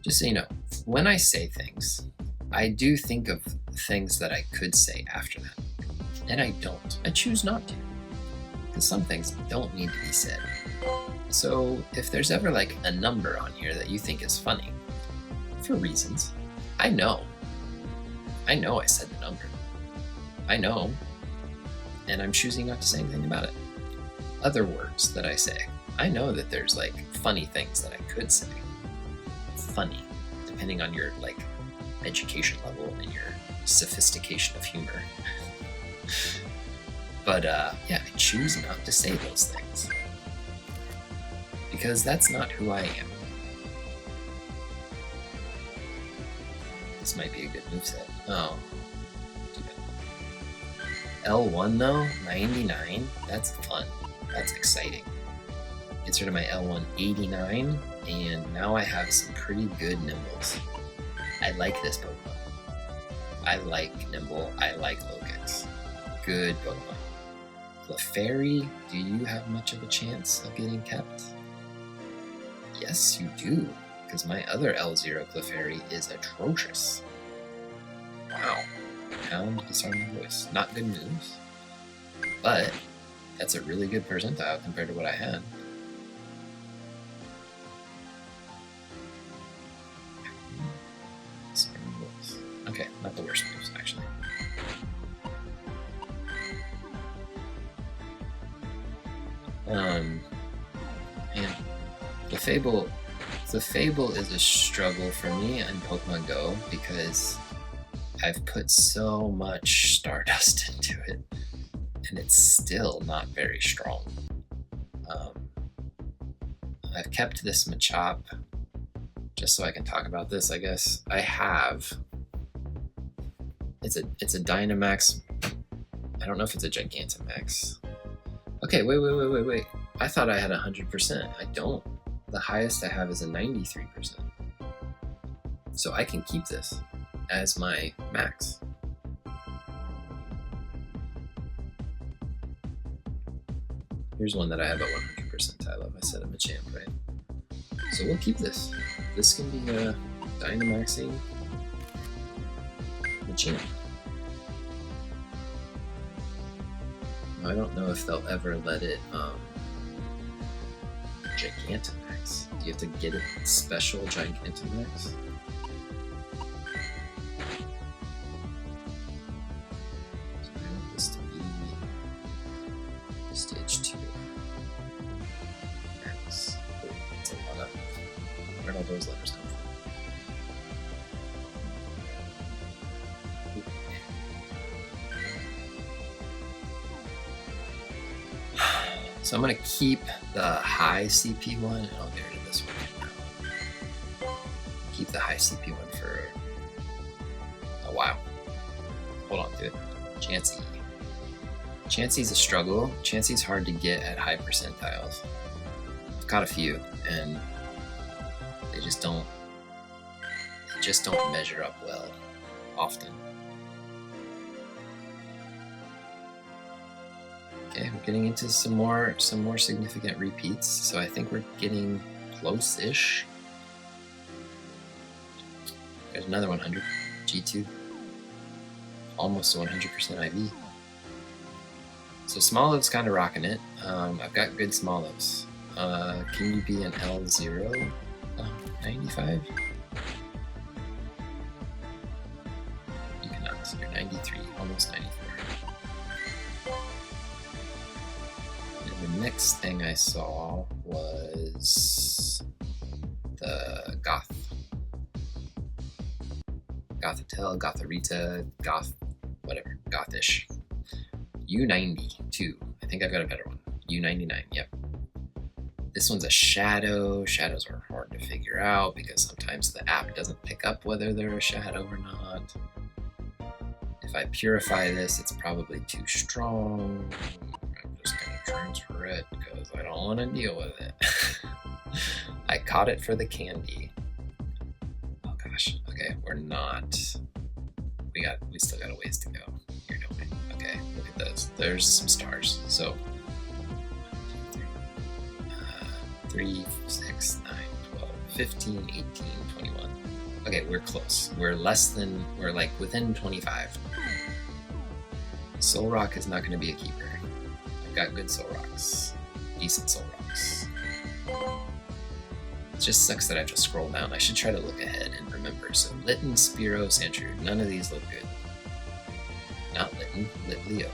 Just so you know, when I say things, I do think of things that I could say after that. And I don't. I choose not to. Because some things don't need to be said. So if there's ever like a number on here that you think is funny, for reasons, I know I said the number. I know. And I'm choosing not to say anything about it. Other words that I say, I know that there's like funny things that I could say. Funny, depending on your like education level and your sophistication of humor. But yeah, I choose not to say those things. Because that's not who I am. This might be a good moveset. Oh. Too bad. L1 though, 99, that's fun. That's exciting. Gets rid of my L1 89, and now I have some pretty good Nimbles. I like this Pokemon. I like Nimble, I like Logex. Good Pokemon. Clefairy, do you have much of a chance of getting kept? Yes, you do, because my other L0 Clefairy is atrocious. Wow. Pound, Disarming Voice. Not good news, but that's a really good percentile compared to what I had. Disarming Voice. Okay, not the worst moves, actually. Man, the Fable is a struggle for me in Pokemon Go because I've put so much Stardust into it, and it's still not very strong. I've kept this Machop just so I can talk about this, I guess. I have. It's a Dynamax. I don't know if it's a Gigantamax. Okay, wait. I thought I had 100%. I don't. The highest I have is a 93%. So I can keep this as my max. Here's one that I have a 100 percentile of. I said I'm a champ, right? So we'll keep this. This can be a Dynamaxing Machamp. I don't know if they'll ever let it Gigantamax. Do you have to get a special Gigantamax? So I want this to be stage 2. That's a lot of. Where'd all those letters come from? So I'm going to keep the high CP one, and I'll get rid of this one right now. Keep the high CP one for a while. Hold on to it. Chansey. Chansey's a struggle. Chansey's hard to get at high percentiles. I've caught a few, and they just don't measure up well often. Okay, Okay, we're getting into some more significant repeats, so I think we're getting close-ish. There's another 100. G2. Almost 100% IV. So Smoliv's kind of rocking it. I've got good Smolivs. Can you be an L0? 95? You cannot. So you're 93, almost 94. And the next thing I saw was the Goth. Gothitelle, Gotharita, Goth, whatever, Gothish. U92. I think I've got a better one. U99, yep. This one's a shadow. Shadows are hard to figure out because sometimes the app doesn't pick up whether they're a shadow or not. If I purify this, it's probably too strong. I'm just gonna transfer it because I don't want to deal with it. I caught it for the candy. Oh gosh, okay, we're not. We still got a ways to go. Here, don't we? Okay, look at those. There's some stars. So 3, 6, 9, 12, 15, 18, 21. Okay, we're close. We're like within 25. Soul Rock is not going to be a keeper. I've got good Soul Rocks. Decent Soul Rocks. It just sucks that I have to scroll down. I should try to look ahead and remember. So Litten, Spearow, Sandshrew. None of these look good. Not Litten, Litleo.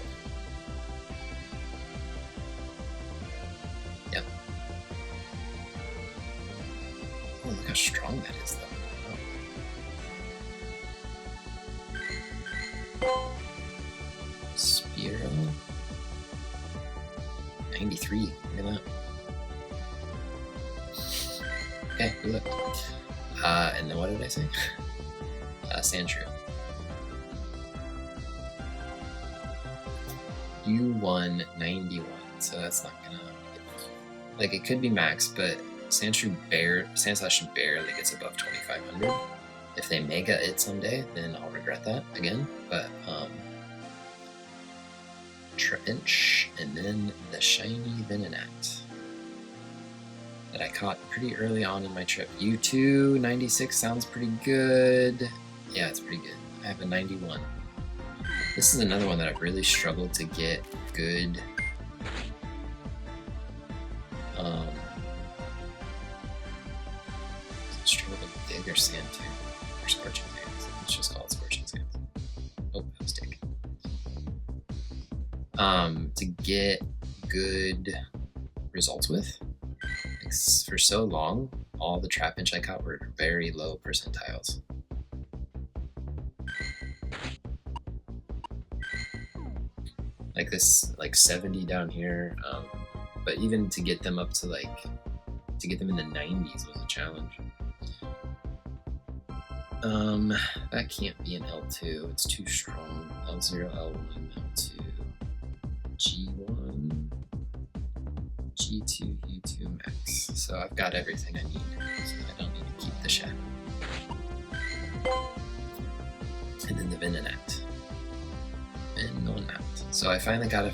Yep. Oh, look how strong that is, though. Oh. Spearow. 93. Look at that. Okay, good luck. And then what did I say? Sandshrew. U1 91, so that's not gonna like it could be max, but Sandslash barely gets above 2500. If they mega it someday, then I'll regret that again. But Trench, and then the shiny Venonat that I caught pretty early on in my trip. U2 96 sounds pretty good. Yeah, it's pretty good. I have a 91. This is another one that I've really struggled to get good struggled to dig or sand too. Or scorching sands. Let's just call it scorching sands. Oh, that was dick. To get good results with. For so long, all the Trapinch I caught were very low percentiles. Like this, like 70 down here, but even to get them up to to get them in the 90s was a challenge. That can't be an L2, it's too strong. L0, L1, L2, G1, G2, U2 max. So I've got everything I need, so I don't need to keep the shadow. And then the Venonat. So I finally got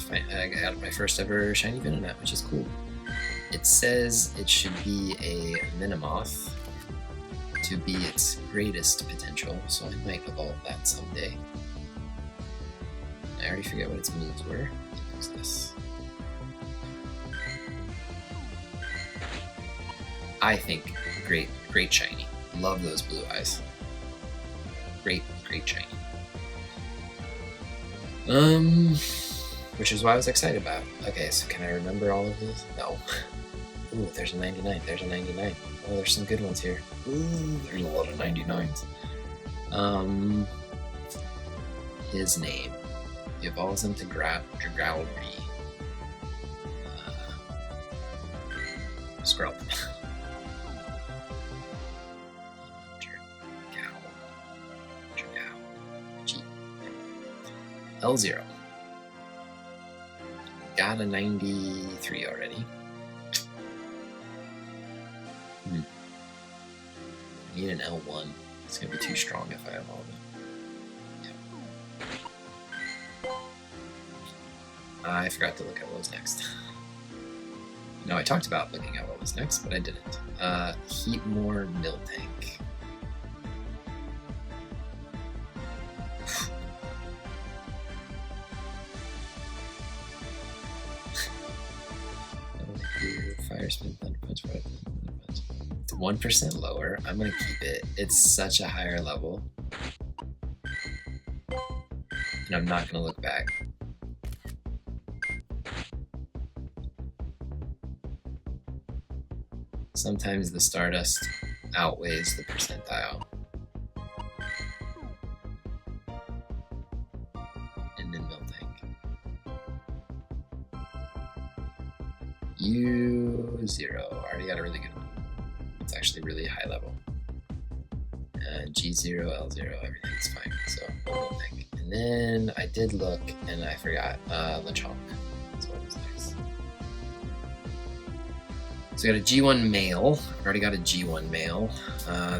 my first ever shiny Venonat, which is cool. It says it should be a Venomoth to be its greatest potential, so I might evolve that someday. I already forget what its moves were. What's this? I think great shiny. Love those blue eyes. Great shiny. Which is what I was excited about. Okay, so can I remember all of these? No. Ooh, there's a 99. There's a 99. Oh, there's some good ones here. Ooh, there's a lot of 99s. His name. He evolves into Dragowry. Scrub. L0. Got a 93 already. I need an L1. It's gonna be too strong if I evolve it. I forgot to look at what was next. No, I talked about looking at what was next, but I didn't. Heatmore Miltank. Fire Spin, Thunder Punch, Fire Spin, Thunder Punch. It's 1% lower. I'm gonna keep it. It's such a higher level. And I'm not gonna look back. Sometimes the Stardust outweighs the percentile. And then Miltank. U0. Already got a really good one. It's actually really high level. G0, L0, everything's fine. So, Miltank. And then I did look and I forgot Lechonk. That's what was next. So I got a G1 male. I've already got a G1 male.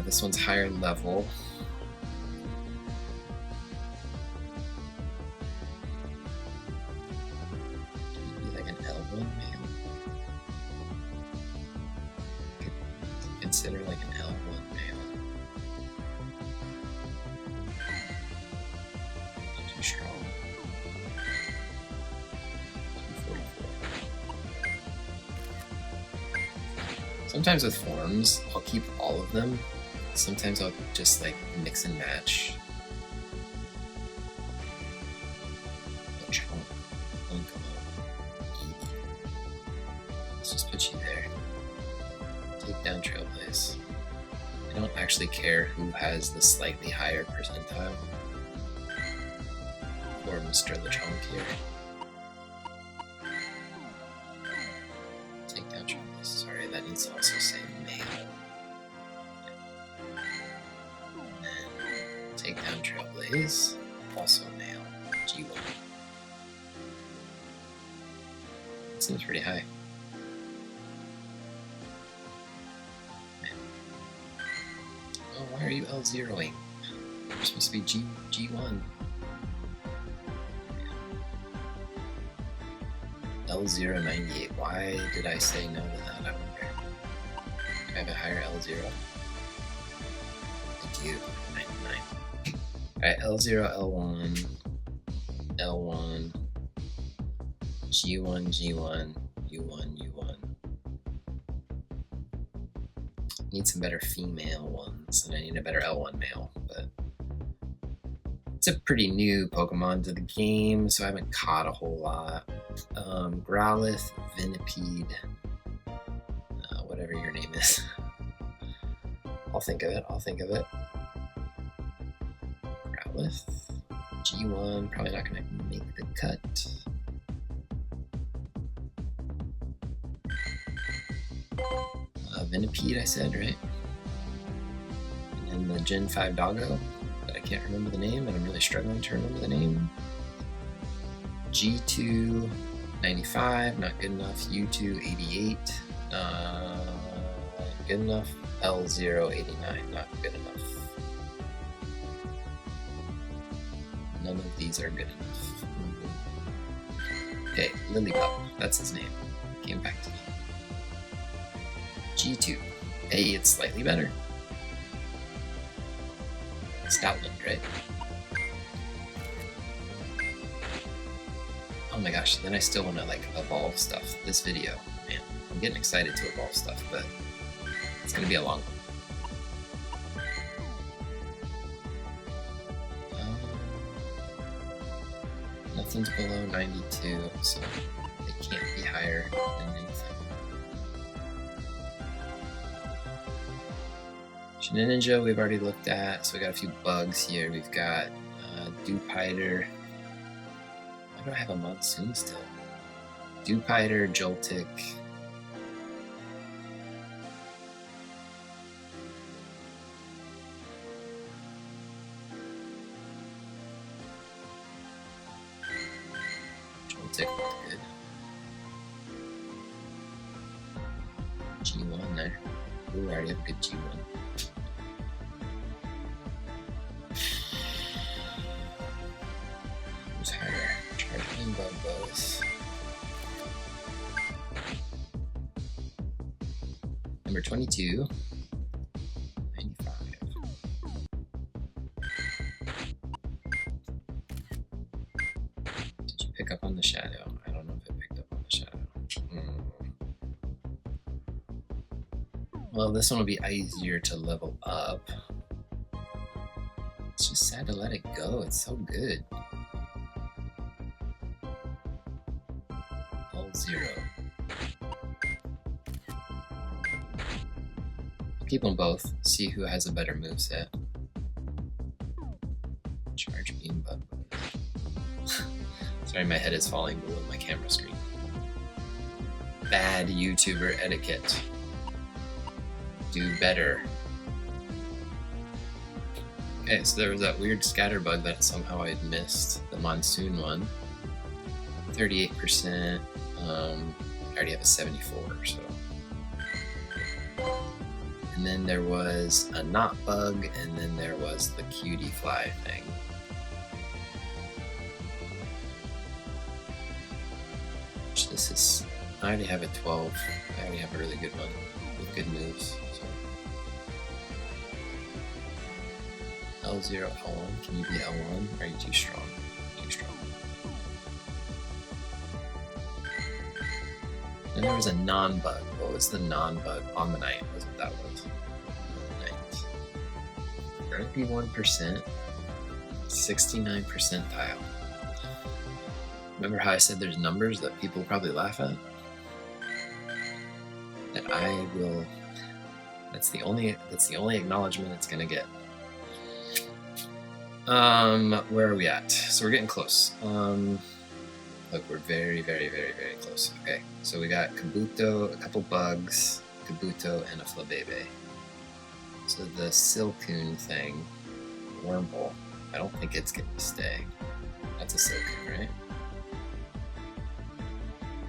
This one's higher level. Maybe like an L1 male. Consider like an L1 male. Too strong. 244. Sometimes with forms, I'll keep all of them. Sometimes I'll just like mix and match. Let's just put you there. Take down Trailblaze. I don't actually care who has the slightly higher percentile. Or Mr. Lechonk here. Take down Trailblaze. Sorry, that needs to also say male. And then take down Trailblaze. Also male. G1. That seems pretty high. Oh, why are you L0ing? You're supposed to be G1. L098. Why did I say no to that? I wonder. Do I have a higher L0? I do. 99. Alright, L0, L1, L1, G1, G1, U1, U1. Need some better female ones, and I need a better L1 male, but it's a pretty new Pokemon to the game, so I haven't caught a whole lot. Growlithe, Venipede, whatever your name is. I'll think of it. Growlithe, G1, probably not going to make the cut. Venipede, I said, right? And then the Gen 5 Doggo, but I can't remember the name, and I'm really struggling to remember the name. G2, 95, not good enough. U2, 88, good enough. L0, 89, not good enough. None of these are good enough. Okay, Lillipup, that's his name. Came back to me. G2. Hey, it's slightly better. Stoutland, right? Oh my gosh, then I still want to like evolve stuff this video. Man, I'm getting excited to evolve stuff, but it's going to be a long one. Nothing's below 92, so it can't be higher than anything. Ninja we've already looked at, so we got a few bugs here. We've got Dewpider. Why do I have a Monsoon still? Dewpider, Joltik. Joltik looked good. G1 there. Ooh, I already have a good G1. Who's higher? Charging Bugbows. 22. 95. Did you pick up on the shadow? I don't know if it picked up on the shadow. Well, this one will be easier to level up. It's just sad to let it go. It's so good. L0. Keep them both. See who has a better moveset. Charge beam bug. Sorry, my head is falling below my camera screen. Bad YouTuber etiquette. Do better. Okay, so there was that weird scatterbug that somehow I'd missed. The monsoon one. 38%. I already have a 74, so. And then there was a knot bug, and then there was the cutie fly thing. Which this is, I already have a 12. I already have a really good one with good moves. So. L0, L1, can you be L1? Are you too strong? Too strong. And there was a non-bug. What was the non-bug? On the night was what that was. On the night. 91%. 69 percentile. Remember how I said there's numbers that people probably laugh at? That I will. That's the only acknowledgement it's gonna get. Where are we at? So we're getting close. Look, we're very, very, very, very close. Okay, so we got Kabuto, a couple bugs, Kabuto, and a Flabebe. So the Silcoon thing, Wormhole, I don't think it's going to stay. That's a Silcoon, right?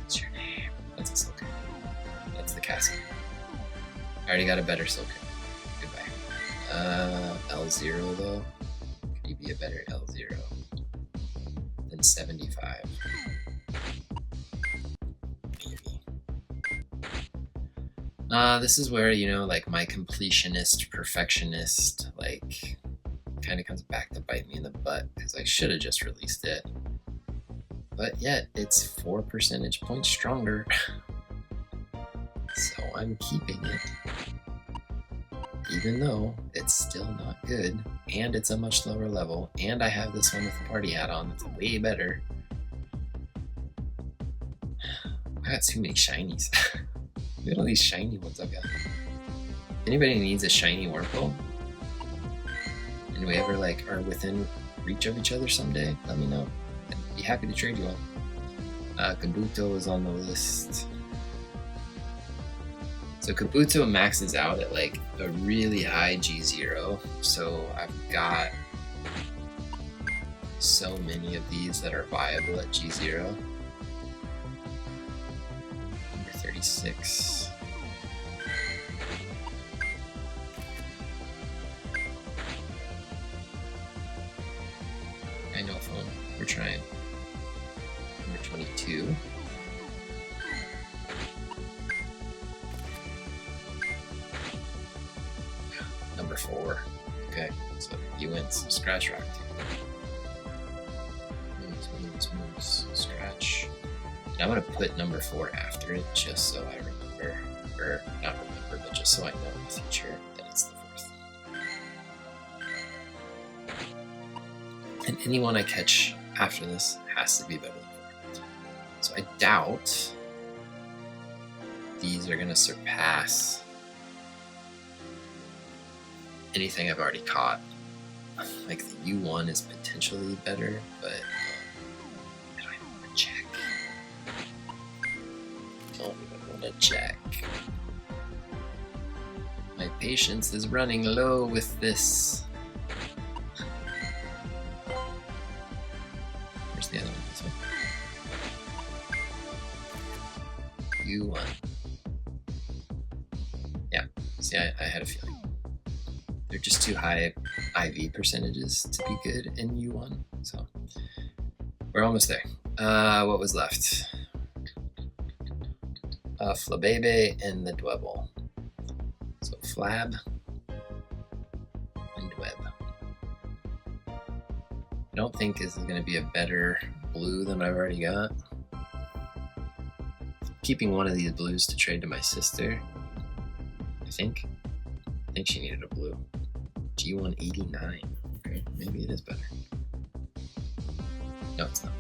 What's your name? That's a Silcoon. That's the Cassie. I already got a better Silcoon. Goodbye. L0 though. Could you be a better L0 than 75? This is where, you know, like my completionist, perfectionist, like, kind of comes back to bite me in the butt because I should have just released it. But yet, it's 4 percentage points stronger. So I'm keeping it. Even though it's still not good, and it's a much lower level, and I have this one with the party hat on that's way better. I got too many shinies. Look at all these shiny ones I've got. Anybody needs a shiny Wurmple? And we ever like are within reach of each other someday, let me know. I'd be happy to trade you one. Kabuto is on the list. So Kabuto maxes out at like a really high G0. So I've got so many of these that are viable at G0. Number 36. I know phone. We're trying. Number 22. Number 4. Okay, so you went some Scratch Rock. Moves. Scratch. And I'm gonna put number 4 after it just so I remember, or not remember, but just so I know in the future that it's the 4th. And anyone I catch after this has to be better than 4. So I doubt these are gonna surpass anything I've already caught. Like the U1 is potentially better, but I don't even want to check. Don't even want to check. My patience is running low with this. Where's the other one? This one. U1. Yeah, see, I had a feeling. They're just too high IV percentages to be good in U1, so we're almost there. What was left? Flabebe and the Dwebble. So Flab and Web. I don't think this is going to be a better blue than I've already got. Keeping one of these blues to trade to my sister. I think she needed a blue. G189. Okay, maybe it is better. No, it's not.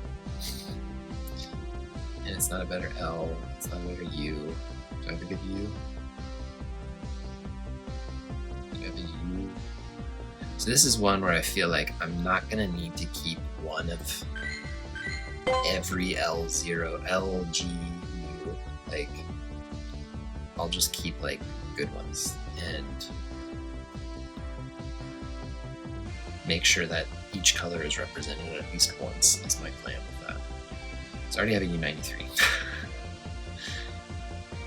And it's not a better L. It's not a better U. Do I have a good U? Do I have a U? So this is one where I feel like I'm not gonna need to keep one of every L0, L, G, U. Like, I'll just keep like good ones and make sure that each color is represented at least once. Is my plan with that. So I already have a U93.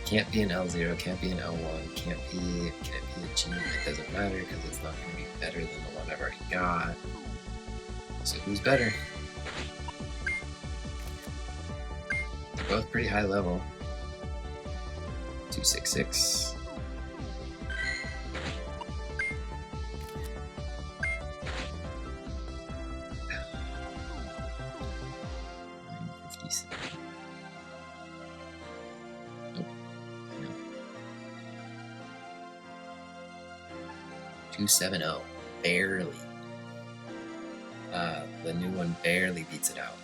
Can't be an L0, can't be an L1, can't be a G. It doesn't matter because it's not going to be better than the one I've already got. So who's better? They're both pretty high level. 266. Nope. 270. Barely. The new one barely beats it out.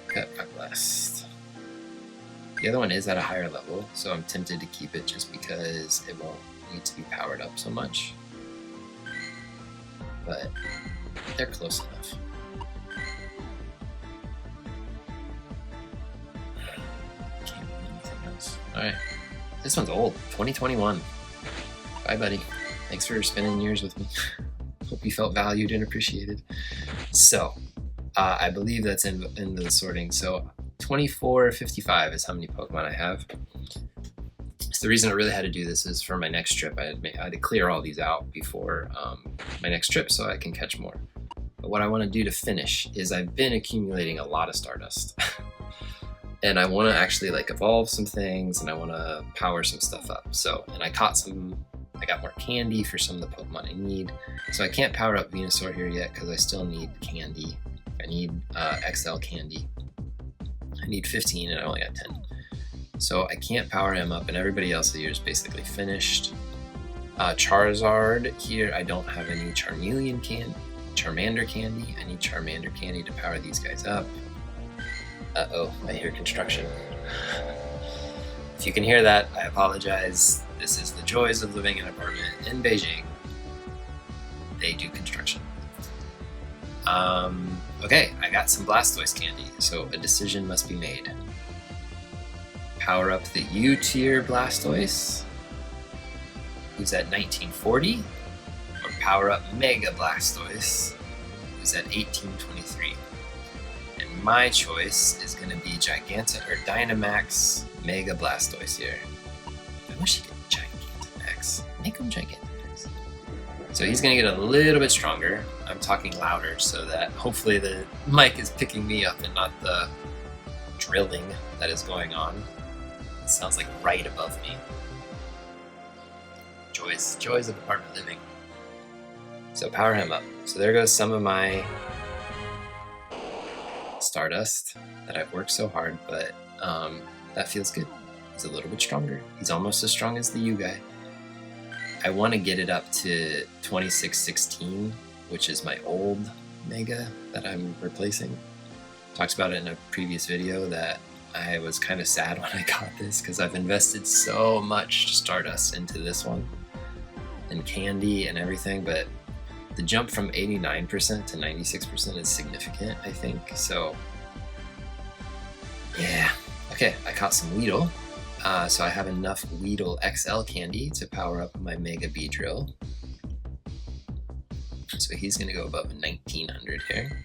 Cut back last. The other one is at a higher level, so I'm tempted to keep it just because it won't need to be powered up so much. But they're close enough. Can't be anything else. Alright. This one's old. 2021. Bye, buddy. Thanks for spending years with me. Hope you felt valued and appreciated. So, I believe that's in the sorting. So 2455 is how many Pokemon I have. So the reason I really had to do this is for my next trip. I had to clear all these out before my next trip so I can catch more. But what I want to do to finish is I've been accumulating a lot of Stardust. And I want to actually like evolve some things and I want to power some stuff up. So, and I got more candy for some of the Pokemon I need. So I can't power up Venusaur here yet because I still need candy. I need XL candy. I need 15 and I only got 10. So I can't power him up and everybody else here is basically finished. Charizard here, I don't have any Charmander candy. I need Charmander candy to power these guys up. Uh-oh, I hear construction. If you can hear that, I apologize. This is the joys of living in an apartment in Beijing. They do construction. Okay, I got some Blastoise candy, so a decision must be made. Power up the U-tier Blastoise, who's at 1940, or power up Mega Blastoise, who's at 1823. And my choice is going to be Dynamax Mega Blastoise here. I wish he could Gigantamax. Make him Gigantamax. So he's going to get a little bit stronger. I'm talking louder so that hopefully the mic is picking me up and not the drilling that is going on. It sounds like right above me. Joys of apartment living. So power him up. So there goes some of my Stardust that I've worked so hard, but that feels good. He's a little bit stronger. He's almost as strong as the U guy. I want to get it up to 2616, which is my old Mega that I'm replacing. Talked about it in a previous video that I was kind of sad when I got this because I've invested so much Stardust into this one and candy and everything, but the jump from 89% to 96% is significant, I think. So yeah, okay, I caught some Weedle. So I have enough Weedle XL candy to power up my Mega Beedrill. So he's going to go above 1900 here.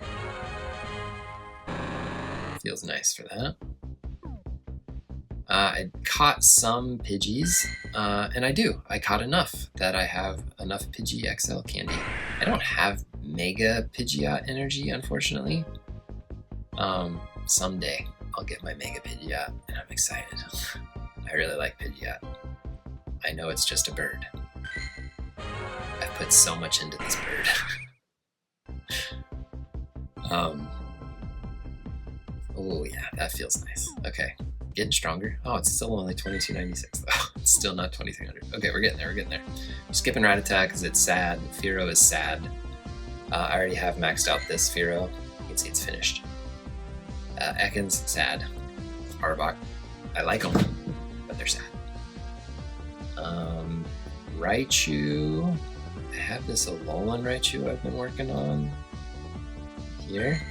Feels nice for that. I caught some Pidgeys, and I caught enough that I have enough Pidgey XL candy. I don't have Mega Pidgeot energy, unfortunately. Someday I'll get my Mega Pidgeot, and I'm excited. I really like Pidgeot. know it's just a bird. I've put so much into this bird. Oh yeah, that feels nice. Okay, getting stronger. Oh, it's still only 2296 though. It's still not 2300. Okay, we're getting there, we're getting there. Skipping Rat Attack because it's sad. Fearow is sad. I already have maxed out this Fearow. You can see it's finished. Ekans, sad. Arbok, I like them, but they're sad. Raichu, I have this Alolan Raichu I've been working on here,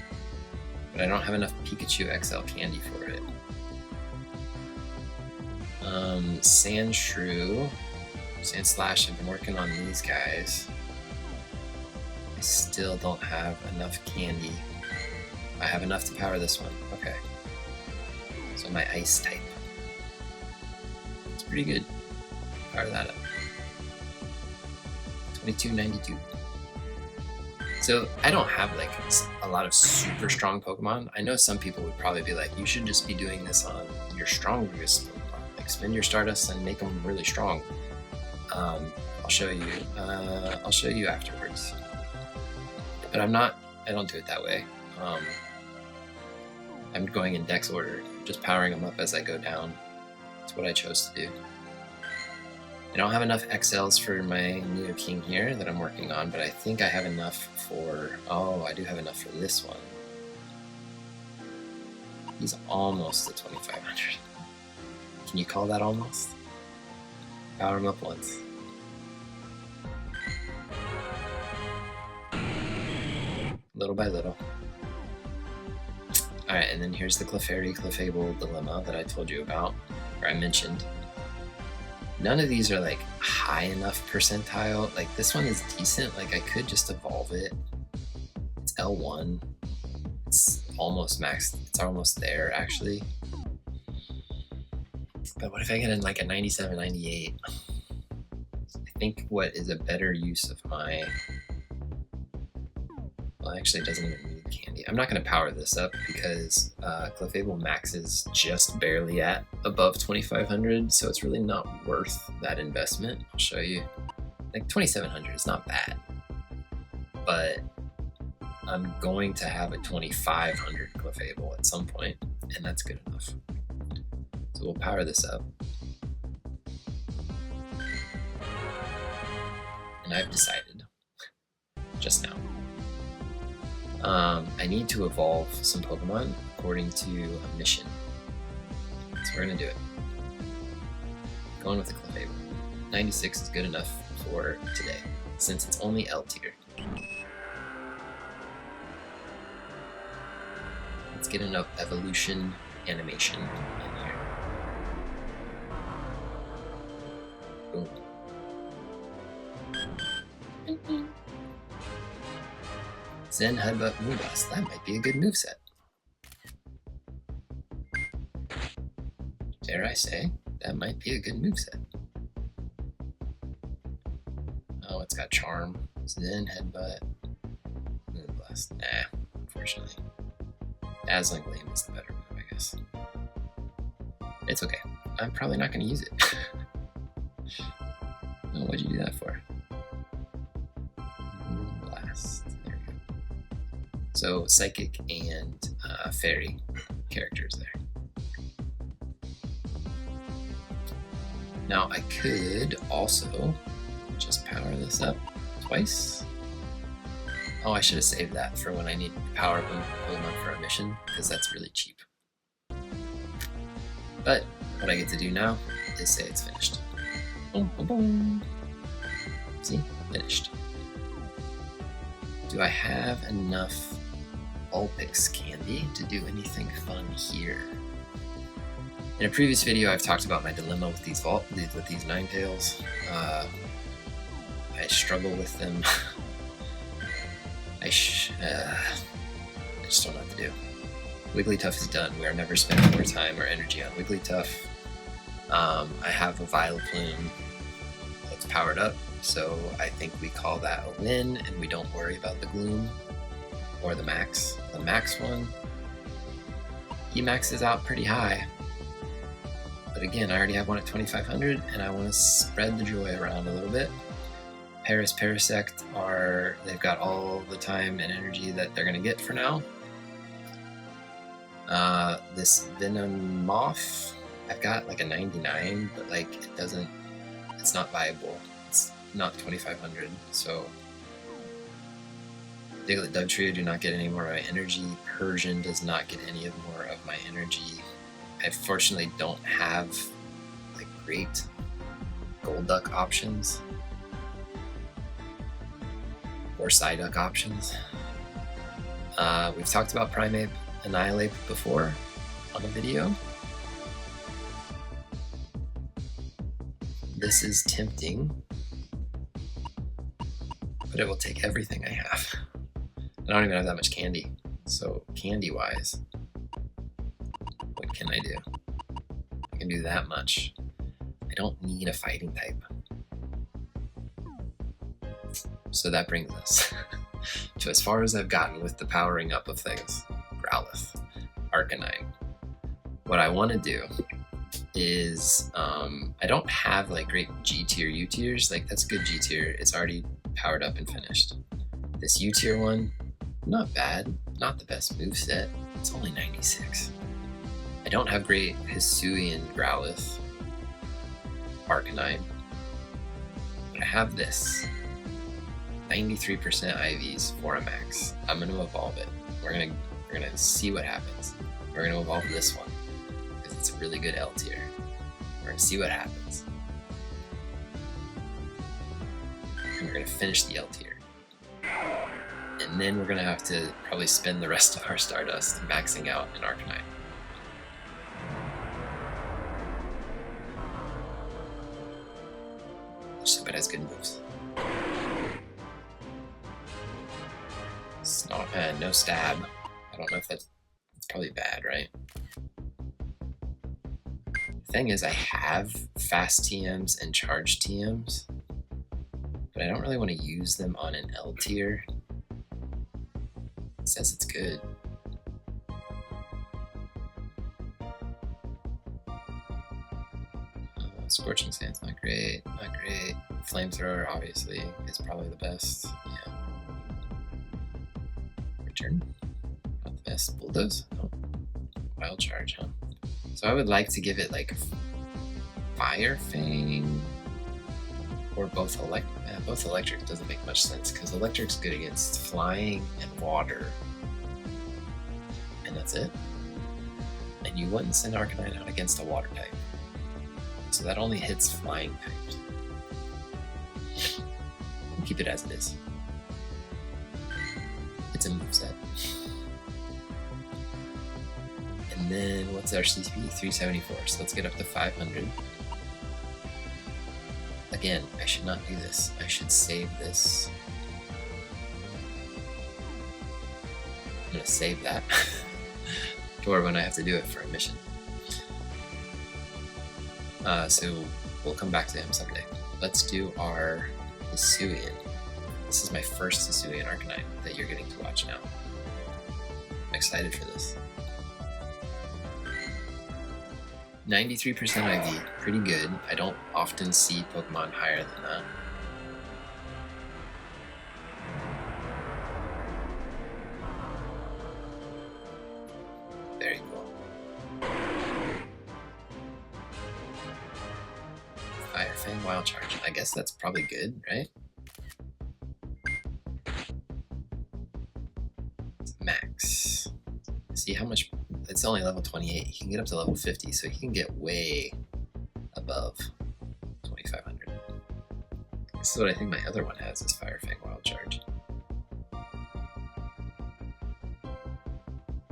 but I don't have enough Pikachu XL candy for it. Sandshrew, Sandslash, I've been working on these guys. I still don't have enough candy. I have enough to power this one. Okay. So my ice type. It's pretty good. Power that up. 2292. So I don't have like a lot of super strong Pokemon. I know some people would probably be like, you should just be doing this on your strongest Pokemon. Like spend your Stardust and make them really strong. I'll show you. I'll show you afterwards. But I don't do it that way. I'm going in Dex order, just powering them up as I go down. That's what I chose to do. I don't have enough XLs for my Nidoking here that I'm working on, but I think I have enough for... Oh, I do have enough for this one. He's almost at 2500. Can you call that almost? Power him up once. Little by little. Alright, and then here's the Clefairy-Clefable dilemma that I told you about, or I mentioned. None of these are like high enough percentile. Like this one is decent, like I could just evolve it. It's L1. It's almost maxed, it's almost there actually. But what if I get in like a 97, 98? I think what is a better use of my... Well, actually it doesn't even need candy. I'm not going to power this up because Clefable maxes just barely at above 2500, so it's really not worth that investment. I'll show you. Like 2700 is not bad, but I'm going to have a 2500 Clefable at some point, and that's good enough. So we'll power this up. And I've decided, just now, I need to evolve some Pokemon according to a mission. So we're gonna do it. Going with the Clefable. 96 is good enough for today, since it's only L tier. Let's get enough evolution animation in here. Boom. Zen Headbutt Moonblast. That might be a good moveset. Dare I say, that might be a good moveset. Oh, it's got Charm. Zen Headbutt Moonblast. Nah, unfortunately. Dazzling Gleam is the better move, I guess. It's okay. I'm probably not going to use it. Oh, what'd you do that for? Moonblast. There we go. So, Psychic and Fairy characters there. Now, I could also just power this up twice. Oh, I should have saved that for when I need to power up Pokemon for a mission, because that's really cheap. But what I get to do now is say it's finished. Boom, boom, boom. See? Finished. Do I have enough Vulpix candy to do anything fun here? In a previous video, I've talked about my dilemma with these Ninetales. I struggle with them. I just don't know what to do. Wigglytuff is done. We are never spending more time or energy on Wigglytuff. I have a Vileplume that's powered up, so I think we call that a win, and we don't worry about the Gloom or the Max. The Max one, he maxes out pretty high. But again, I already have one at 2500 and I want to spread the joy around a little bit. Paris Parasect they've got all the time and energy that they're going to get for now. This Venom Moth, I've got like a 99, but like it's not viable. It's not 2500, so Diglett Dugtrio do not get any more of my energy. Persian does not get any more of my energy. I fortunately don't have like great Golduck options or Psyduck options. We've talked about Primeape Annihilate before on a video. This is tempting, but it will take everything I have. I don't even have that much candy, so candy-wise, what can I do? I can do that much. I don't need a fighting type. So that brings us to as far as I've gotten with the powering up of things. Growlithe, Arcanine. What I want to do is, I don't have like great G tier, U tiers. Like that's a good G tier. It's already powered up and finished. This U tier one, not bad. Not the best moveset. It's only 96. I don't have great Hisuian Growlithe, Arcanine, but I have this 93% IVs for a max. I'm going to evolve it. We're gonna see what happens. We're gonna evolve this one because it's a really good L tier. We're gonna see what happens, and we're gonna finish the L tier, and then we're gonna have to probably spend the rest of our Stardust maxing out an Arcanine. Just it has good moves. No stab. I don't know if it's probably bad, right? The thing is, I have fast TMs and charge TMs, but I don't really want to use them on an L tier. It says it's good. Scorching Sand's not great, not great. Flamethrower, obviously, is probably the best. Yeah. Return. Not the best. Bulldoze? No. Wild Charge, huh? So I would like to give it like Fire Fang or both electric. Both electric doesn't make much sense because electric's good against flying and water. And that's it. And you wouldn't send Arcanine out against a water type. So that only hits flying types. We'll keep it as it is. It's a moveset. And then what's our CP? 374. So let's get up to 500. Again, I should not do this. I should save this. I'm gonna save that for when I have to do it for a mission. So we'll come back to him someday. Let's do our Hisuian. This is my first Hisuian Arcanine that you're getting to watch now. I'm excited for this. 93% IV, pretty good. I don't often see Pokemon higher than that. Very cool. Fire Fang, Wild Charge. I guess that's probably good, right? Max. See how much. It's only level 28. He can get up to level 50, so he can get way above 2500. This is what I think my other one has, is Fire Fang Wild Charge.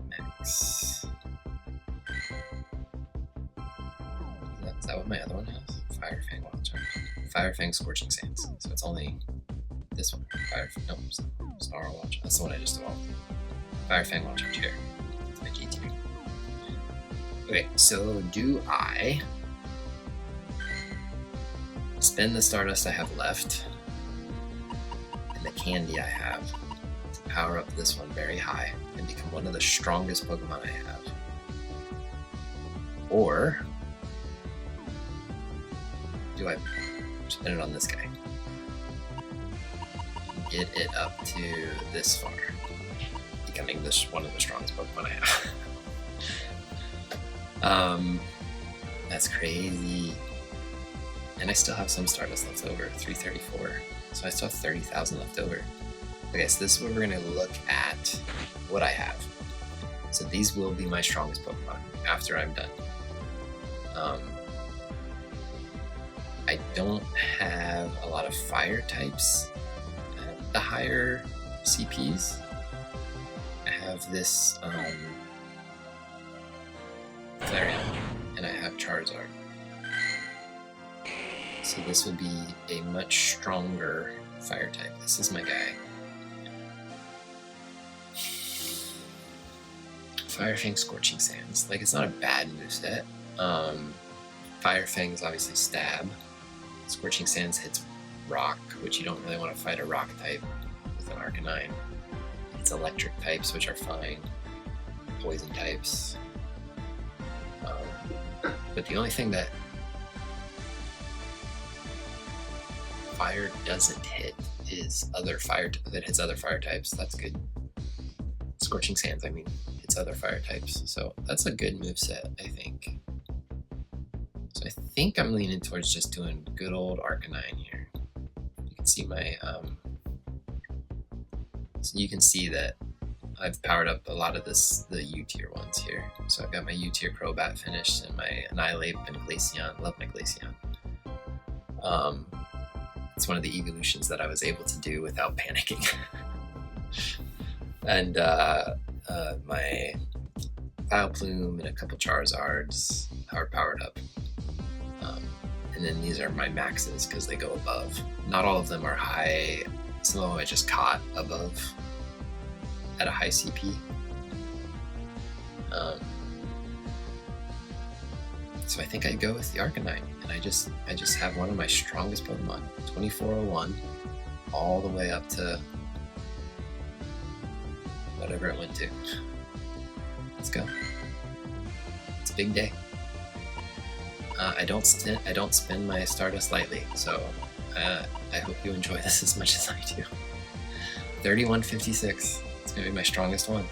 Max. Is that what my other one has? Fire Fang Wild Charge. Fire Fang Scorching Sands. So it's only this one. No, Snarl Wild Charge. That's the one I just evolved. Fire Fang Wild Charge here. It's my G tier. Okay, so do I spend the Stardust I have left and the candy I have to power up this one very high and become one of the strongest Pokemon I have? Or do I spin it on this guy? Get it up to this far, becoming this one of the strongest Pokemon I have. That's crazy. And I still have some Stardust left over, 334. So I still have 30,000 left over. Okay, so this is where we're gonna look at what I have. So these will be my strongest Pokemon after I'm done. I don't have a lot of fire types at the higher CPs. I have this Flareon, and I have Charizard. So this would be a much stronger fire type. This is my guy. Fire Fang, Scorching Sands. Like, it's not a bad moveset. Fire Fang's obviously stab. Scorching Sands hits rock, which you don't really want to fight a rock type with an Arcanine. It's electric types, which are fine. Poison types. But the only thing that fire doesn't hit is other fire that hits other fire types. That's good. Scorching Sands, I mean, hits other fire types. So that's a good moveset, I think. So I think I'm leaning towards just doing good old Arcanine here. You can see my so you can see that I've powered up a lot of the U tier ones here. So I've got my U tier Crobat finished and my Annihilate and Glaceon. Love my Glaceon. It's one of the evolutions that I was able to do without panicking. And my Vileplume and a couple Charizards are powered up. And then these are my maxes because they go above. Not all of them are high. Some of them I just caught above at a high CP. So I think I'd go with the Arcanine, and I just have one of my strongest Pokemon, 2401, all the way up to whatever it went to. Let's go. It's a big day. I don't spin my Stardust lightly, so I hope you enjoy this as much as I do. 3156. It's gonna be my strongest one.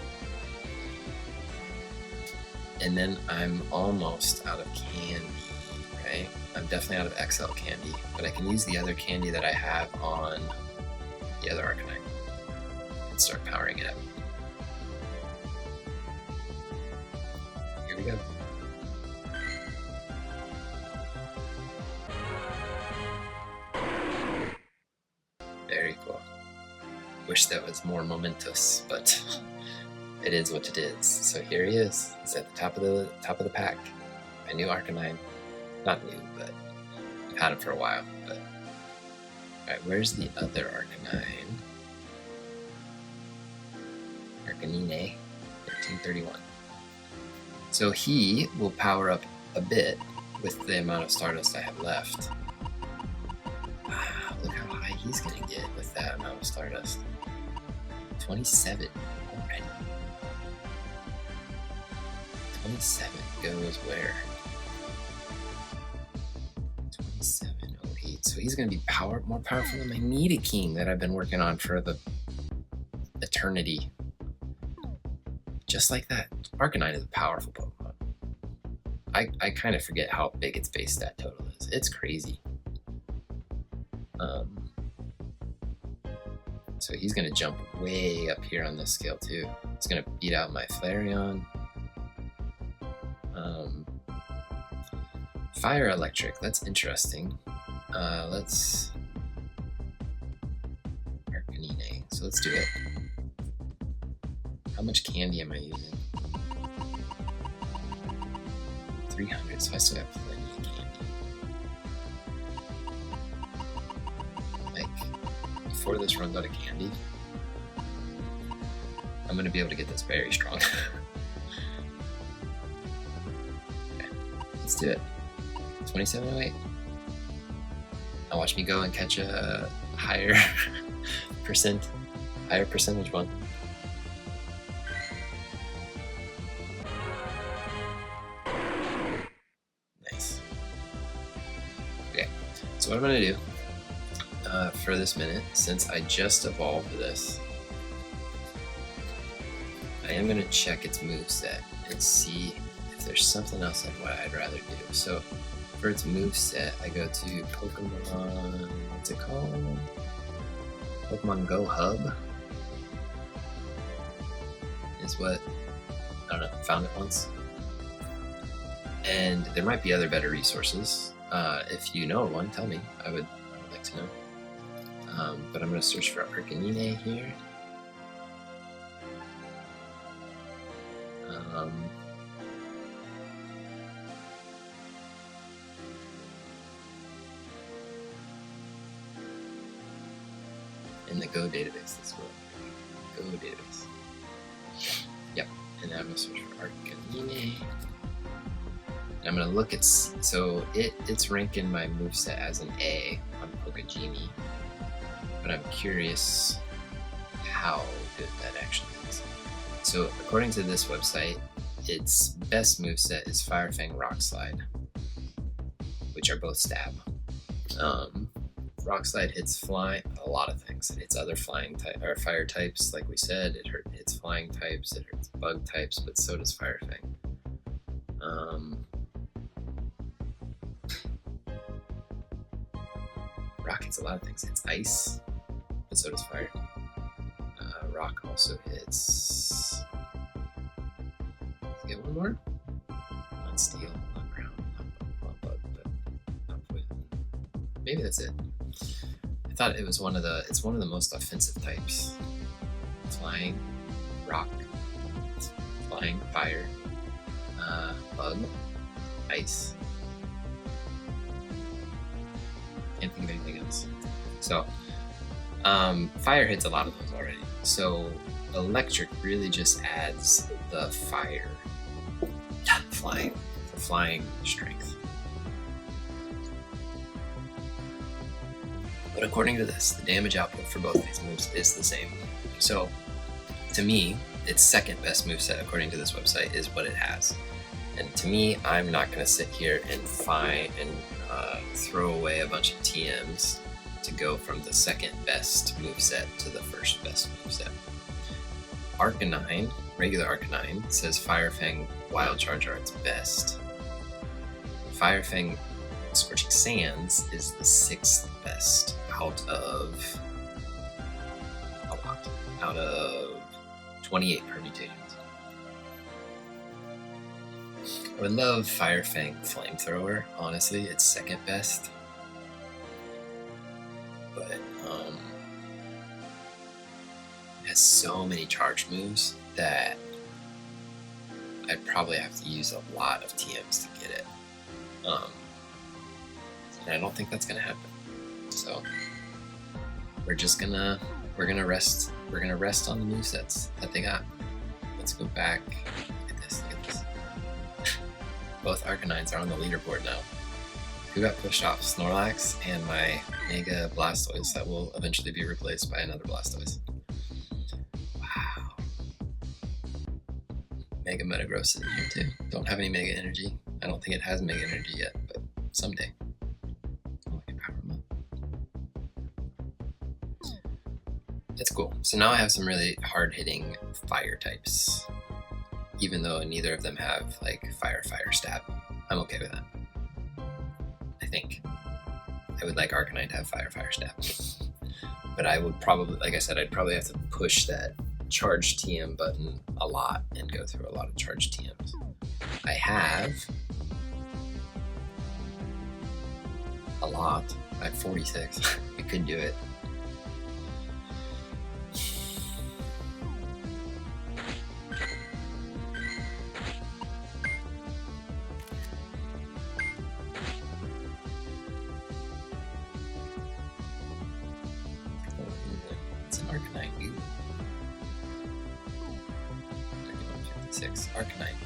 And then I'm almost out of candy, right? I'm definitely out of XL candy, but I can use the other candy that I have on the other Arcanine and start powering it up. Here we go. Very cool. Wish that was more momentous, but it is what it is. So here he is. He's at the top of the pack. My new Arcanine. Not new, but I've had him for a while. But alright, where's the other Arcanine? Arcanine, 1331. So he will power up a bit with the amount of Stardust I have left. Wow, look how high he's gonna get with that amount of Stardust. 27 already. 27 goes where? 2708. So he's gonna be more powerful than my Nidoking that I've been working on for the eternity. Just like that. Arcanine is a powerful Pokemon. I kind of forget how big its base stat total is. It's crazy. So he's gonna jump way up here on this scale too. He's gonna beat out my Flareon. Fire Electric, that's interesting. Let's Arcanine. So let's do it. How much candy am I using? 300, so I still have plenty of candy. Like, before this runs out of candy, I'm gonna be able to get this very strong. Okay, let's do it. 2708. Now watch me go and catch a higher percentage one. Nice. Okay, So what I'm gonna do for this minute, since I just evolved this, I am gonna check its moveset and see if there's something else what I'd rather do. So for its moveset, I go to Pokemon, what's it called? Pokemon Go Hub is what, I don't know, found it once. And there might be other better resources. If you know one, tell me. I would like to know. But I'm going to search for Arcanine here. In the Go database, this will Go database. Yep, and I'm going to search for Arcanine. I'm going to look at, so it's ranking my moveset as an A on Pokegenie, but I'm curious how good that actually is. So according to this website, its best moveset is Fire Fang, Rock Slide, which are both stab. Rock Slide hits flying, a lot of things. It hits other flying or fire types, like we said. It hits flying types, it hits bug types, but so does Fire Fang. Rock hits a lot of things. It's ice, but so does fire. Rock also hits. Let's get one more. Not steel, not ground, not bug, but not poison. Maybe that's it. I thought it was one of the. It's one of the most offensive types. Flying, rock, flying, fire, bug, ice. Can't think of anything else. So, fire hits a lot of those already. So, electric really just adds the fire, flying strength. But according to this, the damage output for both of these moves is the same. So, to me, its second best moveset, according to this website, is what it has. And to me, I'm not going to sit here and throw away a bunch of TMs to go from the second best moveset to the first best moveset. Arcanine, regular Arcanine, says Fire Fang, Wild Charge are its best. Fire Fang, Scorching Sands is the sixth best out of a lot, out of 28 permutations. I would love Fire Fang Flamethrower, honestly, it's second best. But it has so many charge moves that I'd probably have to use a lot of TMs to get it. And I don't think that's gonna happen. So we're gonna rest on the movesets that they got. Let's go back. Look at this. Both Arcanines are on the leaderboard now. Who got pushed off? Snorlax and my Mega Blastoise that will eventually be replaced by another Blastoise. Wow. Mega Metagross is in here too. Don't have any Mega Energy. I don't think it has Mega Energy yet, but someday. Oh, I can power them up. That's cool. So now I have some really hard-hitting fire types. Even though neither of them have like fire stab. I'm okay with that. I think. I would like Arcanine to have fire stab. But I would probably, like I said, I'd probably have to push that charge TM button a lot and go through a lot of charge TMs. I have a lot. I have 46. I could do it. Arcanine. Arcanine.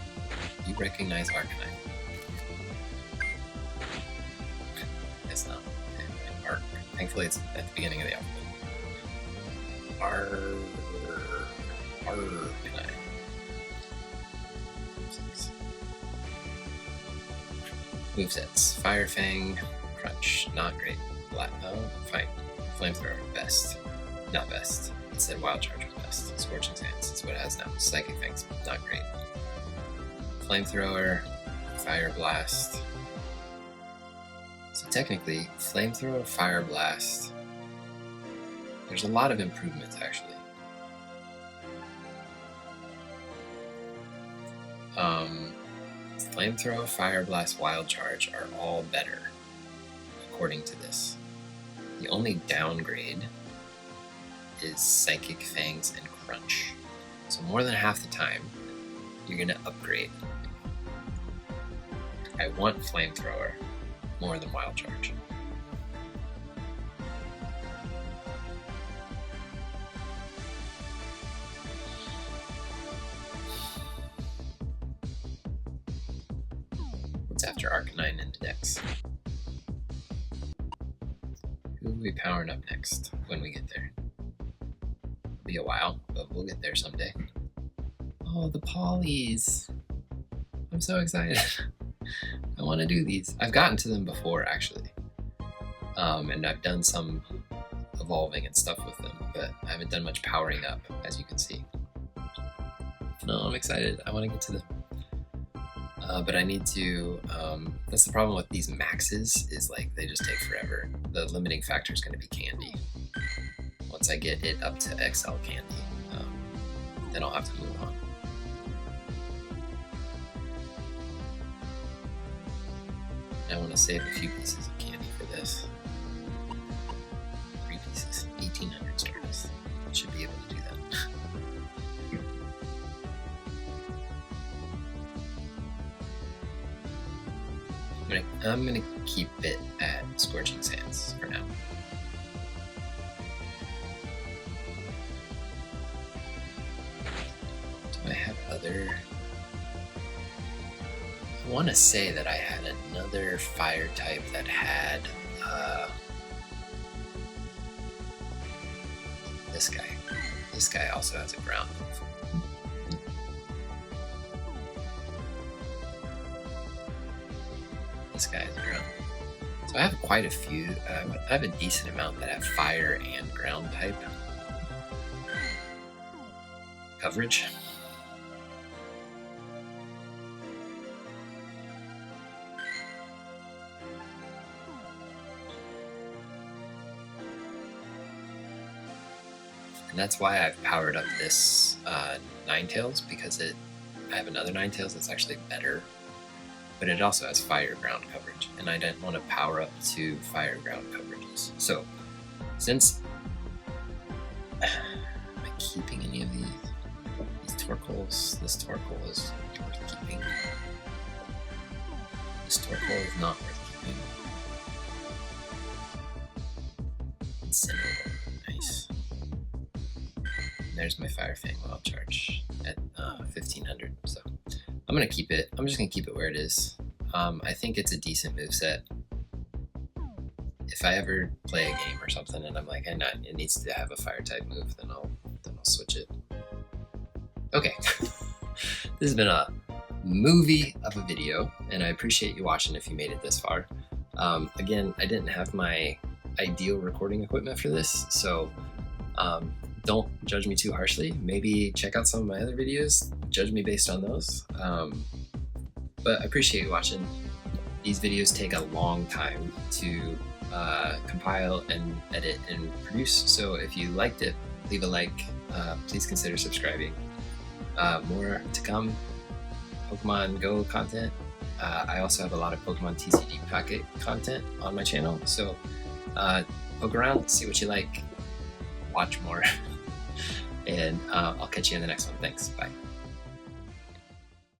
You recognize Arcanine. It's not. Arc. Thankfully, it's at the beginning of the alphabet. Arcanine. Movesets. Fire Fang. Crunch. Not great. blast. Oh, fine. Flamethrower, best. Not best. It said Wild Charge was best. Scorching Sands is what it has now. Psychic Fangs, not great. Flamethrower, Fire Blast. So technically, Flamethrower, Fire Blast. There's a lot of improvements actually. Flamethrower, Fire Blast, Wild Charge are all better, according to this. The only downgrade is Psychic Fangs and Crunch. So more than half the time, you're gonna upgrade. I want Flamethrower more than Wild Charge. What's after Arcanine in the decks? Who will be powering up next when we get there? It'll be a while, but we'll get there someday. Oh, the Polys! I'm so excited. I want to do these. I've gotten to them before, actually. And I've done some evolving and stuff with them, but I haven't done much powering up, as you can see. No, I'm excited. I want to get to them. But I need to, that's the problem with these maxes, is like they just take forever. The limiting factor is going to be candy. Once I get it up to XL candy, then I'll have to move on. I want to save a few pieces of candy for this. 3 pieces, 1800 Stardust. Should be able to do that. I'm gonna keep it at Scorching Sands for now. Do I have other? I want to say that I had another fire type that had this guy. This guy also has a ground move. This guy has a ground. So I have quite a few. I have a decent amount that have fire and ground type coverage. And that's why I've powered up this Ninetales, because I have another Ninetales that's actually better. But it also has fire ground coverage, and I didn't want to power up 2 fire ground coverages. So, since am I keeping any of these? These Torkoals, this Torkoal is worth keeping. This Torkoal is not worth keeping. Incineroar, nice. And there's my Fire Fang Wild Charge at 1500. So. I'm gonna keep it. I'm just gonna keep it where it is. I think it's a decent moveset. If I ever play a game or something and I'm like, hey, it needs to have a fire type move, then I'll switch it. Okay, this has been a movie of a video, and I appreciate you watching if you made it this far. Again, I didn't have my ideal recording equipment for this, so don't judge me too harshly. Maybe check out some of my other videos. Judge me based on those. But I appreciate you watching. These videos take a long time to compile and edit and produce. So if you liked it, leave a like. Please consider subscribing. More to come. Pokemon Go content. I also have a lot of Pokemon TCG Pocket content on my channel. So poke around, see what you like, watch more. And I'll catch you in the next one. Thanks. Bye.